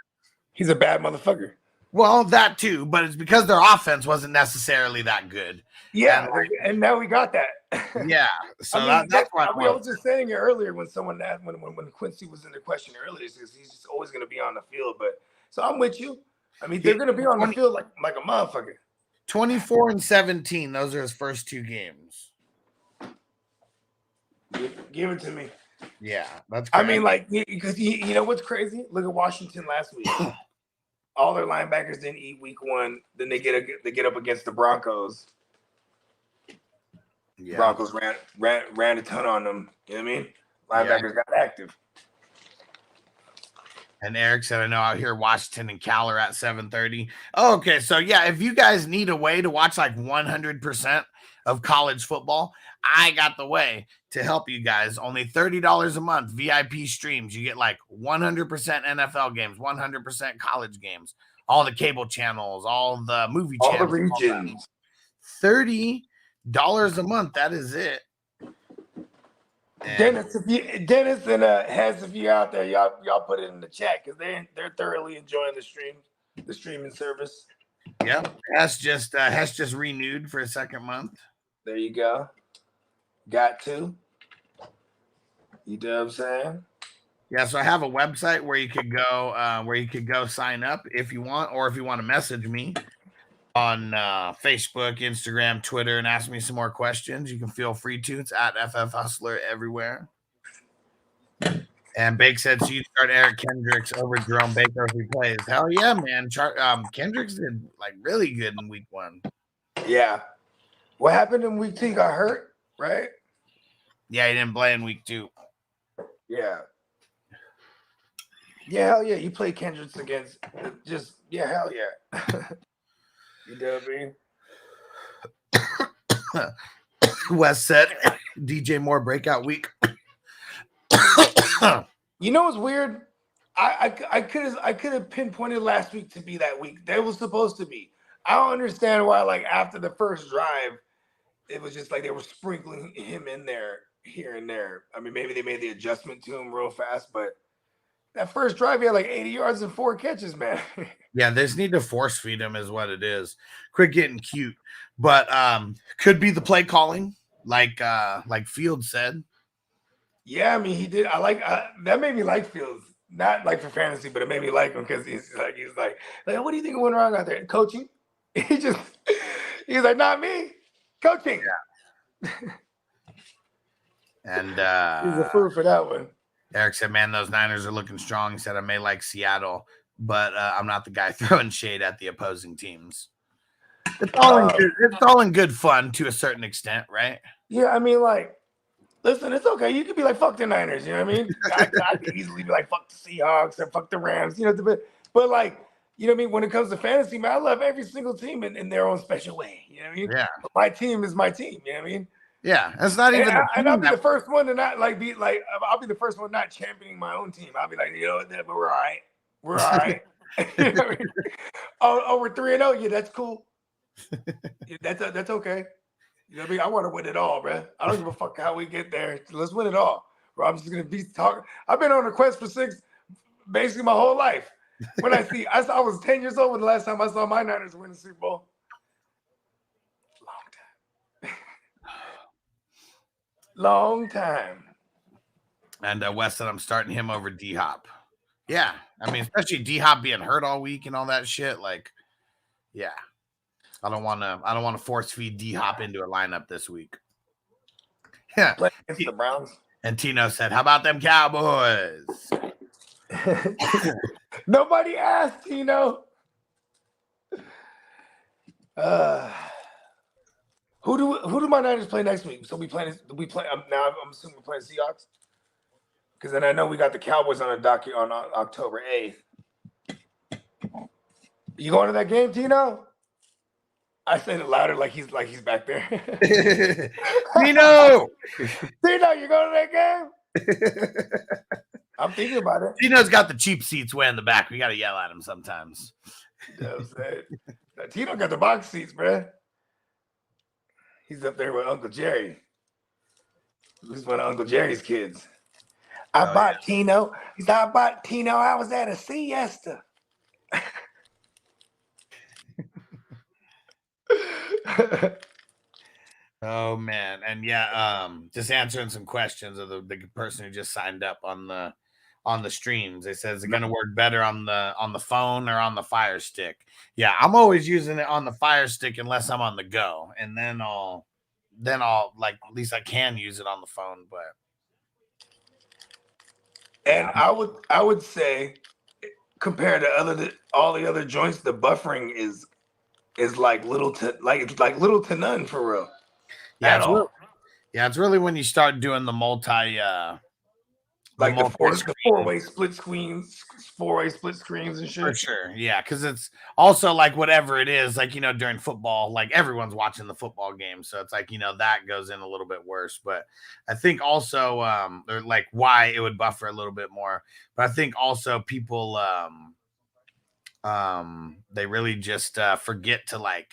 He's a bad motherfucker. Well, that too, but it's because their offense wasn't necessarily that good. Yeah, and now we got that. Yeah, so that's why I was just saying it earlier when someone asked when Quincy was in the question earlier, because he's just always going to be on the field. But so I'm with you. I mean, they're going to be on the field like a motherfucker. 24 and 17. Those are his first two games. Give it to me. Yeah, that's crazy. I mean, like, because you know what's crazy? Look at Washington last week. All their linebackers didn't eat week one. Then they get up against the Broncos. Yeah. Broncos ran a ton on them. You know what I mean? Linebackers got active. And Eric said, I know out here Washington and Cal are at 7:30. Oh, okay. So, yeah, if you guys need a way to watch like 100% of college football, I got the way to help you guys. Only $30 a month, VIP streams. You get like 100% NFL games, 100% college games, all the cable channels, all the movie channels. All the regions. $30 a month. That is it. And Dennis and Hess, if you out there, y'all put it in the chat because they're thoroughly enjoying the streaming service. Yep, Hess just renewed for a second month. There you go. Got to. You know what I'm saying? Yeah, so I have a website where you could go sign up if you want, or if you want to message me on Facebook, Instagram, Twitter, and ask me some more questions. You can feel free to. It's at FF Hustler everywhere. And Bake said, so you start Eric Kendricks over Jerome Baker if he plays. Hell yeah, man. Kendricks did like really good in week one. Yeah. What happened in week 2? He got hurt, right? Yeah, he didn't play in week 2. Yeah. Yeah, hell yeah. You play Kendricks against hell yeah. You know what I mean? Wes said, DJ Moore breakout week. You know what's weird? I could have pinpointed last week to be that week. That was supposed to be. I don't understand why, like, after the first drive, it was just like they were sprinkling him in there here and there. I mean, maybe they made the adjustment to him real fast, but that first drive, he had like 80 yards and 4 catches, man. Yeah, they just need to force feed him is what it is. Quit getting cute. But could be the play calling, like Fields said. Yeah, I mean, he did. That made me like Fields. Not like for fantasy, but it made me like him because he's like, what do you think went wrong out there? Coaching? He's like, not me. Coaching. Yeah. And he's a fool for that one. Eric said, man, those Niners are looking strong. He said, I may like Seattle, but I'm not the guy throwing shade at the opposing teams. It's all in good fun to a certain extent, right? Yeah, I mean, like, listen, it's okay. You could be like, fuck the Niners, you know what I mean? I could easily be like, fuck the Seahawks or fuck the Rams, you know, but like, you know what I mean? When it comes to fantasy, man, I love every single team in their own special way, you know what I mean? Yeah. My team is my team, you know what I mean? Yeah, that's not even. And I'll be the first one to not like be like. I'll be the first one not championing my own team. I'll be like, you know, but we're all right. We're all right. You know what I mean? Oh, we're 3-0. Yeah, that's cool. Yeah, that's okay. You know what I mean? I want to win it all, bro. I don't give a fuck how we get there. Let's win it all. Bro, I'm just gonna be talking. I've been on a quest for 6 basically my whole life. When I was 10 years old when the last time I saw my Niners win the Super Bowl. Long time. And Wes said I'm starting him over D-Hop. Yeah, I mean, especially D-Hop being hurt all week and all that shit. Like, yeah, I don't want to force feed D-Hop into a lineup this week. Yeah, play against the Browns. And Tino said, "How about them Cowboys?" Nobody asked, Tino. Who do my Niners play next week? So we play. Now I'm assuming we're playing Seahawks. Because then I know we got the Cowboys on the docket on October 8th. You going to that game, Tino? I said it louder like he's back there. Tino! Tino, you going to that game? I'm thinking about it. Tino's got the cheap seats way in the back. We got to yell at him sometimes. You know what I'm saying? Tino got the box seats, bro. He's up there with Uncle Jerry. He's one of Uncle Jerry's kids. I bought Tino. He said, I bought Tino. I was at a siesta. Oh man. And yeah, just answering some questions of the person who just signed up on the streams. They said, is it gonna work better on the phone or on the Fire Stick? Yeah, I'm always using it on the Fire Stick unless I'm on the go. And then I'll like at least I can use it on the phone, but and I would say compared to all the other joints, the buffering is like little to none for real. Yeah, it's really when you start doing the the four-way split screens, split screens and shit. For sure, yeah, because it's also like whatever it is, like during football, like everyone's watching the football game, so it's like that goes in a little bit worse. But I think also, or like why it would buffer a little bit more. But I think also people, they really just forget to like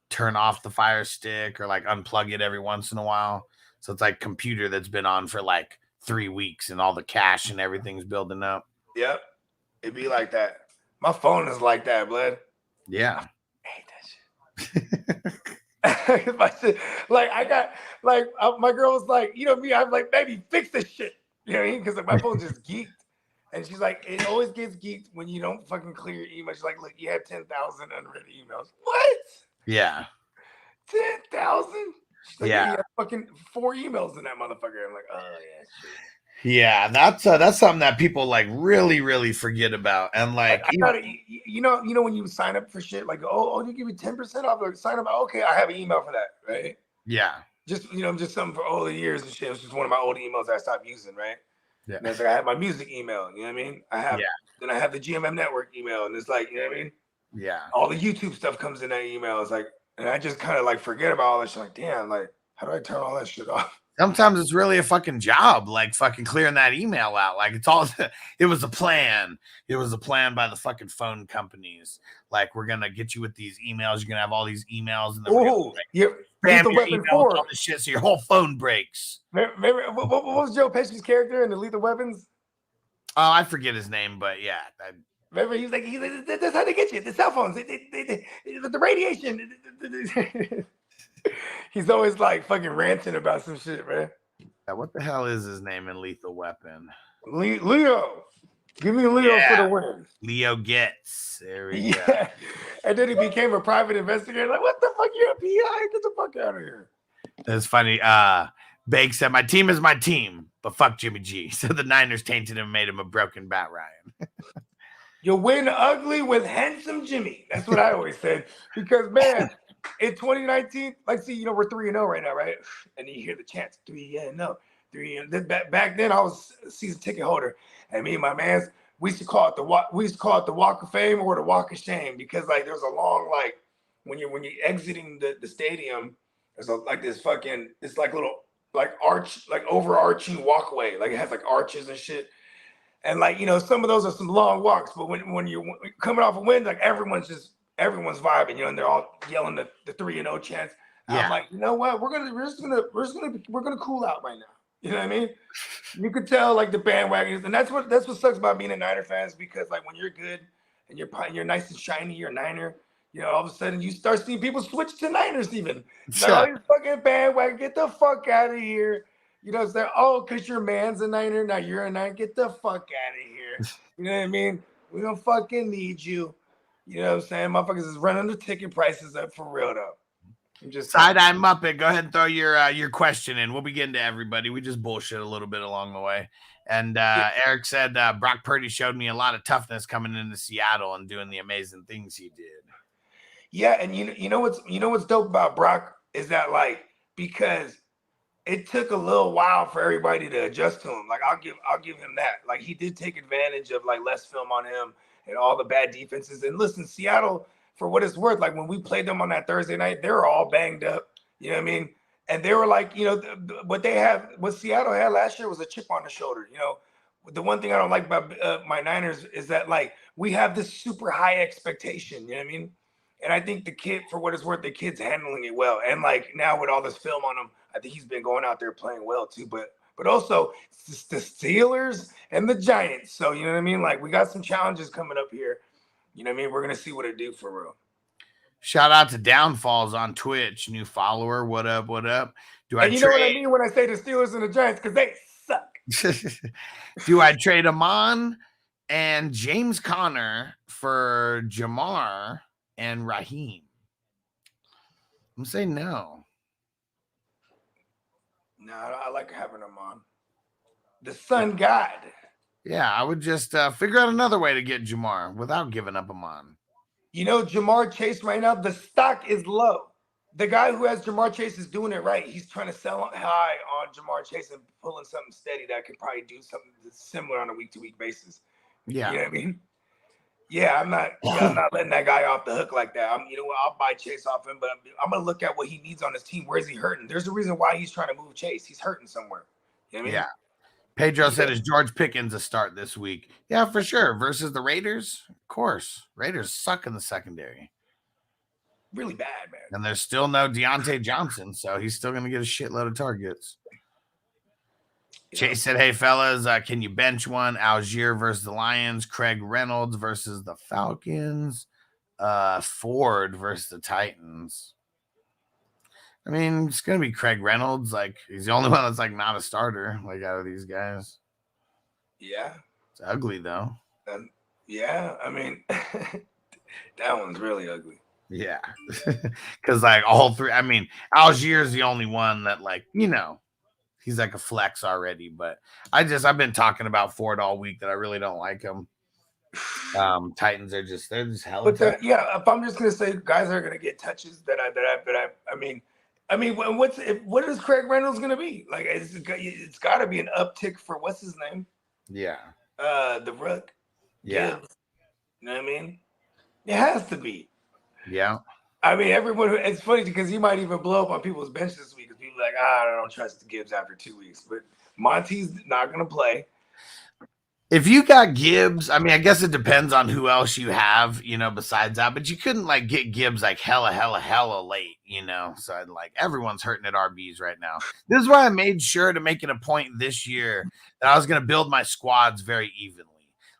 turn off the Fire Stick or like unplug it every once in a while. So it's like computer that's been on for like 3 weeks and all the cache and everything's building up. Yep. It'd be like that. My phone is like that, blood. Yeah. I hate that shit. My girl was like, me, I'm like, baby, fix this shit. You know what I mean? Because like, my phone just geeked. And she's like, it always gets geeked when you don't fucking clear your email. She's like, look, you have 10,000 unread emails. What? Yeah. 10,000? Like, yeah. You have fucking 4 emails in that motherfucker. I'm like, oh yeah, shit. Yeah, that's something that people like really, really forget about. And like, I gotta, when you sign up for shit, like, you give me 10% off, like sign up. Okay, I have an email for that, right? Yeah. Just just something for all the years and shit. It was just one of my old emails I stopped using, right? Yeah. And it's like I have my music email, you know what I mean? Then I have the Gmm Network email, and it's like, you know what I mean? Yeah. All the YouTube stuff comes in that email. It's like, and I just kind of like forget about all that shit. Like, damn, like, how do I turn all that shit off? Sometimes it's really a fucking job, like fucking clearing that email out. Like it was a plan. It was a plan by the fucking phone companies. Like, we're gonna get you with these emails. You're gonna have all these emails, and then spam your email with all this shit, so your whole phone breaks. Remember what was Joe Pesci's character in the Lethal Weapons? Oh, I forget his name, but yeah. Remember, he's like, that's how they get you. The cell phones, the radiation. He's always like fucking ranting about some shit, man. Yeah, what the hell is his name in Lethal Weapon? Leo. Give me Leo for the win. Leo Getz. There we go. And then he became a private investigator. Like, what the fuck? You're a PI? Get the fuck out of here. That's funny. Bake said, my team is my team, but fuck Jimmy G. So the Niners tainted him and made him a broken Bat Ryan. You win ugly with handsome Jimmy. That's what I always said. Because, man, in 2019, like, see, we're 3-0 right now, right? And you hear the chants, 3-0, 3-0. Back then, I was a season ticket holder, and me and my mans, we used to call it the Walk of Fame or the Walk of Shame, because like there's a long like when you're exiting the stadium, there's this like little like arch, like overarching walkway, like it has like arches and shit. And like, you know, some of those are some long walks, but when you're coming off a win, like everyone's vibing, you know, and they're all yelling the 3-0 chants. Yeah. I'm like, you know what? We're gonna cool out right now. You know what I mean? You could tell like the bandwagons, and that's what sucks about being a Niner fans, because like when you're good and you're nice and shiny, you're a Niner, you know, all of a sudden you start seeing people switch to Niners even. Like, all these fucking bandwagon, get the fuck out of here. You know, it's like, oh, because your man's a Niner, now you're a Niner, get the fuck out of here. You know what I mean? We don't fucking need you. You know what I'm saying? Motherfuckers is running the ticket prices up for real though. I'm just Side-eye Muppet, go ahead and throw your question in. We'll be getting to everybody. We just bullshit a little bit along the way. And Eric said Brock Purdy showed me a lot of toughness coming into Seattle and doing the amazing things he did. Yeah, and you know what's dope about Brock is that, like, because it took a little while for everybody to adjust to him. Like, I'll give him that. Like, he did take advantage of like less film on him and all the bad defenses. And listen, Seattle, for what it's worth, like when we played them on that Thursday night, they were all banged up. You know what I mean? And they were like, you know, what Seattle had last year was a chip on the shoulder. You know, the one thing I don't like about my Niners is that, like, we have this super high expectation. You know what I mean? And I think the kid, for what it's worth, the kid's handling it well. And like now with all this film on him, I think he's been going out there playing well too. But also it's the Steelers and the Giants. So, you know what I mean? Like, we got some challenges coming up here. You know what I mean? We're going to see what it do for real. Shout out to Downfalls on Twitch. New follower. What up? What up? Know what I mean when I say the Steelers and the Giants? Because they suck. Do I trade Amon and James Conner for Jamar and Raheem? I'm going to say no. No, I like having him on. The Sun God. Yeah, I would just figure out another way to get Jamar without giving up Amon. You know, Jamar Chase right now, the stock is low. The guy who has Jamar Chase is doing it right. He's trying to sell high on Jamar Chase and pulling something steady that could probably do something similar on a week-to-week basis. Yeah. You know what I mean? Yeah, I'm not letting that guy off the hook like that. You know what? I'll buy Chase off him, but I'm going to look at what he needs on his team. Where is he hurting? There's a reason why he's trying to move Chase. He's hurting somewhere. You know what I mean? Yeah. Pedro said, is George Pickens a start this week? Yeah, for sure. Versus the Raiders? Of course. Raiders suck in the secondary. Really bad, man. And there's still no Deontay Johnson, so he's still going to get a shitload of targets. Chase said, hey, fellas, can you bench one? Algier versus the Lions. Craig Reynolds versus the Falcons. Ford versus the Titans. I mean, it's going to be Craig Reynolds. Like, he's the only one that's, like, not a starter, like, out of these guys. Yeah. It's ugly, though. Yeah, I mean, that one's really ugly. Yeah. Because, like, all three, I mean, Algier's the only one that, like, you know, he's like a flex already. But I've been talking about Ford all week that I really don't like him. Titans are they're just hella. But yeah, if I'm just gonna say guys are gonna get touches I mean, what is Craig Reynolds gonna be? Like, it's got to be an uptick for what's his name? Yeah. The Rook. Yeah. Gibbs. You know what I mean? It has to be. Yeah. I mean, it's funny because he might even blow up on people's bench this week because people are like, I don't trust Gibbs after 2 weeks. But Monty's not gonna play. If you got Gibbs, I mean, I guess it depends on who else you have, you know, besides that. But you couldn't, like, get Gibbs, like, hella late, you know. So, like, everyone's hurting at RBs right now. This is why I made sure to make it a point this year that I was going to build my squads very evenly.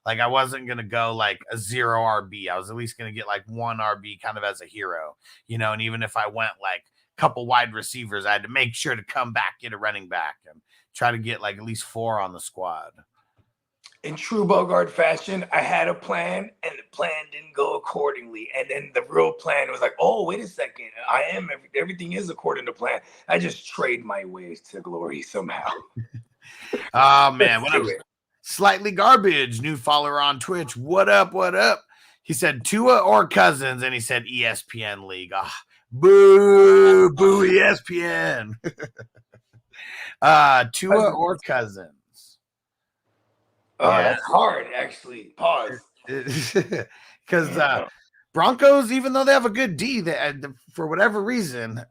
Like, I wasn't going to go, like, a 0 RB. I was at least going to get, like, 1 RB kind of as a hero, you know. And even if I went, like, a couple wide receivers, I had to make sure to come back, get a running back, and try to get, like, at least 4 on the squad. In true Bogard fashion, I had a plan, and the plan didn't go accordingly. And then the real plan was like, oh, wait a second. Everything is according to plan. I just trade my ways to glory somehow. Oh, man. What up? Slightly Garbage, new follower on Twitch. What up? What up? He said Tua or Cousins, and he said ESPN League. Boo, ESPN. Tua or Cousins. Oh, yeah. That's hard, actually. Pause. Because Broncos, even though they have a good D, for whatever reason,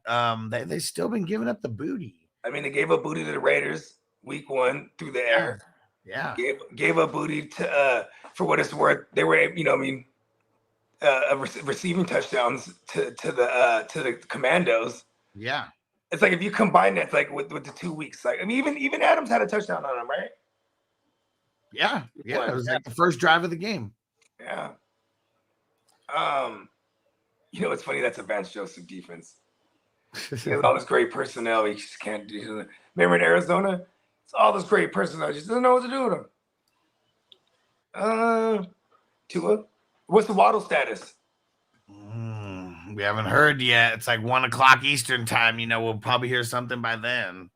they still been giving up the booty. I mean, they gave up booty to the Raiders week 1 through the air. Yeah. Gave up booty to for what it's worth. They were, receiving touchdowns to the Commandos. Yeah. It's like if you combine that, like with the 2 weeks, like even Adams had a touchdown on him, right? Yeah. Yeah. It was like the first drive of the game. Yeah. It's funny. That's a Vance Joseph defense. He has all this great personnel. He just can't do it. Remember in Arizona? It's all this great personnel. He just doesn't know what to do with them. Tua, what's the Waddle status? We haven't heard yet. It's like 1 o'clock Eastern time. We'll probably hear something by then.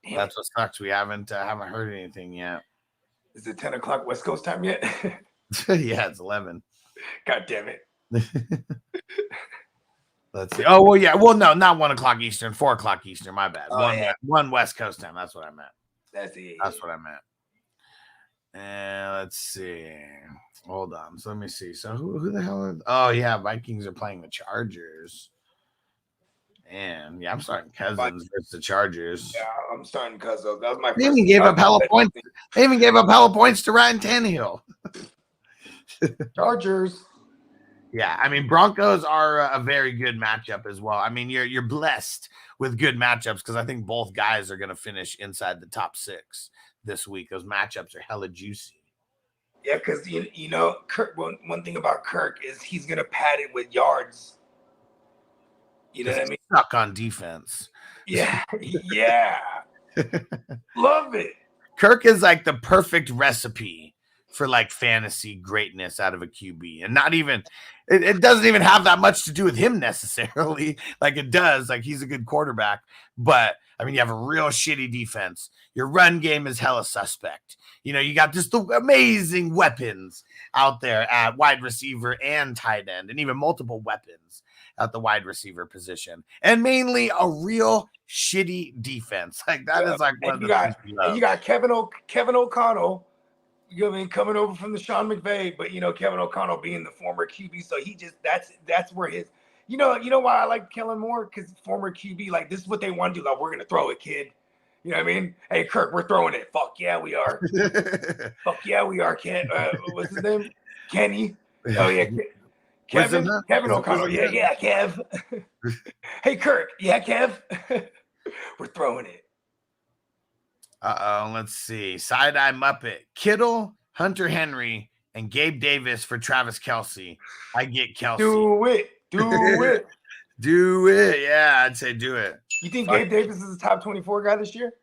Damn. That's what sucks. We haven't heard anything yet. Is it 10 o'clock West Coast time yet? Yeah, it's 11. God damn it. Let's see. Oh, well, yeah. Well, no, not 1 o'clock Eastern, 4 o'clock Eastern. My bad. Oh, One West Coast time. That's what I meant. That's it. That's what I meant. And let's see. Hold on. So let me see. So who the hell are? Oh, yeah. Vikings are playing the Chargers. And yeah, I'm starting Cousins versus the Chargers. Yeah, I'm starting Cousins. That was my. They even gave up hella points. They even gave up hella points to Ryan Tannehill. Chargers. Yeah, I mean Broncos are a very good matchup as well. I mean you're blessed with good matchups because I think both guys are going to finish inside the top 6 this week. Those matchups are hella juicy. Yeah, because Kirk. One thing about Kirk is he's going to pad it with yards. You know what I mean? Stuck on defense. Yeah, yeah. Love it. Kirk is like the perfect recipe for like fantasy greatness out of a QB, and not even it doesn't even have that much to do with him necessarily. Like it does, like he's a good quarterback, but I mean you have a real shitty defense. Your run game is hella suspect. You got just the amazing weapons out there at wide receiver and tight end, and even multiple weapons at the wide receiver position, and mainly a real shitty defense. Like that is like one of the things we love. You got Kevin O'Connell. Coming over from the Sean McVay, but Kevin O'Connell being the former QB, so he just that's where his you know why I like Kellen Moore, because former QB, like this is what they want to do. Like we're gonna throw it, kid. You know what I mean? Hey Kirk, we're throwing it. Fuck yeah, we are. Fuck yeah, we are. What's his name? Kenny. Oh yeah, Kevin O'Connell. Yeah, Kev. Hey Kirk. Yeah, Kev. We're throwing it. Let's see. Side-eye Muppet. Kittle, Hunter Henry, and Gabe Davis for Travis Kelce. I get Kelce. Do it. Do it. Yeah, I'd say do it. You think Gabe Davis is a top 24 guy this year?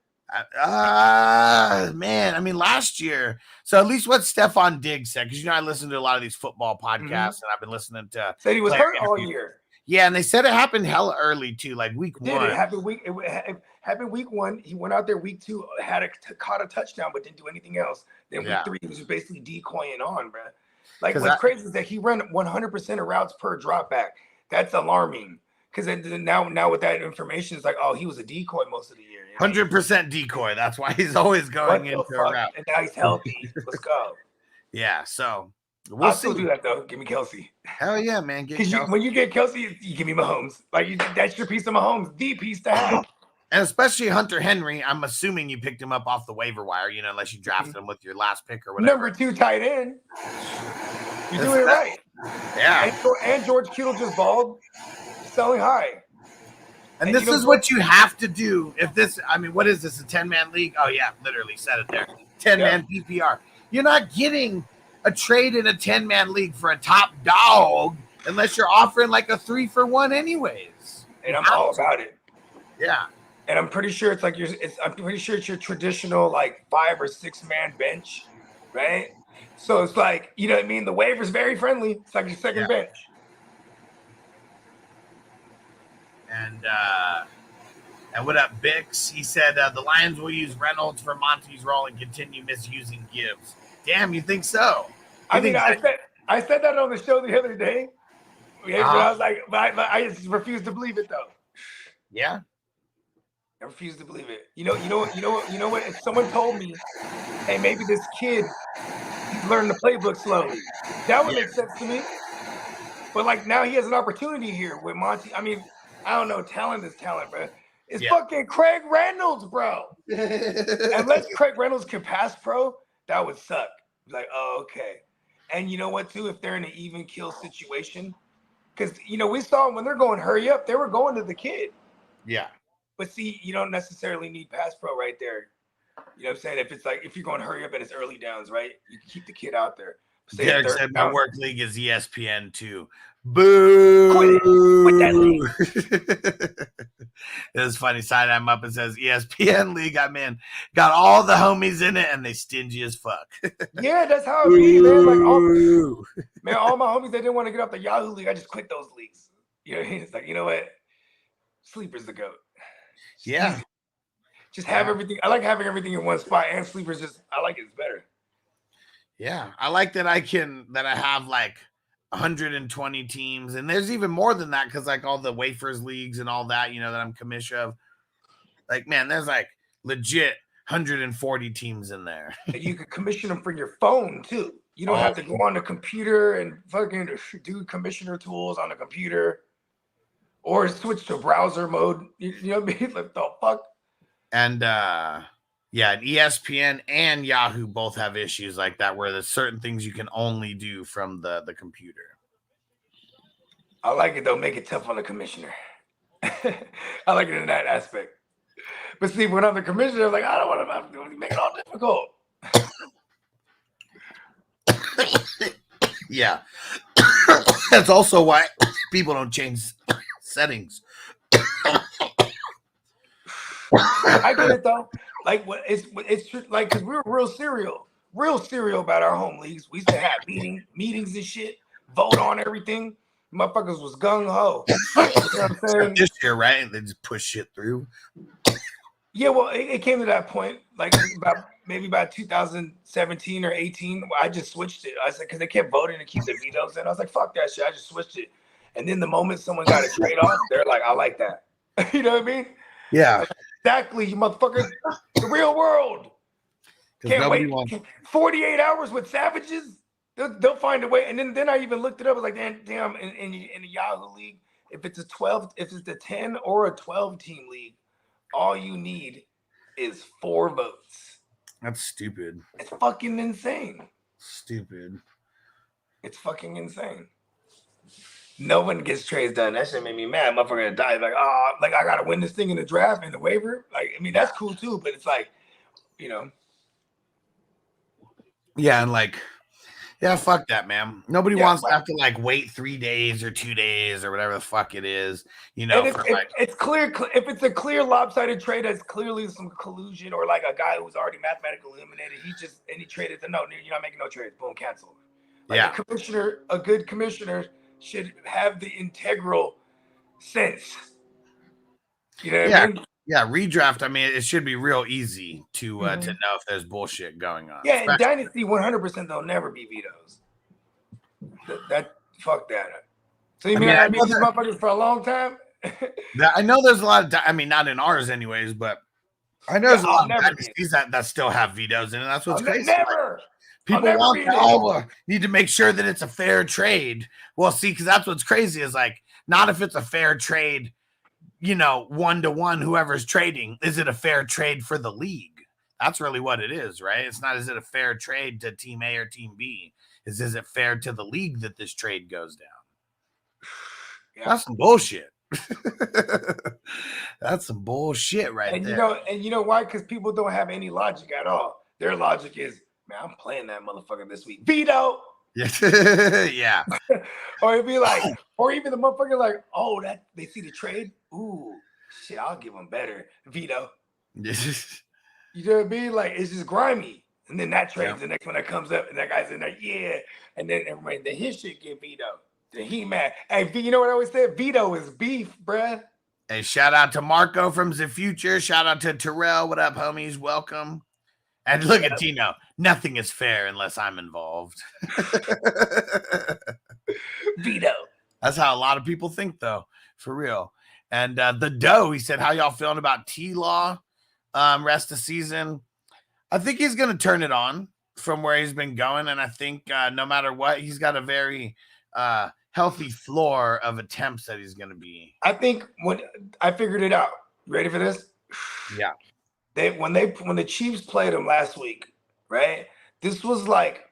Man, I mean, last year. So at least what Stephon Diggs said, because I listen to a lot of these football podcasts, and I've been listening to. Said he was hurt all year. Yeah, and they said it happened hella early too, like week 1. It happened week 1. He went out there week 2, caught a touchdown, but didn't do anything else. Then week 3, he was basically decoying on, bro. Like what's crazy is that he ran 100% of routes per drop back. That's alarming. Because now with that information, it's like, oh, he was a decoy most of the year. 100% decoy. That's why he's always going into a route. And now he's healthy. Let's go. Yeah, so I'll still do that though. Give me Kelce. Hell yeah, man. Because when you get Kelce, you give me Mahomes. Like that's your piece of Mahomes, the piece to have. And especially Hunter Henry, I'm assuming you picked him up off the waiver wire, unless you drafted him with your last pick or whatever. Number 2 tight end. You're doing it right. Yeah. And George Kittle just balled, selling high. And this is what you have to do. If this, I mean, what is this, a 10-man league? Oh, yeah, literally said it there. 10-man PPR. You're not getting a trade in a 10-man league for a top dog unless you're offering like a 3-for-1 anyways. And I'm all about it. Yeah. And I'm pretty sure it's your traditional like 5 or 6 man bench, right? So it's like, you know what I mean? The waiver's very friendly. It's like your second bench. And what up, Bix? He said the Lions will use Reynolds for Monty's role and continue misusing Gibbs. Damn, you think so? I said that on the show the other day. Yeah, but I was like, but I just refuse to believe it though. Yeah. I refuse to believe it. You know what? If someone told me, hey, maybe this kid learned the playbook slowly, that would make sense to me. But like now he has an opportunity here with Monty. I mean, I don't know. Talent is talent, bro. It's fucking Craig Reynolds, bro. Unless Craig Reynolds can pass pro, that would suck. Like, oh, okay. And you know what, too? If they're in an even kill situation, because, you know, we saw when they're going hurry up, they were going to the kid. Yeah. But see, you don't necessarily need pass pro right there. You know what I'm saying? If it's like, if you're going hurry up and it's early downs, right? You can keep the kid out there. Derek said my work league is ESPN too. Boo! Quit that league. It was funny. Side I'm up and says ESPN league. I'm in. Got all the homies in it, and they stingy as fuck. Yeah, that's how it be, man. Like, all my homies, they didn't want to get off the Yahoo league. I just quit those leagues. You know what I mean? It's like, you know what? Sleeper's the GOAT. Yeah. Just have everything. I like having everything in one spot, and Sleeper's just, I like it's better. Yeah, I like that I have like 120 teams, and there's even more than that because like all the wafers leagues and all that, you know, that I'm commissioner of. Like, man, there's like legit 140 teams in there. And you could commission them for your phone too. You don't have to go on the computer and fucking do commissioner tools on the computer, or switch to browser mode. You know what I mean? Like the fuck. And yeah, ESPN and Yahoo both have issues like that where there's certain things you can only do from the computer. I like it though. Make it tough on the commissioner. I like it in that aspect. But see, when I'm the commissioner, I'm like, I don't want to make it all difficult. Yeah. That's also why people don't change settings. I get it though. Like what it's like, because we were real serial about our home leagues. We used to have meetings and shit, vote on everything. Motherfuckers was gung ho. You know what I'm saying? This year, right? They just push shit through. Yeah, well, it came to that point, like maybe about 2017 or 18. I just switched it. I said, because they kept voting to keep the vetoes in. I was like, fuck that shit. I just switched it. And then the moment someone got a trade off, they're like, I like that. You know what I mean? Yeah. Like, exactly, you motherfuckers. The real world. Can't wait. 48 hours with savages. They'll find a way. And then I even looked it up. I was like, damn, in the Yahoo league, if it's a 10 or a 12 team league, all you need is 4 votes. That's stupid. It's fucking insane. Stupid. It's fucking insane. No one gets trades done. That shit made me mad. Motherfucker gonna die. Like, like I gotta win this thing in the draft and the waiver. Like, I mean, that's cool too, but it's like, you know. Yeah, and like, yeah, fuck that, man. Nobody wants to have to like wait 3 days or 2 days or whatever the fuck it is. You know, it's clear if it's a clear lopsided trade that's clearly some collusion, or like a guy who's already mathematically eliminated. He traded the no, you're not making no trades. Boom, cancel. Like a good commissioner should have the integral sense. You know what I mean? Yeah, redraft. I mean, it should be real easy to know if there's bullshit going on. Yeah, in Dynasty, 100% there'll never be vetoes. Fuck that. So you mean I beat these motherfuckers for a long time? I know there's a lot of. I mean, not in ours, anyways, but I know there's a lot of dynasties that still have vetoes in it. That's what's crazy. People need to make sure that it's a fair trade. Well, see, because that's what's crazy is like, not if it's a fair trade, you know, 1-to-1, whoever's trading. Is it a fair trade for the league? That's really what it is, right? It's not, is it a fair trade to team A or team B? Is it fair to the league that this trade goes down? Yeah. That's some bullshit. That's some bullshit right there. You know why? Because people don't have any logic at all. Their logic is, man, I'm playing that motherfucker this week. Veto. Yeah. Or it'd be like, or even the motherfucker like, oh, that they see the trade. Ooh, shit, I'll give them better. Veto. You know what I mean? Like, it's just grimy. And then that trade's the next one that comes up, and that guy's in there, yeah. And then everybody, then his shit get vetoed. Then he mad. Hey, you know what I always said? Veto is beef, bruh. Hey, shout out to Marco from the future. Shout out to Terrell. What up, homies? Welcome. And look at Tino. Nothing is fair unless I'm involved. Veto. That's how a lot of people think, though, for real. And the Doe, he said, how y'all feeling about T-Law rest of season? I think he's going to turn it on from where he's been going. And I think no matter what, he's got a very healthy floor of attempts that he's going to be. I think when I figured it out, You ready for this? Yeah. When the Chiefs played them last week, right? This was like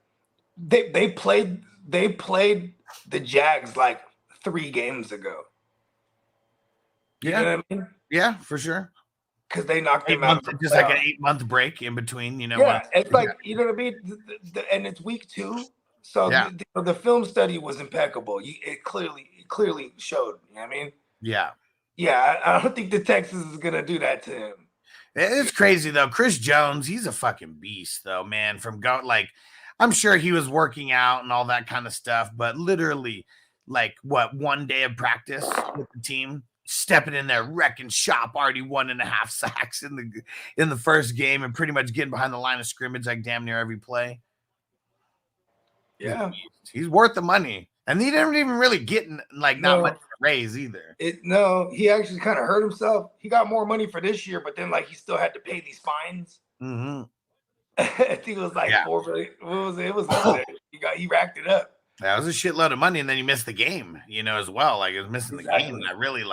they played the Jags like 3 games ago. You know what I mean? Yeah, for sure. Because they knocked them out. Just like an 8-month break in between, you know. Yeah, it's like, you know what I mean? And it's week 2. So the film study was impeccable. It clearly showed. You know what I mean? Yeah. Yeah, I don't think the Texans is going to do that to him. It's crazy, though. Chris Jones, he's a fucking beast, though, man. I'm sure he was working out and all that kind of stuff, but literally, like, one day of practice with the team, stepping in there, wrecking shop, already 1.5 sacks in the first game, and pretty much getting behind the line of scrimmage like damn near every play. Yeah, he's worth the money, and he didn't even really get not much of a raise either. He actually kind of hurt himself. He got more money for this year, but then like he still had to pay these fines. Mm-hmm. I think it was like $4 million. What was it? It was he racked it up. That was a shitload of money, and then he missed the game, as well. Like, it was missing the game that really,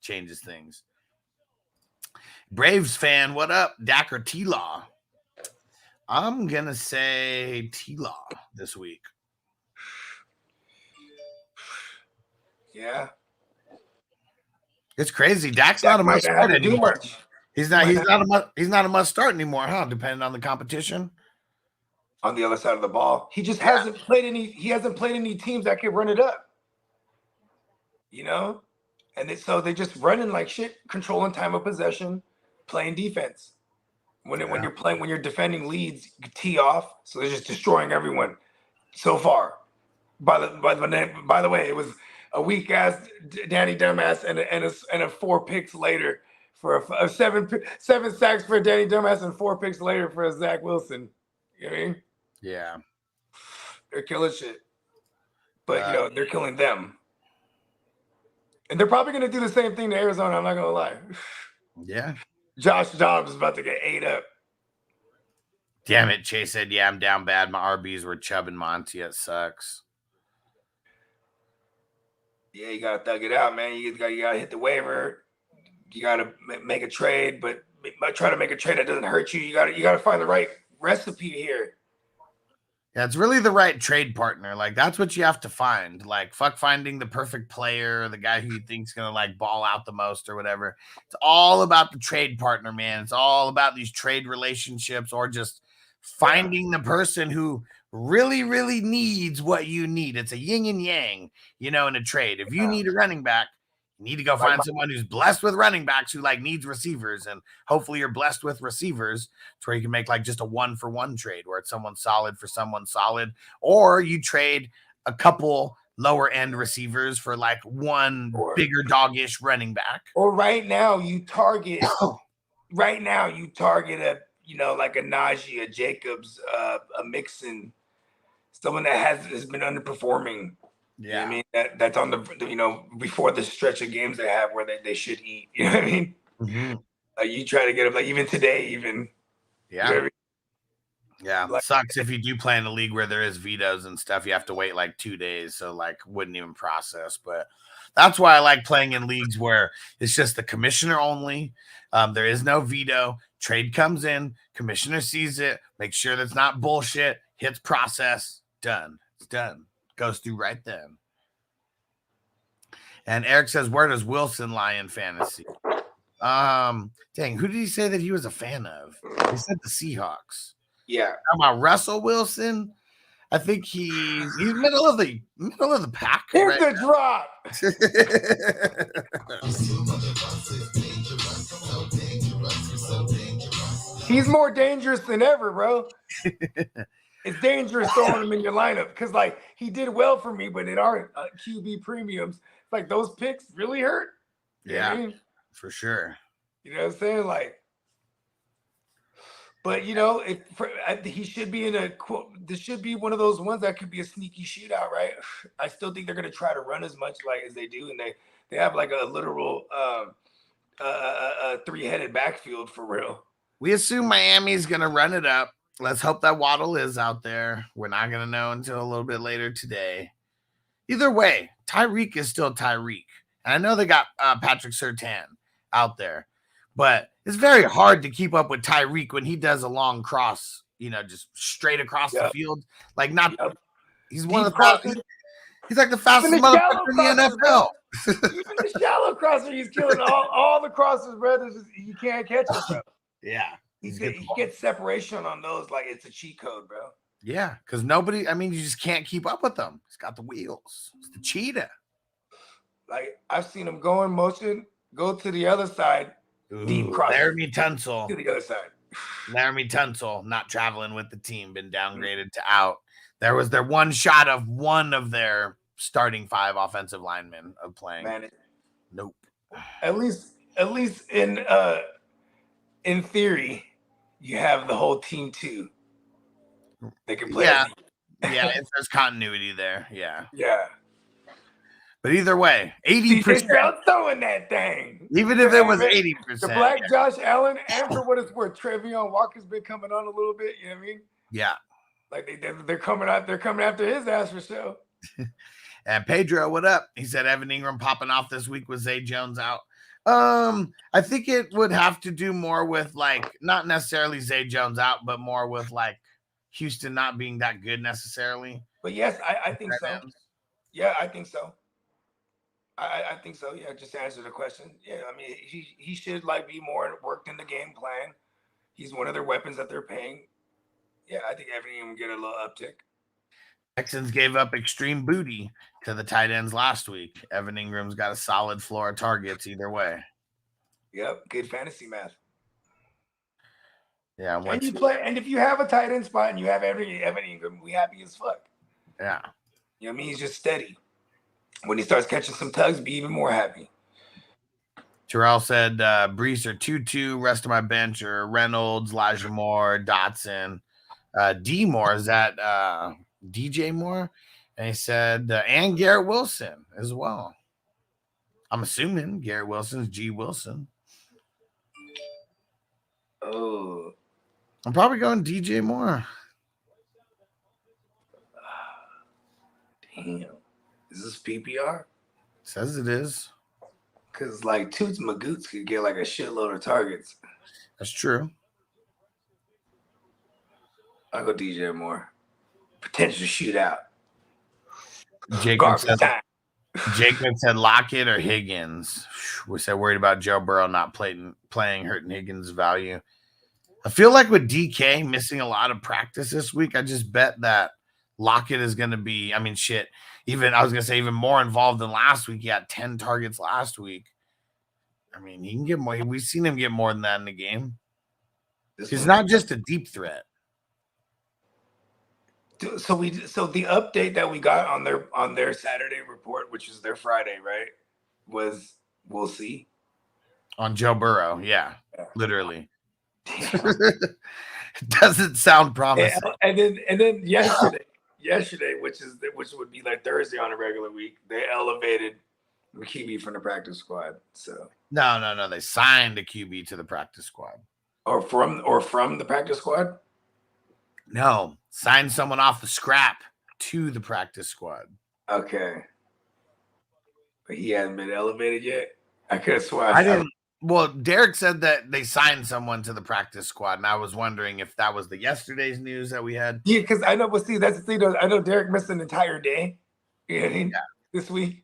changes things. Braves fan, what up? Dak or T-Law? I'm going to say T-Law this week. Yeah. It's crazy. Dak's not a must start anymore. He's not a must start anymore, huh? Depending on the competition. On the other side of the ball, he just hasn't played any teams that can run it up, and so they just running like shit, controlling time of possession, playing defense. When you're defending leads, you tee off, so they're just destroying everyone so far. By the way, it was a weak ass Danny Dumbass and a 4 picks later for a 7 sacks for Danny Dumbass and 4 picks later for a Zach Wilson. You know what I mean? Yeah, they're killing shit, but they're killing them, and they're probably going to do the same thing to Arizona. I'm not going to lie. Yeah, Josh Dobbs is about to get ate up. Damn it, Chase said, "Yeah, I'm down bad. My RBs were Chubb and Monty. It sucks." Yeah, you got to thug it out, man. You got to hit the waiver. You got to make a trade, but try to make a trade that doesn't hurt you. You got to find the right recipe here. Yeah, it's really the right trade partner. Like, that's what you have to find. Like, fuck finding the perfect player, the guy who you think's gonna like ball out the most or whatever. It's all about the trade partner, man. It's all about these trade relationships, or just finding the person who really, really needs what you need. It's a yin and yang, in a trade. If you need a running back, you need to go find someone who's blessed with running backs who needs receivers, and hopefully you're blessed with receivers to where you can make just a 1-for-1 trade where it's someone solid for someone solid, or you trade a couple lower end receivers for one bigger doggish running back. Or right now you target a like a Najee, a Jacobs, a Mixon, someone that has been underperforming. Yeah, I mean that's on the before the stretch of games they have where they should eat. You know what I mean? Mm-hmm. You try to get them even today, Yeah. Yeah, sucks if you do play in a league where there is vetoes and stuff. You have to wait 2 days, so wouldn't even process. But that's why I like playing in leagues where it's just the commissioner only. There is no veto. Trade comes in, commissioner sees it, makes sure that's not bullshit, hits process, done. It's done. Goes through right then. And Eric says, where does Wilson lie in fantasy? Dang, who did he say that he was a fan of? He said the Seahawks. Yeah. How about Russell Wilson? I think he's middle of the pack. Here's the drop. He's more dangerous than ever, bro. It's dangerous throwing him in your lineup because he did well for me, but in our QB premiums, those picks really hurt. Yeah, you know for sure. You know what I'm saying? But he should be this should be one of those ones that could be a sneaky shootout, right? I still think they're going to try to run as much as they do, and they have a literal 3-headed backfield for real. We assume Miami's going to run it up. Let's hope that Waddle is out there. We're not going to know until a little bit later today. Either way, Tyreek is still Tyreek. And I know they got Patrick Surtain. out there. But it's very hard to keep up with Tyreek when he does a long cross, just straight across the field. Like he's one of the fastest. He's like the fastest motherfucker in the NFL. Even the shallow crosser, he's killing all the crosses, bro. You can't catch him, bro. Yeah. He gets separation on those like it's a cheat code, bro. Yeah, because you just can't keep up with them. He's got the wheels. It's the cheetah. Like, I've seen him go in motion, go to the other side, deep cross. Laramie Tunsil. To the other side. Laramie Tunsil, not traveling with the team, been downgraded to out. There was their one shot of one of their starting 5 offensive linemen of playing. Nope. At least in theory, you have the whole team too. They can play. Yeah, there's continuity there. Yeah. Yeah. But either way, 80%. Throwing that thing. Even if it was 80%. The black Josh Allen, and for what it's worth, Trevion Walker's been coming on a little bit. You know what I mean? Yeah. Like they're coming out. They're coming after his ass for sure. And Pedro, what up? He said Evan Ingram popping off this week with Zay Jones out. I think it would have to do more with like not necessarily Zay Jones out, but more with like Houston not being that good necessarily. But yes, I think so. Yeah, I think so. I think so. Yeah, just to answer the question. Yeah, I mean, he should like be more worked in the game plan. He's one of their weapons that they're paying. Yeah, I think Evan Ingram get a little uptick. Texans gave up extreme booty to the tight ends last week. Evan Ingram's got a solid floor of targets either way. Yep, good fantasy math. Yeah, and if you have a tight end spot and you have Evan Ingram, we happy as fuck. Yeah. You know what I mean? He's just steady. When he starts catching some tugs, be even more happy. Terrell said Brees or 2-2, rest of my bench are Reynolds, Elijah Moore, Dotson. D Moore, is that DJ Moore? And he said, and Garrett Wilson as well. I'm assuming Garrett Wilson's G Wilson. Oh. I'm probably going DJ Moore. Damn. Is this PPR? Says it is. Because, like, Toots Magoots could get, like, a shitload of targets. That's true. I'll go DJ Moore. Potential shootout. Jacob said Lockett or Higgins. We said worried about Joe Burrow not playing, hurting Higgins' value. I feel like with DK missing a lot of practice this week, I just bet that Lockett is going to be, I mean, shit. Even more involved than last week. He had 10 targets last week. I mean, he can get more. We've seen him get more than that in the game. He's not just a deep threat. So the update that we got on their Saturday report, which is their Friday, right, was we'll see on Joe Burrow. Yeah. Literally. It doesn't sound promising. And then yesterday, which would be like Thursday on a regular week, they elevated QB from the practice squad. So no, they signed a QB to the practice squad. Or from the practice squad? No, signed someone off the scrap to the practice squad. Okay. But he hasn't been elevated yet. I could have sworn I didn't. Well, Derek said that they signed someone to the practice squad, and I was wondering if that was the yesterday's news that we had. Yeah, because I know, but see, that's the thing. I know Derek missed an entire day. You know what I mean? This week.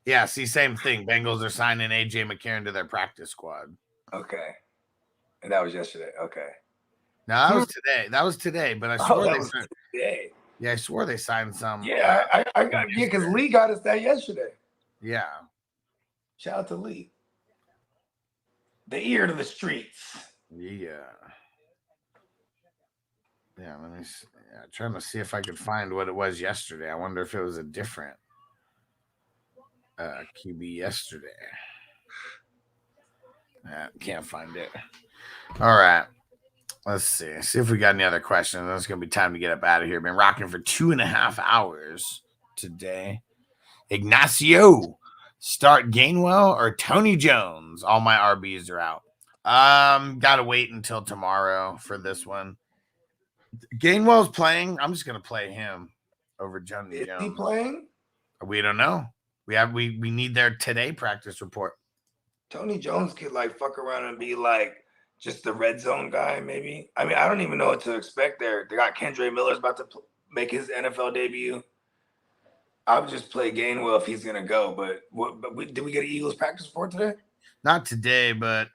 Yeah, see, same thing. Bengals are signing AJ McCarron to their practice squad. Okay. And that was yesterday. Okay. No, that was today. That was today, but I swore they signed. Today. Yeah, I swore they signed some. Yeah, I got because Lee got us that yesterday. Yeah. Shout out to Lee. The ear to the streets. Yeah. Yeah, let me see. Yeah, trying to see if I could find what it was yesterday. I wonder if it was a different QB yesterday. Can't find it. All right. Let's see. See if we got any other questions. It's going to be time to get up out of here. Been rocking for 2.5 hours today. Ignacio. Start Gainwell or Tony Jones? All my RBs are out. Got to wait until tomorrow for this one. Gainwell's playing. I'm just going to play him over Tony Jones. Is he playing? We don't know. We need their today practice report. Tony Jones could like fuck around and be like just the red zone guy, maybe. I mean, I don't even know what to expect there. They got Kendre Miller's about to make his NFL debut. I would just play Gainwell if he's gonna go. But did we get an Eagles practice report today? Not today, but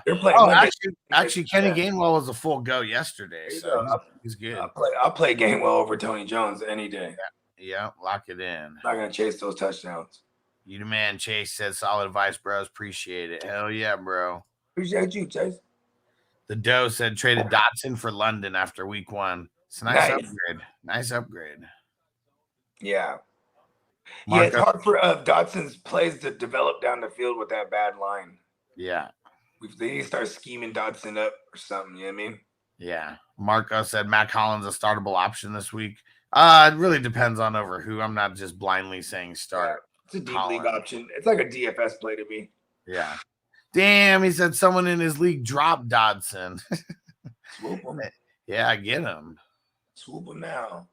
they're playing Monday. Actually, Kenny Gainwell was a full go yesterday, so he's good. I'll play Gainwell over Tony Jones any day. Yeah, lock it in. Not gonna chase those touchdowns. You the man, Chase said. Solid advice, bros. Appreciate it. Hell yeah, bro. Appreciate you, Chase. The Doe said traded Dotson for London after week 1. It's a nice upgrade. Nice upgrade. Yeah. Yeah, it's hard for Dotson's plays to develop down the field with that bad line. Yeah. They need to start scheming Dotson up or something, you know what I mean? Yeah. Marco said Matt Collins a startable option this week. It really depends on over who. I'm not just blindly saying start. Yeah, it's a deep league option. It's like a DFS play to me. Yeah. Damn, he said someone in his league dropped Dodson. Swoop him. Yeah, I get him. Swoop him now.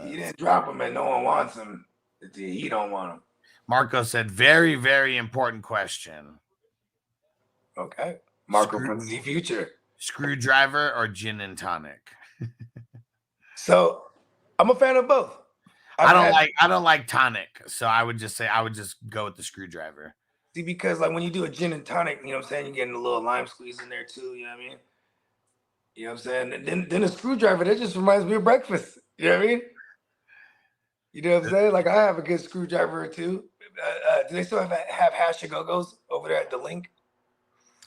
He didn't drop him and no one wants him. He don't want him. Marco said, very, very important question. Okay. Marco from the future. Screwdriver or gin and tonic? So I'm a fan of both. I don't like tonic. So I would just go with the screwdriver. See, because like when you do a gin and tonic, you know what I'm saying, you're getting a little lime squeeze in there too, you know what I mean? You know what I'm saying? And then a screwdriver, that just reminds me of breakfast. You know what I mean? You know what I'm saying? Like I have a good screwdriver or two. Do they still have hash go-go's over there at the link?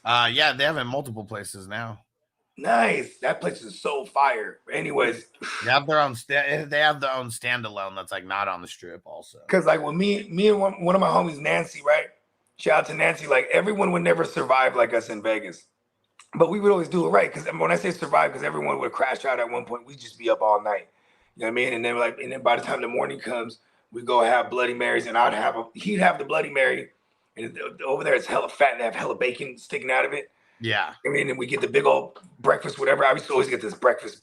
Yeah, they have it in multiple places now. Nice. That place is so fire. Anyways, they have their own. They have their own standalone that's like not on the strip. Also, because like when me and one of my homies, Nancy, right? Shout out to Nancy. Like everyone would never survive like us in Vegas, but we would always do it right. Because when I say survive, because everyone would crash out at one point. We'd just be up all night. You know what I mean? And then by the time the morning comes, we go have Bloody Marys, and he'd have the Bloody Mary, and over there it's hella fat and they have hella bacon sticking out of it. Yeah. I mean, and we get the big old breakfast, whatever. I used to always get this breakfast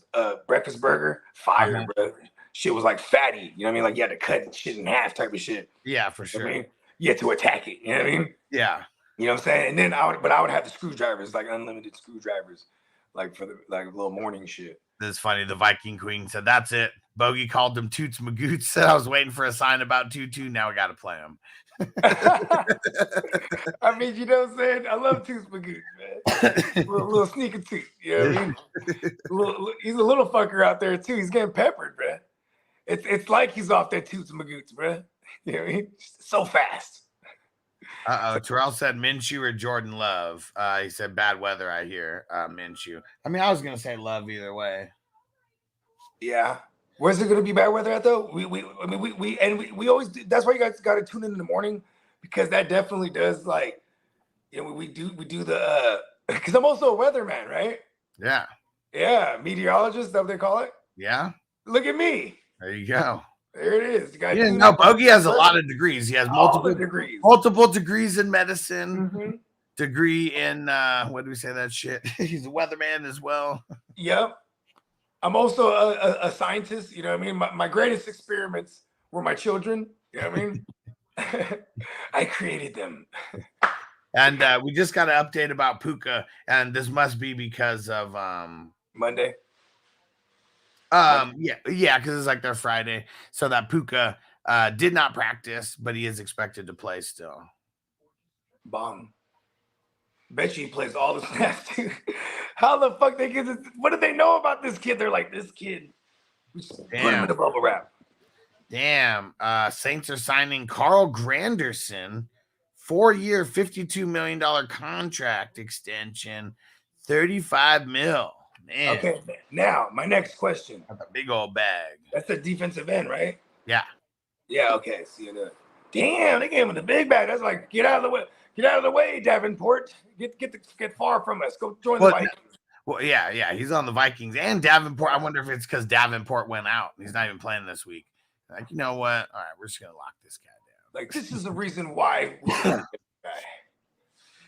burger. Fire, bro. Shit was like fatty. You know what I mean? Like you had to cut shit in half type of shit. Yeah, for sure. I mean, you had to attack it. You know what I mean? Yeah. You know what I'm saying? And then I would have the screwdrivers, like unlimited screwdrivers, like for the like little morning shit. That's funny. The Viking Queen said, that's it. Bogey called them Toots Magoots. Said I was waiting for a sign about Tutu. Now we got to play him. I mean, you know what I'm saying? I love Toots Magoots, man. little sneaker toot. You know what I mean? He's a little fucker out there, too. He's getting peppered, bro. It's like he's off that Toots Magoots, bro. You know what I mean? So fast. Terrell said Minshew or Jordan Love. He said bad weather, I hear. Minshew. I mean, I was going to say Love either way. Yeah. Where's it going to be bad weather at though? We always do, that's why you guys got to tune in the morning, because that definitely does, like, you know, we do the because I'm also a weatherman, right? Yeah. Yeah, meteorologist, that what they call it? Yeah. Look at me. There you go. There it is. No, Bogey has a lot of degrees. He has multiple degrees in medicine. Mm-hmm. Degree in what do we say that shit? He's a weatherman as well. Yep. I'm also a scientist, you know what I mean? My greatest experiments were my children, you know what I mean? I created them. And we just got an update about Puka, and this must be because of Monday. Yeah, because it's like their Friday. So that Puka did not practice, but he is expected to play still. Bomb. Bet you he plays all the snaps too. How the fuck they get this? What do they know about this kid? They're like, this kid. We just put him in the bubble wrap. Damn. Saints are signing Carl Granderson, 4-year, $52 million contract extension, $35 million. Man. Okay, now my next question. That's a big old bag. That's a defensive end, right? Yeah. Yeah. Okay. See you there. Damn, they gave him the big bag. That's like, get out of the way. Get out of the way, Davenport. Get far from us. Go join the Vikings. Well, yeah. He's on the Vikings and Davenport. I wonder if it's because Davenport went out. He's not even playing this week. Like, you know what? All right, we're just gonna lock this guy down. Like, this is the reason why.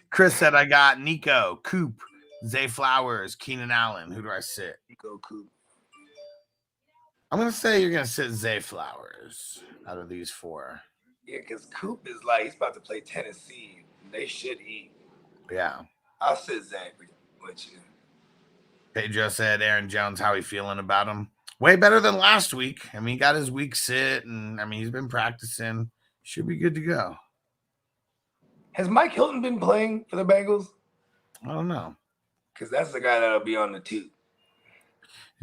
Chris said, I got Nico, Coop, Zay Flowers, Keenan Allen. Who do I sit? Nico, Coop. I'm gonna say you're gonna sit Zay Flowers out of these four. Yeah, because Coop is like, he's about to play Tennessee. They should eat. Yeah. I'll sit Zach with you. Pedro said, Aaron Jones, how he feeling about him? Way better than last week. I mean, he got his week sit, and I mean, he's been practicing. Should be good to go. Has Mike Hilton been playing for the Bengals? I don't know. Because that's the guy that'll be on the 2.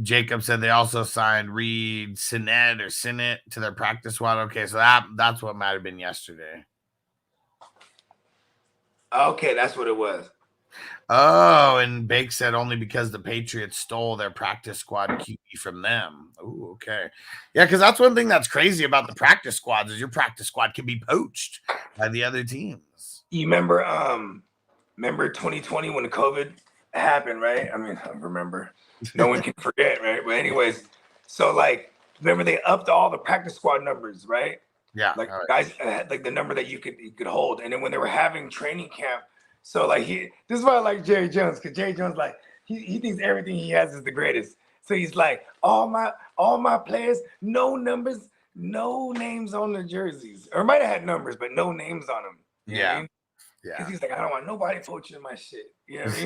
Jacob said they also signed Reed Sinnett to their practice squad. Okay, so that's what might have been yesterday. Okay, that's what it was. Oh, and Bake said only because the Patriots stole their practice squad QB from them. Oh, okay. Yeah, because that's one thing that's crazy about the practice squads is your practice squad can be poached by the other teams. You remember 2020 when the COVID happened, right? I mean, I remember. No one can forget, right? But anyways, so like, remember they upped all the practice squad numbers, right? Yeah. Like guys had like the number that you could hold. And then when they were having training camp, so like this is why I like Jerry Jones, because Jerry Jones, like, he thinks everything he has is the greatest. So he's like, all my players, no numbers, no names on the jerseys. Or might have had numbers, but no names on them. You know what I mean? Yeah. Because he's like, I don't want nobody poaching my shit. You know what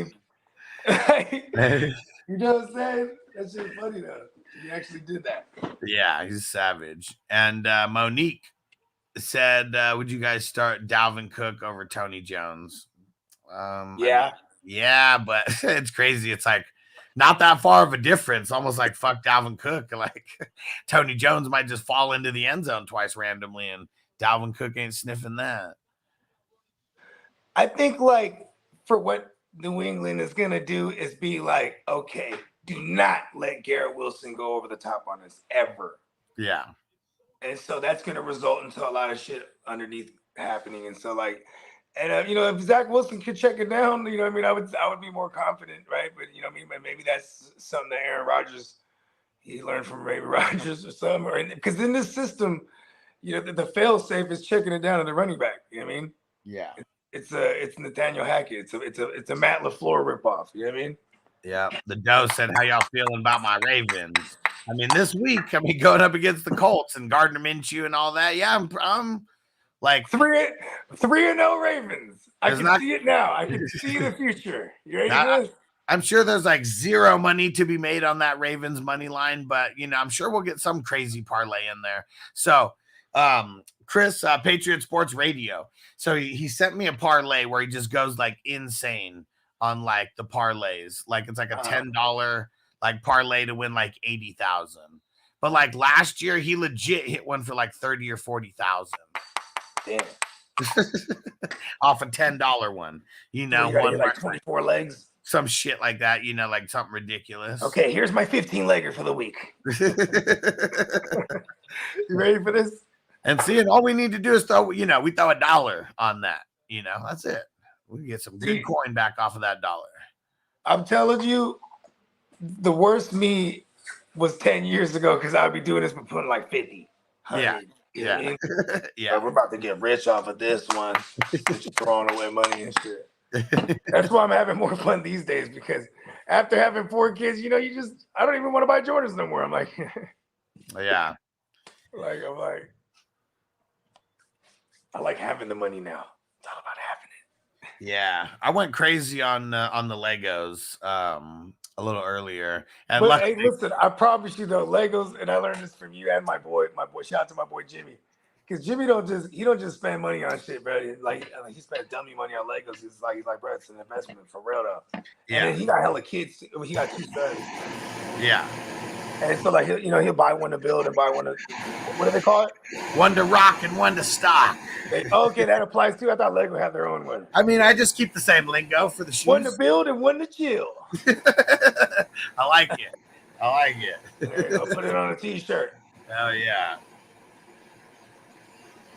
I mean? You know what I'm saying? That shit's funny though. He actually did that. Yeah, he's savage. And Monique said, would you guys start Dalvin Cook over Tony Jones? Yeah, but it's crazy. It's like not that far of a difference. Almost like fuck Dalvin Cook. Like Tony Jones might just fall into the end zone twice randomly, and Dalvin Cook ain't sniffing that. I think like for what New England is gonna do is be like, okay, do not let Garrett Wilson go over the top on us ever. Yeah. And so that's gonna result into a lot of shit underneath happening. And so like, and if Zach Wilson could check it down, I mean, I would be more confident, right? But I mean, maybe that's something that Aaron Rodgers, he learned from Ray Rodgers or something, or because in this system, the fail safe is checking it down to the running back. You know what I mean? Yeah. It's Nathaniel Hackett. It's a Matt LaFleur ripoff. You know what I mean? Yeah. The Doe said, how y'all feeling about my Ravens? I mean, this week, going up against the Colts and Gardner Minshew and all that. Yeah, I'm like 3-0 Ravens. I can see it now. I can see the future. You ready for this? I'm sure there's like zero money to be made on that Ravens money line, but I'm sure we'll get some crazy parlay in there. So, Chris, Patriot Sports Radio. So he sent me a parlay where he just goes like insane on like the parlays. Like it's like a $10 like parlay to win like 80,000. But like last year, he legit hit one for like 30 or 40,000. Damn. Off a $10 one. One like 24 legs. Some shit like that, like something ridiculous. Okay, here's my 15-legger for the week. You ready for this? And seeing all we need to do is throw, we throw $1 on that. That's it. We can get some good coin back off of that $1. I'm telling you, the worst me was 10 years ago because I'd be doing this but putting like 50. 100, Yeah. Yeah. We're about to get rich off of this one. Just throwing away money and shit. That's why I'm having more fun these days, because after having 4 kids, I don't even want to buy Jordans no more. I'm like, yeah. I like having the money now. It's all about having it. Yeah. I went crazy on the Legos a little earlier. And but hey, listen, I promise you though, Legos, and I learned this from you and my boy, shout out to my boy Jimmy. Because Jimmy don't just spend money on shit, bro. Like he spent dummy money on Legos. He's like, bro, it's an investment for real though. Yeah. And then he got hella kids. He got 2 sons. Yeah. And so like he'll buy one to build and buy one to, what do they call it? One to rock and one to stock. Okay, that applies too. I thought Lego had their own one. I mean, I just keep the same lingo for the shoes. One to build and one to chill. I like it. I'll put it on a t-shirt. Oh yeah.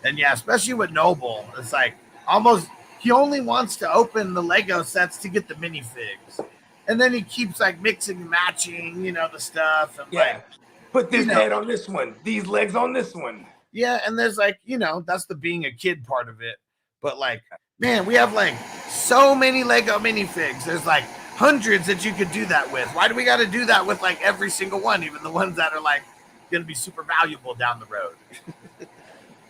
And yeah, especially with Noble, it's like almost he only wants to open the Lego sets to get the minifigs. And then he keeps like mixing and matching, the stuff. And like, put this head on this one, these legs on this one. Yeah, and there's like, that's the being a kid part of it. But like, man, we have like so many Lego minifigs. There's like hundreds that you could do that with. Why do we got to do that with like every single one, even the ones that are like going to be super valuable down the road?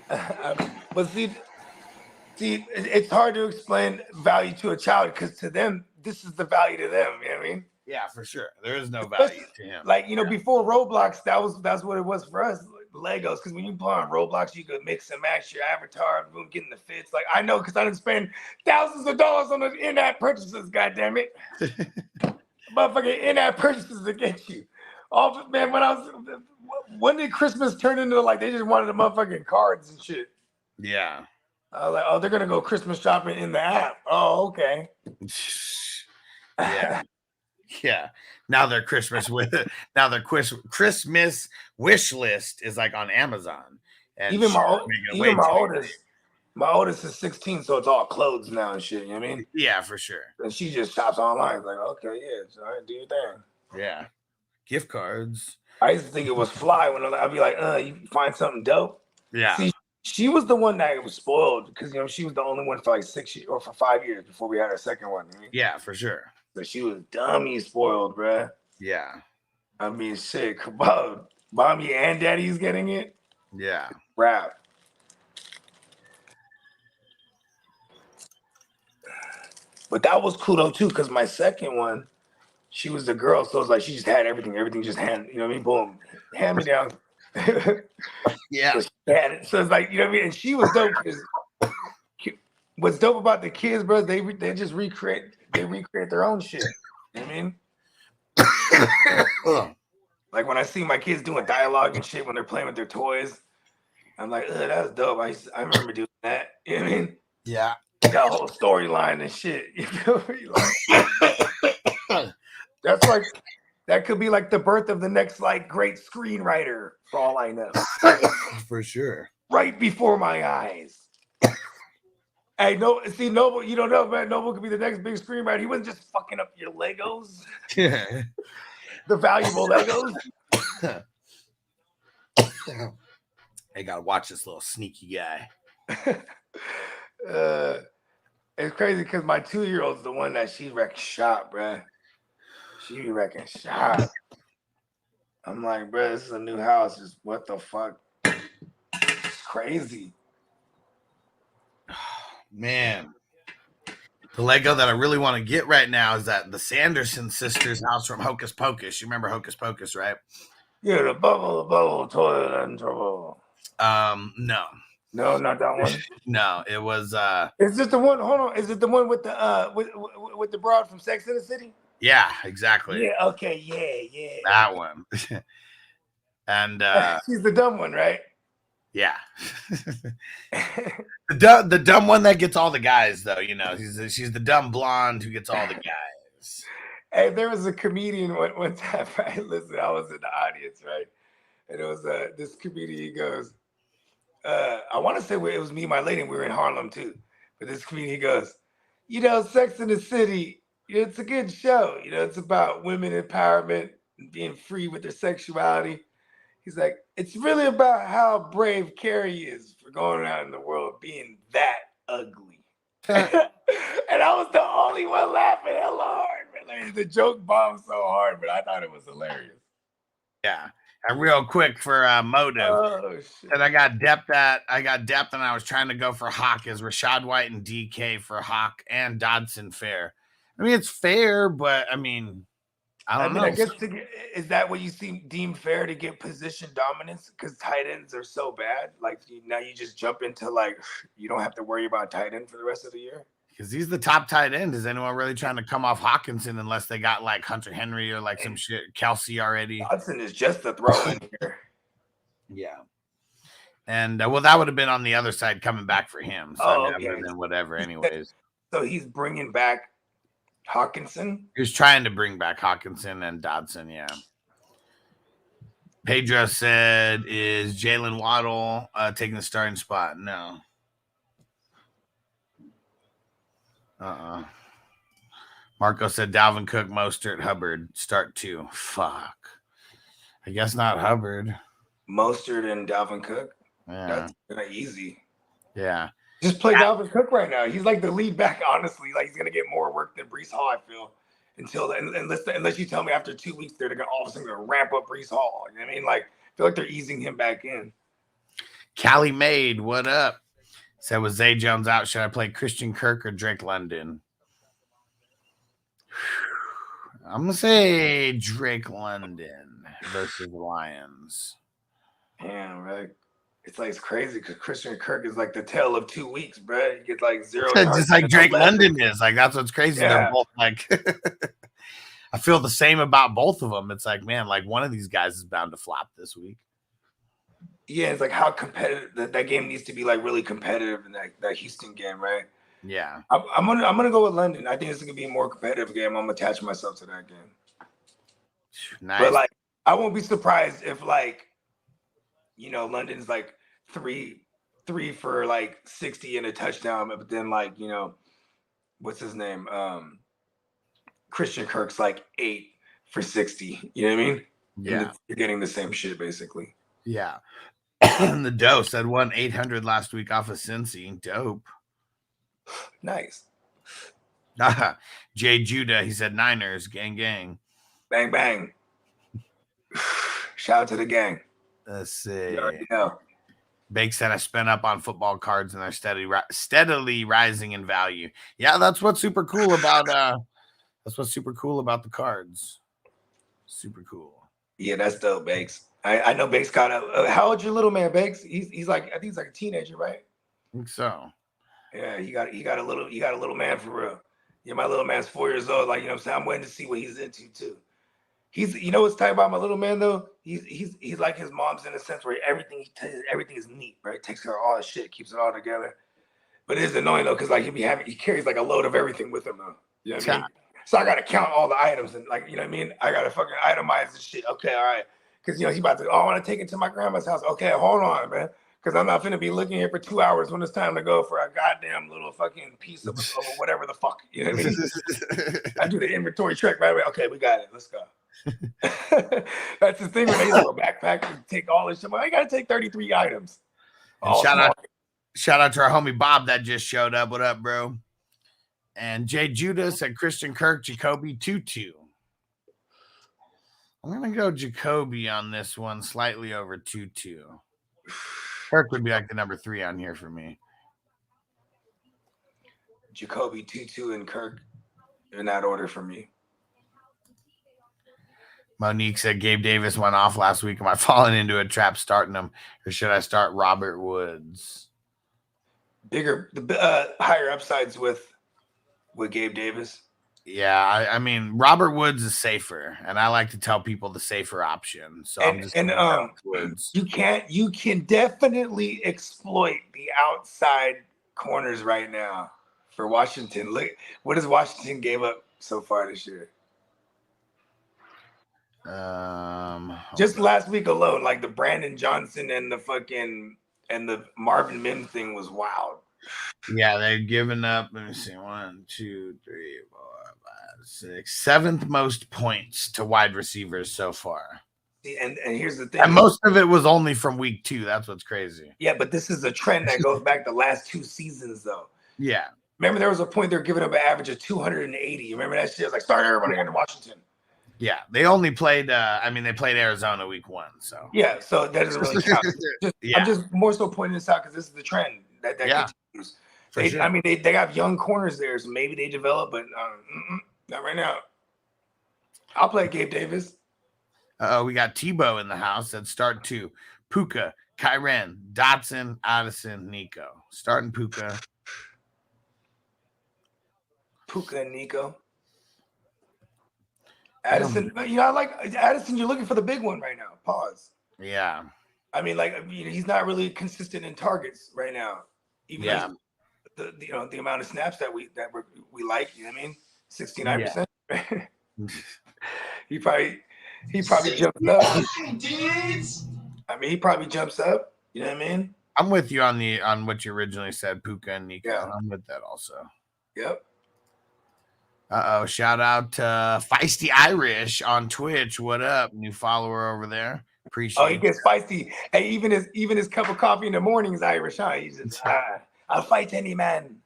But see, it's hard to explain value to a child because to them, this is the value to them. You know what I mean? Yeah, for sure. There is no value to him. Like, before Roblox, that's what it was for us. Legos, because when you play on Roblox, you could mix and match your avatar, boom, getting the fits. Like, I know because I didn't spend thousands of dollars on the in-app purchases. God damn it, motherfucking in-app purchases to get you. Man, when did Christmas turn into like they just wanted the motherfucking cards and shit? Yeah. I was like, oh, they're gonna go Christmas shopping in the app. Oh, okay. Yeah. Yeah. Now their Christmas wish list is like on Amazon. And Even my oldest is 16, so it's all clothes now and shit. You know what I mean? Yeah, for sure. And she just shops online. It's like, okay, yeah, all right, do your thing. Yeah. Gift cards. I used to think it was fly when I'd be like, you find something dope. Yeah. See, she was the one that was spoiled because she was the only one for like 6 years or for 5 years before we had our second one. You know? Yeah, for sure. So she was dummy spoiled, bruh. Yeah. I mean, shit, come on. Mommy and daddy's getting it. Yeah. Rap. But that was cool though too, because my second one, she was the girl, so it's like she just had everything. Everything just hand, you know what I mean? Boom, hand me down. Yeah. So it's like, you know what I mean? And she was dope because what's dope about the kids, bro, they just recreate their own shit. You know what I mean? Like when I see my kids doing dialogue and shit when they're playing with their toys, I'm like, that's dope. I remember doing that. You know what I mean? Yeah. Got a whole storyline and shit. You feel me? Like, that's like that could be like the birth of the next like great screenwriter for all I know. For sure. Right before my eyes. Hey, Noble, you don't know, man. Noble could be the next big screenwriter. He wasn't just fucking up your Legos. Yeah. The valuable Legos. I gotta watch this little sneaky guy. It's crazy because my 2-year-old's the one that she wrecked shop, bruh. She be wrecking shop. I'm like, bruh, this is a new house. Just what the fuck? It's crazy. Man. The Lego that I really want to get right now is that the Sanderson sisters' house from Hocus Pocus. You remember Hocus Pocus, right? Yeah, the bubble, toilet and trouble. No. No, not that one. No, it was Is this the one? Hold on. Is it the one with the with the broad from Sex and the City? Yeah, exactly. Yeah, okay, yeah. That one. And she's the dumb one, right? Yeah. the dumb one that gets all the guys, though, she's the dumb blonde who gets all the guys. Hey, there was a comedian one time, right? Listen, I was in the audience, right? And it was this comedian, he goes, I want to say it was me and my lady, and we were in Harlem too. But this comedian, he goes, Sex and the City, it's a good show. It's about women empowerment and being free with their sexuality. He's like, it's really about how brave Carrie is for going out in the world being that ugly. And I was the only one laughing hella hard, man. Like, the joke bombed so hard, but I thought it was hilarious. Yeah. And real quick for motive. Oh, shit. And I got depth and I was trying to go for Hawk as Rashad White and DK for Hawk and Dodson fair. I mean, it's fair, but I mean, I don't know. I guess is that what you deem fair to get position dominance because tight ends are so bad? Like now you just jump into like you don't have to worry about tight end for the rest of the year? Because he's the top tight end. Is anyone really trying to come off Hawkinson unless they got like Hunter Henry or like some shit, Kelsey already? Hudson is just a throw in here. Yeah. And well, that would have been on the other side coming back for him. So I mean, then whatever, anyways. So he's bringing back Hawkinson? He was trying to bring back Hawkinson and Dodson, yeah. Pedro said, is Jalen Waddle taking the starting spot? No. Marco said Dalvin Cook, Mostert, Hubbard, start 2. Fuck. I guess not Hubbard. Mostert and Dalvin Cook? Yeah. That's kind of easy. Yeah. Just play Dalvin Cook right now. He's like the lead back, honestly. Like he's gonna get more work than Breece Hall, I feel. Unless you tell me after 2 weeks they're gonna all of a sudden ramp up Breece Hall. You know what I mean? Like I feel like they're easing him back in. Callie Maid, what up? Said, with Zay Jones out, should I play Christian Kirk or Drake London? I'm going to say Drake London versus the Lions. Damn, right. It's crazy because Christian Kirk is like the tale of 2 weeks, bro. You get like 0 just like Drake London is. Like, that's what's crazy. Yeah. They're both like, I feel the same about both of them. It's like, man, like one of these guys is bound to flop this week. Yeah, it's like how competitive that game needs to be, like really competitive in that Houston game, right? Yeah. I'm gonna go with London. I think it's gonna be a more competitive game. I'm attaching myself to that game. Nice. But like, I won't be surprised if like, London's like three for like 60 and a touchdown, but then like, what's his name? Christian Kirk's like 8 for 60. You know what I mean? Yeah. You're getting the same shit basically. Yeah. The Dose had won 800 last week off of Cincy. Dope. Nice. Jay Judah, he said Niners, gang, gang. Bang, bang. Shout out to the gang. Let's see. You already know. Bake said, I spent up on football cards and they're steadily rising in value. Yeah, that's what's super cool about the cards. Super cool. Yeah, that's dope, Bakes. I know Bakes got a. How old's your little man, Bakes? He's like, I think he's like a teenager, right? I think so. Yeah, you got a little man for real. Yeah, my little man's 4 years old. Like, you know what I'm saying? I'm waiting to see what he's into too. He's, what's tight about my little man though? He's like his mom's in a sense where everything is neat, right? Takes care of all his shit, keeps it all together. But it is annoying though, because like he carries like a load of everything with him though. You know what I mean? So I gotta count all the items and like, you know what I mean? I gotta fucking itemize this shit. Okay, all right. Because he about to, I want to take it to my grandma's house. Okay, hold on, man. Because I'm not finna be looking here for 2 hours when it's time to go for a goddamn little fucking piece of whatever the fuck. You know what I mean? I do the inventory check right away. Okay, we got it. Let's go. That's the thing when they go backpack and take all this shit. I gotta take 33 items. Shout out to our homie Bob that just showed up. What up, bro? And Jay Judah said Christian Kirk, Jacoby Tutu. I'm gonna go Jacoby on this one, slightly over Tutu. Kirk would be like the number 3 on here for me. Jacoby, Tutu, and Kirk in that order for me. Monique said Gabe Davis went off last week. Am I falling into a trap starting him, or should I start Robert Woods? Higher upsides with Gabe Davis. Yeah, I mean Robert Woods is safer, and I like to tell people the safer option. So Woods. You can definitely exploit the outside corners right now for Washington. Look, what has Washington gave up so far this year? Just last week alone, like the Brandon Johnson and the Marvin Mims thing was wild. Yeah, they've given up. Let me see, 1, 2, 3, 4, 5, 6, 7th most points to wide receivers so far. And here's the thing. And most of it was only from week 2. That's what's crazy. Yeah, but this is a trend that goes back the last 2 seasons, though. Yeah. Remember, there was a point they were giving up an average of 280. You remember that shit? It was like, start everybody in Washington. Yeah, they only played. They played Arizona week 1. So yeah, so that doesn't really count. I'm just more so pointing this out because this is the trend that continues. They have young corners there, so maybe they develop, but not right now. I'll play Gabe Davis. We got Tebow in the house. That start 2. Puka, Kyren, Dotson, Addison, Nico. Starting Puka. Puka and Nico. Addison, I like Addison. You're looking for the big one right now. Pause. Yeah. I mean, he's not really consistent in targets right now. Even the amount of snaps that we like. You know what I mean? 69%. Yeah. he probably jumps up. I mean, he probably jumps up. You know what I mean? I'm with you on what you originally said, Puka and Nico. Yeah. I'm with that also. Yep. Shout out to Feisty Irish on Twitch. What up? New follower over there. Appreciate it. He gets feisty. Hey, even his cup of coffee in the morning is Irish, huh? He's just I'll fight any man.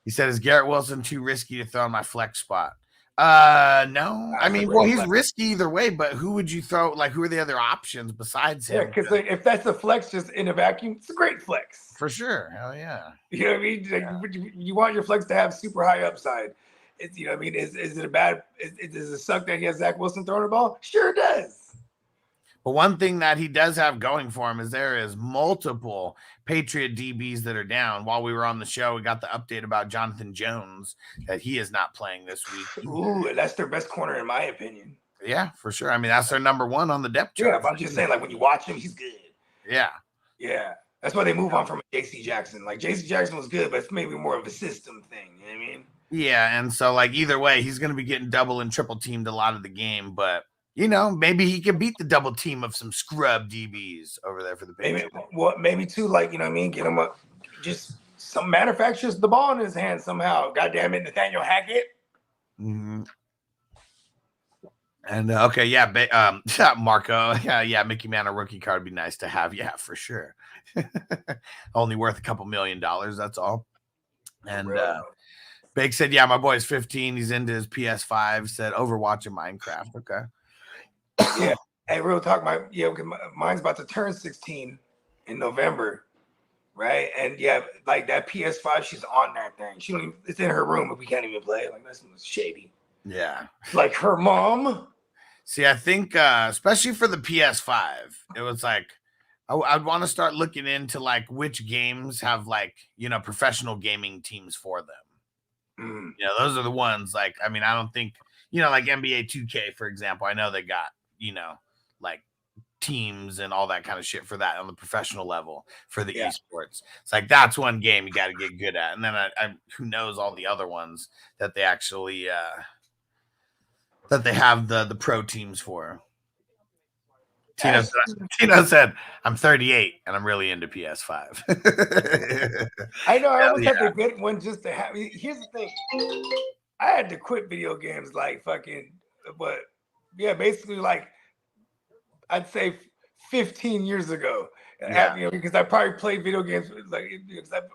He said, is Garrett Wilson too risky to throw on my flex spot? No. I mean, well, he's risky either way, but who would you throw? Like, who are the other options besides Yeah, him? because like, if that's a flex just in a vacuum, it's a great flex. For sure. Hell yeah. You know what I mean? Like, you want your flex to have super high upside. It's, you know what I mean? Is it a bad? Does it suck that he has Zach Wilson throwing the ball? Sure it does. But one thing that he does have going for him is there is multiple Patriot DBs that are down. While we were on the show, we got the update about Jonathan Jones that he is not playing this week. Ooh, that's their best corner in my opinion. Yeah, for sure. I mean, that's their number one on the depth chart. Yeah, but I'm just saying, like when you watch him, he's good. Yeah. Yeah. That's why they move on from JC Jackson. Like JC Jackson was good, but it's maybe more of a system thing. You know what I mean? Yeah, and so like either way, he's going to be getting double and triple teamed a lot of the game, but you know, maybe he can beat the double team of some scrub DBs over there for the Patriots. Maybe too, like, you know what I mean? Get him up, just some manufactures the ball in his hand somehow. God damn it, Nathaniel Hackett. Mm-hmm. And okay, yeah, Marco, yeah, Mickey Mantle rookie card would be nice to have, yeah, for sure. Only worth a couple $1 million, that's all. And Big said, yeah, my boy's 15. He's into his PS5. Said Overwatch and Minecraft. Okay. Yeah. Hey, real talk. Mine's about to turn 16 in November, right? And yeah, like that PS5, she's on that thing. She don't even, it's in her room, but we can't even play it. Like that's shady. Yeah. Like her mom. See, I think especially for the PS5, it was like I'd want to start looking into like which games have like, you know, professional gaming teams for them. You know, those are the ones like, I mean, I don't think, you know, like NBA 2K, for example, I know they got, you know, like teams and all that kind of shit for that on the professional level for the esports. It's like, that's one game you got to get good at. And then I who knows all the other ones that they actually, that they have the pro teams for. Tino said, I'm 38 and I'm really into PS5. I know. I almost have to get one just to have. Here's the thing. I had to quit video games like fucking, but yeah, basically like I'd say 15 years ago. Yeah. You know, because I probably played video games like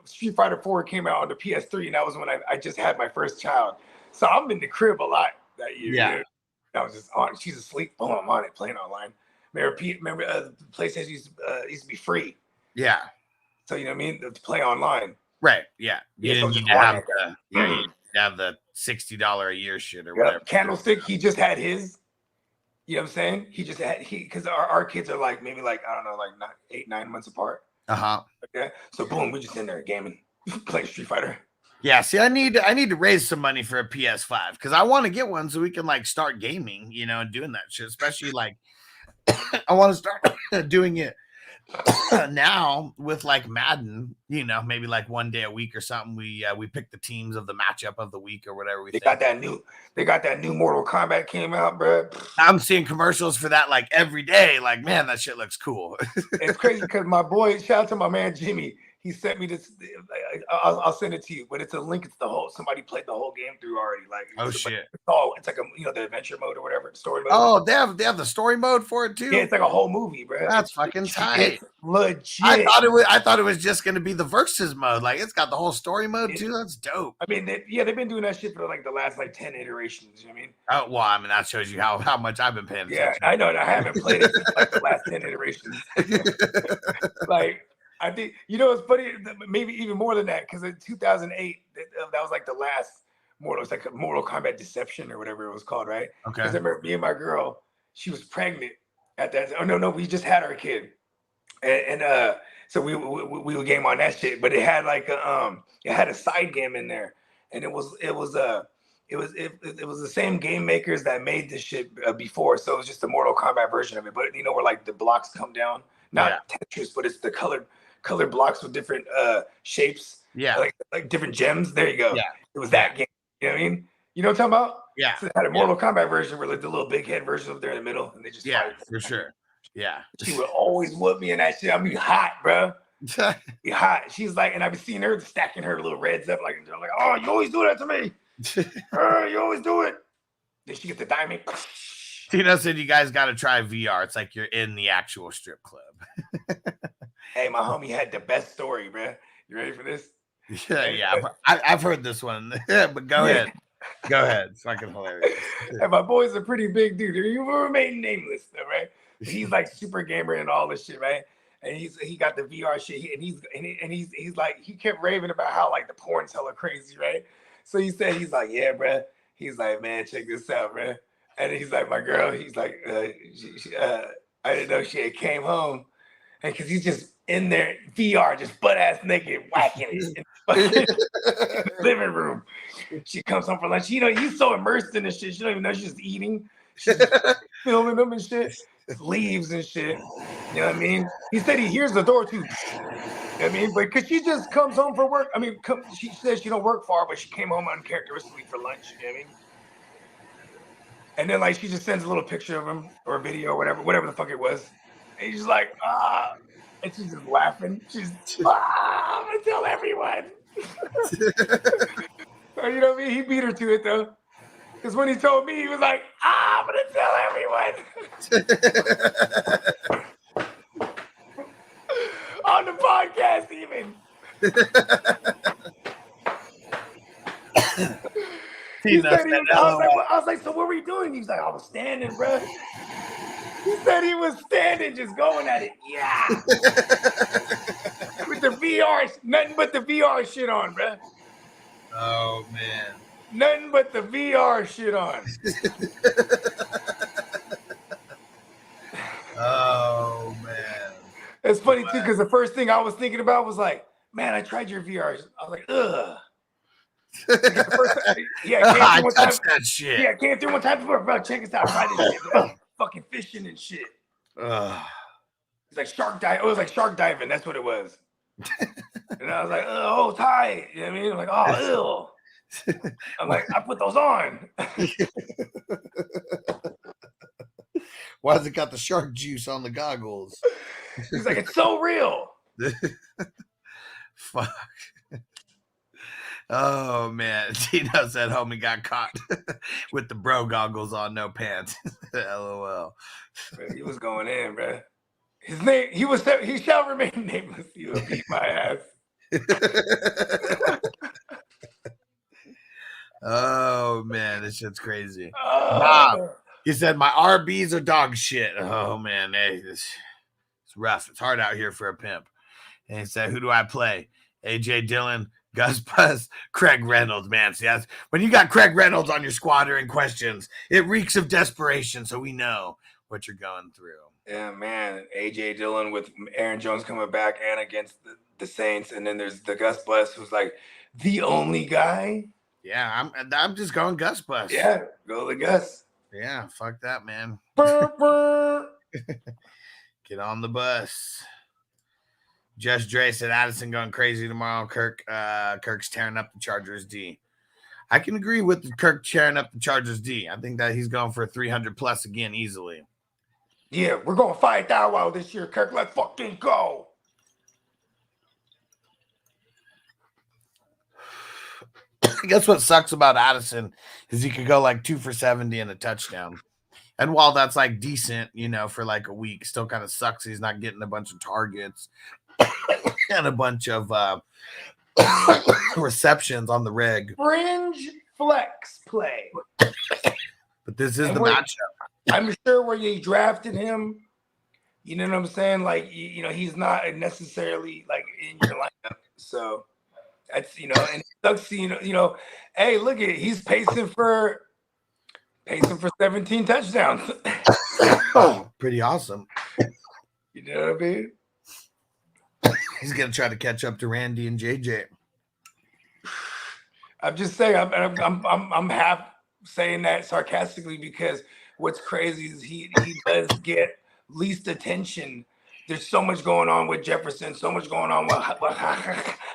Street Fighter 4 came out on the PS3, and that was when I just had my first child. So I'm in the crib a lot that year. Yeah. You know? I was just on. She's asleep. Boom, I'm on it playing online. Remember PlayStation used to be free. Yeah. So you know what I mean? To play online. Right. Yeah. You didn't need to have you have the $60 a year shit or whatever. Candlestick, he just had his. You know what I'm saying? He just had because our kids are like maybe like I don't know, like 8-9 months apart. Okay. So boom, we're just in there gaming, playing Street Fighter. Yeah, see, I need to raise some money for a PS5 because I want to get one so we can like start gaming, you know, and doing that shit. Especially like I want to start doing it now with like Madden, you know, maybe like one day a week or something. We pick the teams of the matchup of the week or whatever. They got that new Mortal Kombat came out, bro. I'm seeing commercials for that like every day. Like, man, that shit looks cool. It's crazy because my boy, shout out to my man Jimmy. He sent me this. I'll send it to you, but it's a link. It's the whole. Somebody played the whole game through already. Like, shit! It's like the adventure mode or whatever, story mode. Oh, they have the story mode for it too. Yeah, it's like a whole movie, bro. That's fucking tight. It's legit. I thought it was just gonna be the versus mode. Like, it's got the whole story mode too. That's dope. I mean, they've been doing that shit for like the last like 10 iterations. You know what I mean? Oh well, I mean that shows you how much I've been paying attention. Yeah, I know. I haven't played it since like the last 10 iterations. Like. I think, you know, it's funny, maybe even more than that, because in 2008, that was like the last Mortal Kombat Deception or whatever it was called, right? Okay. Because I remember me and my girl, she was pregnant at that time. Oh, no, we just had our kid. And so we would game on that shit, but it had like it had a side game in there. And it was the same game makers that made this shit before. So it was just the Mortal Kombat version of it. But you know, where like the blocks come down, not Tetris, but it's the colored blocks with different shapes. Yeah. Like different gems. There you go. Yeah. It was that game. You know what I mean? You know what I'm talking about? Yeah. So it had a Mortal Kombat version where like the little big head version up there in the middle, and they just fight. For sure. Yeah. She would always whoop me in that shit. I'd be hot, bro. Be hot. She's like, and I've been seeing her stacking her little reds up, like, oh, you always do that to me. You always do it. Then she gets the diamond. Tino said you guys got to try VR. It's like you're in the actual strip club. Hey, my homie had the best story, bro. You ready for this? Yeah. I've heard this one, but go ahead. Go ahead. It's fucking hilarious. And my boy's a pretty big dude. He will remain nameless, though, right? But he's like super gamer and all this shit, right? And he got the VR shit, he's like, he kept raving about how like the porn's hella crazy, right? So he said, he's like, yeah, bro. He's like, man, check this out, bro. And he's like, my girl, he's like, I didn't know she had came home, and because he's just in there VR, just butt ass naked, whacking it in the living room. She comes home for lunch. You know, he's so immersed in this shit. She don't even know she's just eating. She's just filming them and shit. Leaves and shit. You know what I mean? He said he hears the door too. You know what I mean? But because she just comes home for work. I mean, she says she don't work far, but she came home uncharacteristically for lunch. You know what I mean? And then like she just sends a little picture of him or a video or whatever the fuck it was. And he's just like, and she's just laughing. She's I'm gonna tell everyone. So, you know what I mean? He beat her to it though. Because when he told me, he was like, I'm gonna tell everyone. On the podcast even. He said I was like, so what were you doing? He's like, I was standing, bro. He said he was standing, just going at it. Yeah. With the VR, nothing but the VR shit on, bro. Oh, man. Nothing but the VR shit on. Oh, man. It's funny, too, because the first thing I was thinking about was like, man, I tried your VR. I was like, ugh. I touched that shit. Yeah, I came through one time before, bro. Check this out. Try this shit, bro. Fucking fishing and shit. It's like shark diving. It was like shark diving. That's what it was. And I was like, oh, tight. You know what I mean? I'm like, oh, ew. I'm like, I put those on. Why has it got the shark juice on the goggles? He's like, it's so real. Fuck. Oh, man. Tino said homie got caught with the bro goggles on, no pants. LOL. He was going in, bro. His name, he shall remain nameless. He will beat my ass. Oh, man. This shit's crazy. He said, my RBs are dog shit. Oh, man. Hey, it's rough. It's hard out here for a pimp. And he said, who do I play? AJ Dillon, Gus Bus, Craig Reynolds, man. See, that's, when you got Craig Reynolds on your squad or in questions, it reeks of desperation, so we know what you're going through. Yeah, man. AJ Dillon with Aaron Jones coming back and against the Saints, and then there's the Gus Bus, who's like the only guy. Yeah, I'm just going Gus Bus. Yeah, go the Gus. Yeah, fuck that, man. Burr, burr. Get on the bus. Just Dre said Addison going crazy tomorrow. Kirk's tearing up the Chargers D. I can agree with Kirk tearing up the Chargers D. I think that he's going for 300 plus again easily. Yeah, we're going 5,000 this year, Kirk. Let's fucking go. I guess what sucks about Addison is he could go like 2 for 70 and a touchdown. And while that's like decent, you know, for like a week, still kind of sucks. He's not getting a bunch of targets and a bunch of receptions on the reg. Fringe flex play. But this is the matchup. I'm sure where you drafted him, you know what I'm saying? Like, you know, he's not necessarily like in your lineup. So that's, you know, and it sucks, you know, hey, look at it. He's pacing for 17 touchdowns. Oh, pretty awesome. You know what I mean? He's gonna try to catch up to Randy and JJ. I'm just saying, I'm half saying that sarcastically because what's crazy is he does get least attention. There's so much going on with Jefferson, so much going on with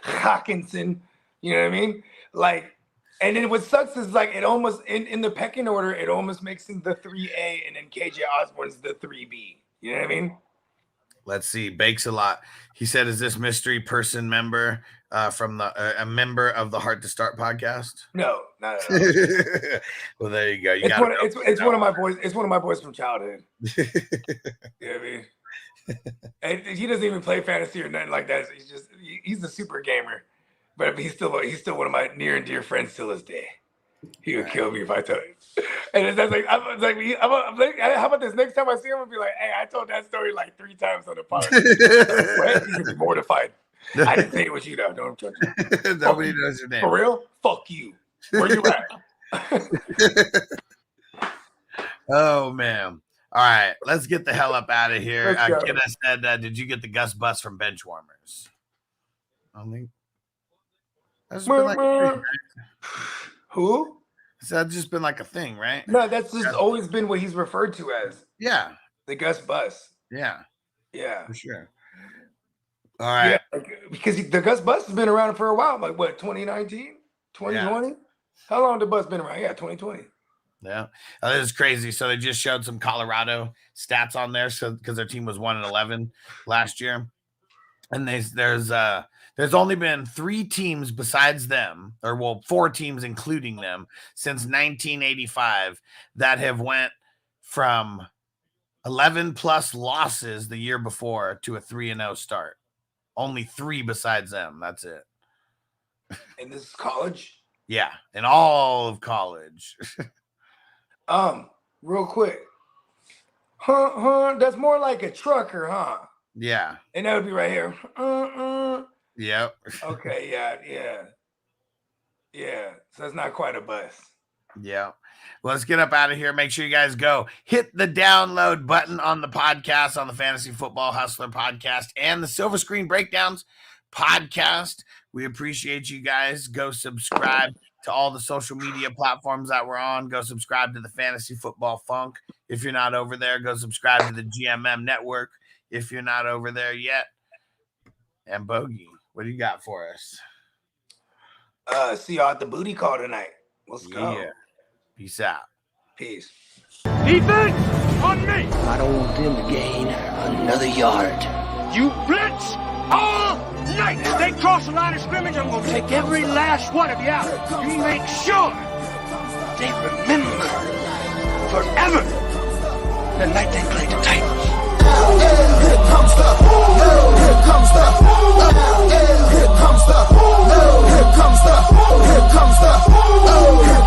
Hawkinson. You know what I mean? Like, and then what sucks is like it almost in the pecking order, it almost makes him the 3A, and then KJ Osborne's the 3B. You know what I mean? Let's see. Bakes a lot. He said, "Is this mystery person member from a member of the Heart to Start podcast?" No, not at all. Well, there you go. It's one of my boys. It's one of my boys from childhood. You know what I mean? And he doesn't even play fantasy or nothing like that. He's a super gamer, but he's still one of my near and dear friends till this day. He would kill me if I told it. And it's like, I'm like, how about this? Next time I see him, I'll be like, hey, I told that story like 3 times on the podcast. He's gonna be mortified. I didn't say it was you, though. Don't judge me. Nobody knows your name. For real? Fuck you. Where you at? Oh man. All right, let's get the hell up out of here. Let's go. Kidda said, did you get the Gus Bus from Benchwarmers? I don't think that's been like a thing, right? Who? So that's just been like a thing, right? No, that's just always been what he's referred to as. Yeah. The Gus Bus. Yeah. Yeah. For sure. All right. Yeah, because the Gus Bus has been around for a while. Like what, 2019? 2020? Yeah. How long has the bus been around? Yeah, 2020. Yeah, this is crazy. So they just showed some Colorado stats on there, so because their team was 1-11 last year, and there's only been 3 teams besides them, or well, 4 teams including them, since 1985 that have went from 11 plus losses the year before to a 3-0 start. Only 3 besides them. That's it. And this is college? Yeah, in all of college. Real quick. That's more like a trucker, huh? Yeah. And that would be right here. Yep. Okay, yeah. So it's not quite a bus. Yeah. Well, let's get up out of here. Make sure you guys go hit the download button on the podcast, on the Fantasy Football Hustler podcast and the Silver Screen Breakdowns podcast. We appreciate you guys. Go subscribe to all the social media platforms that we're on. Go subscribe to the Fantasy Football Funk. If you're not over there, go subscribe to the Gmm Network. If you're not over there yet. And Bogey, what do you got for us? See y'all at the booty call tonight. Let's go. Yeah. Peace out. Peace. Defense on me. I don't want them to gain another yard. You blitz all night. If they cross the line of scrimmage, I'm going to take every last one of you out. You make sure they remember forever the night they played the Titans. Here comes the, here comes the, here comes the, here comes the, here comes the,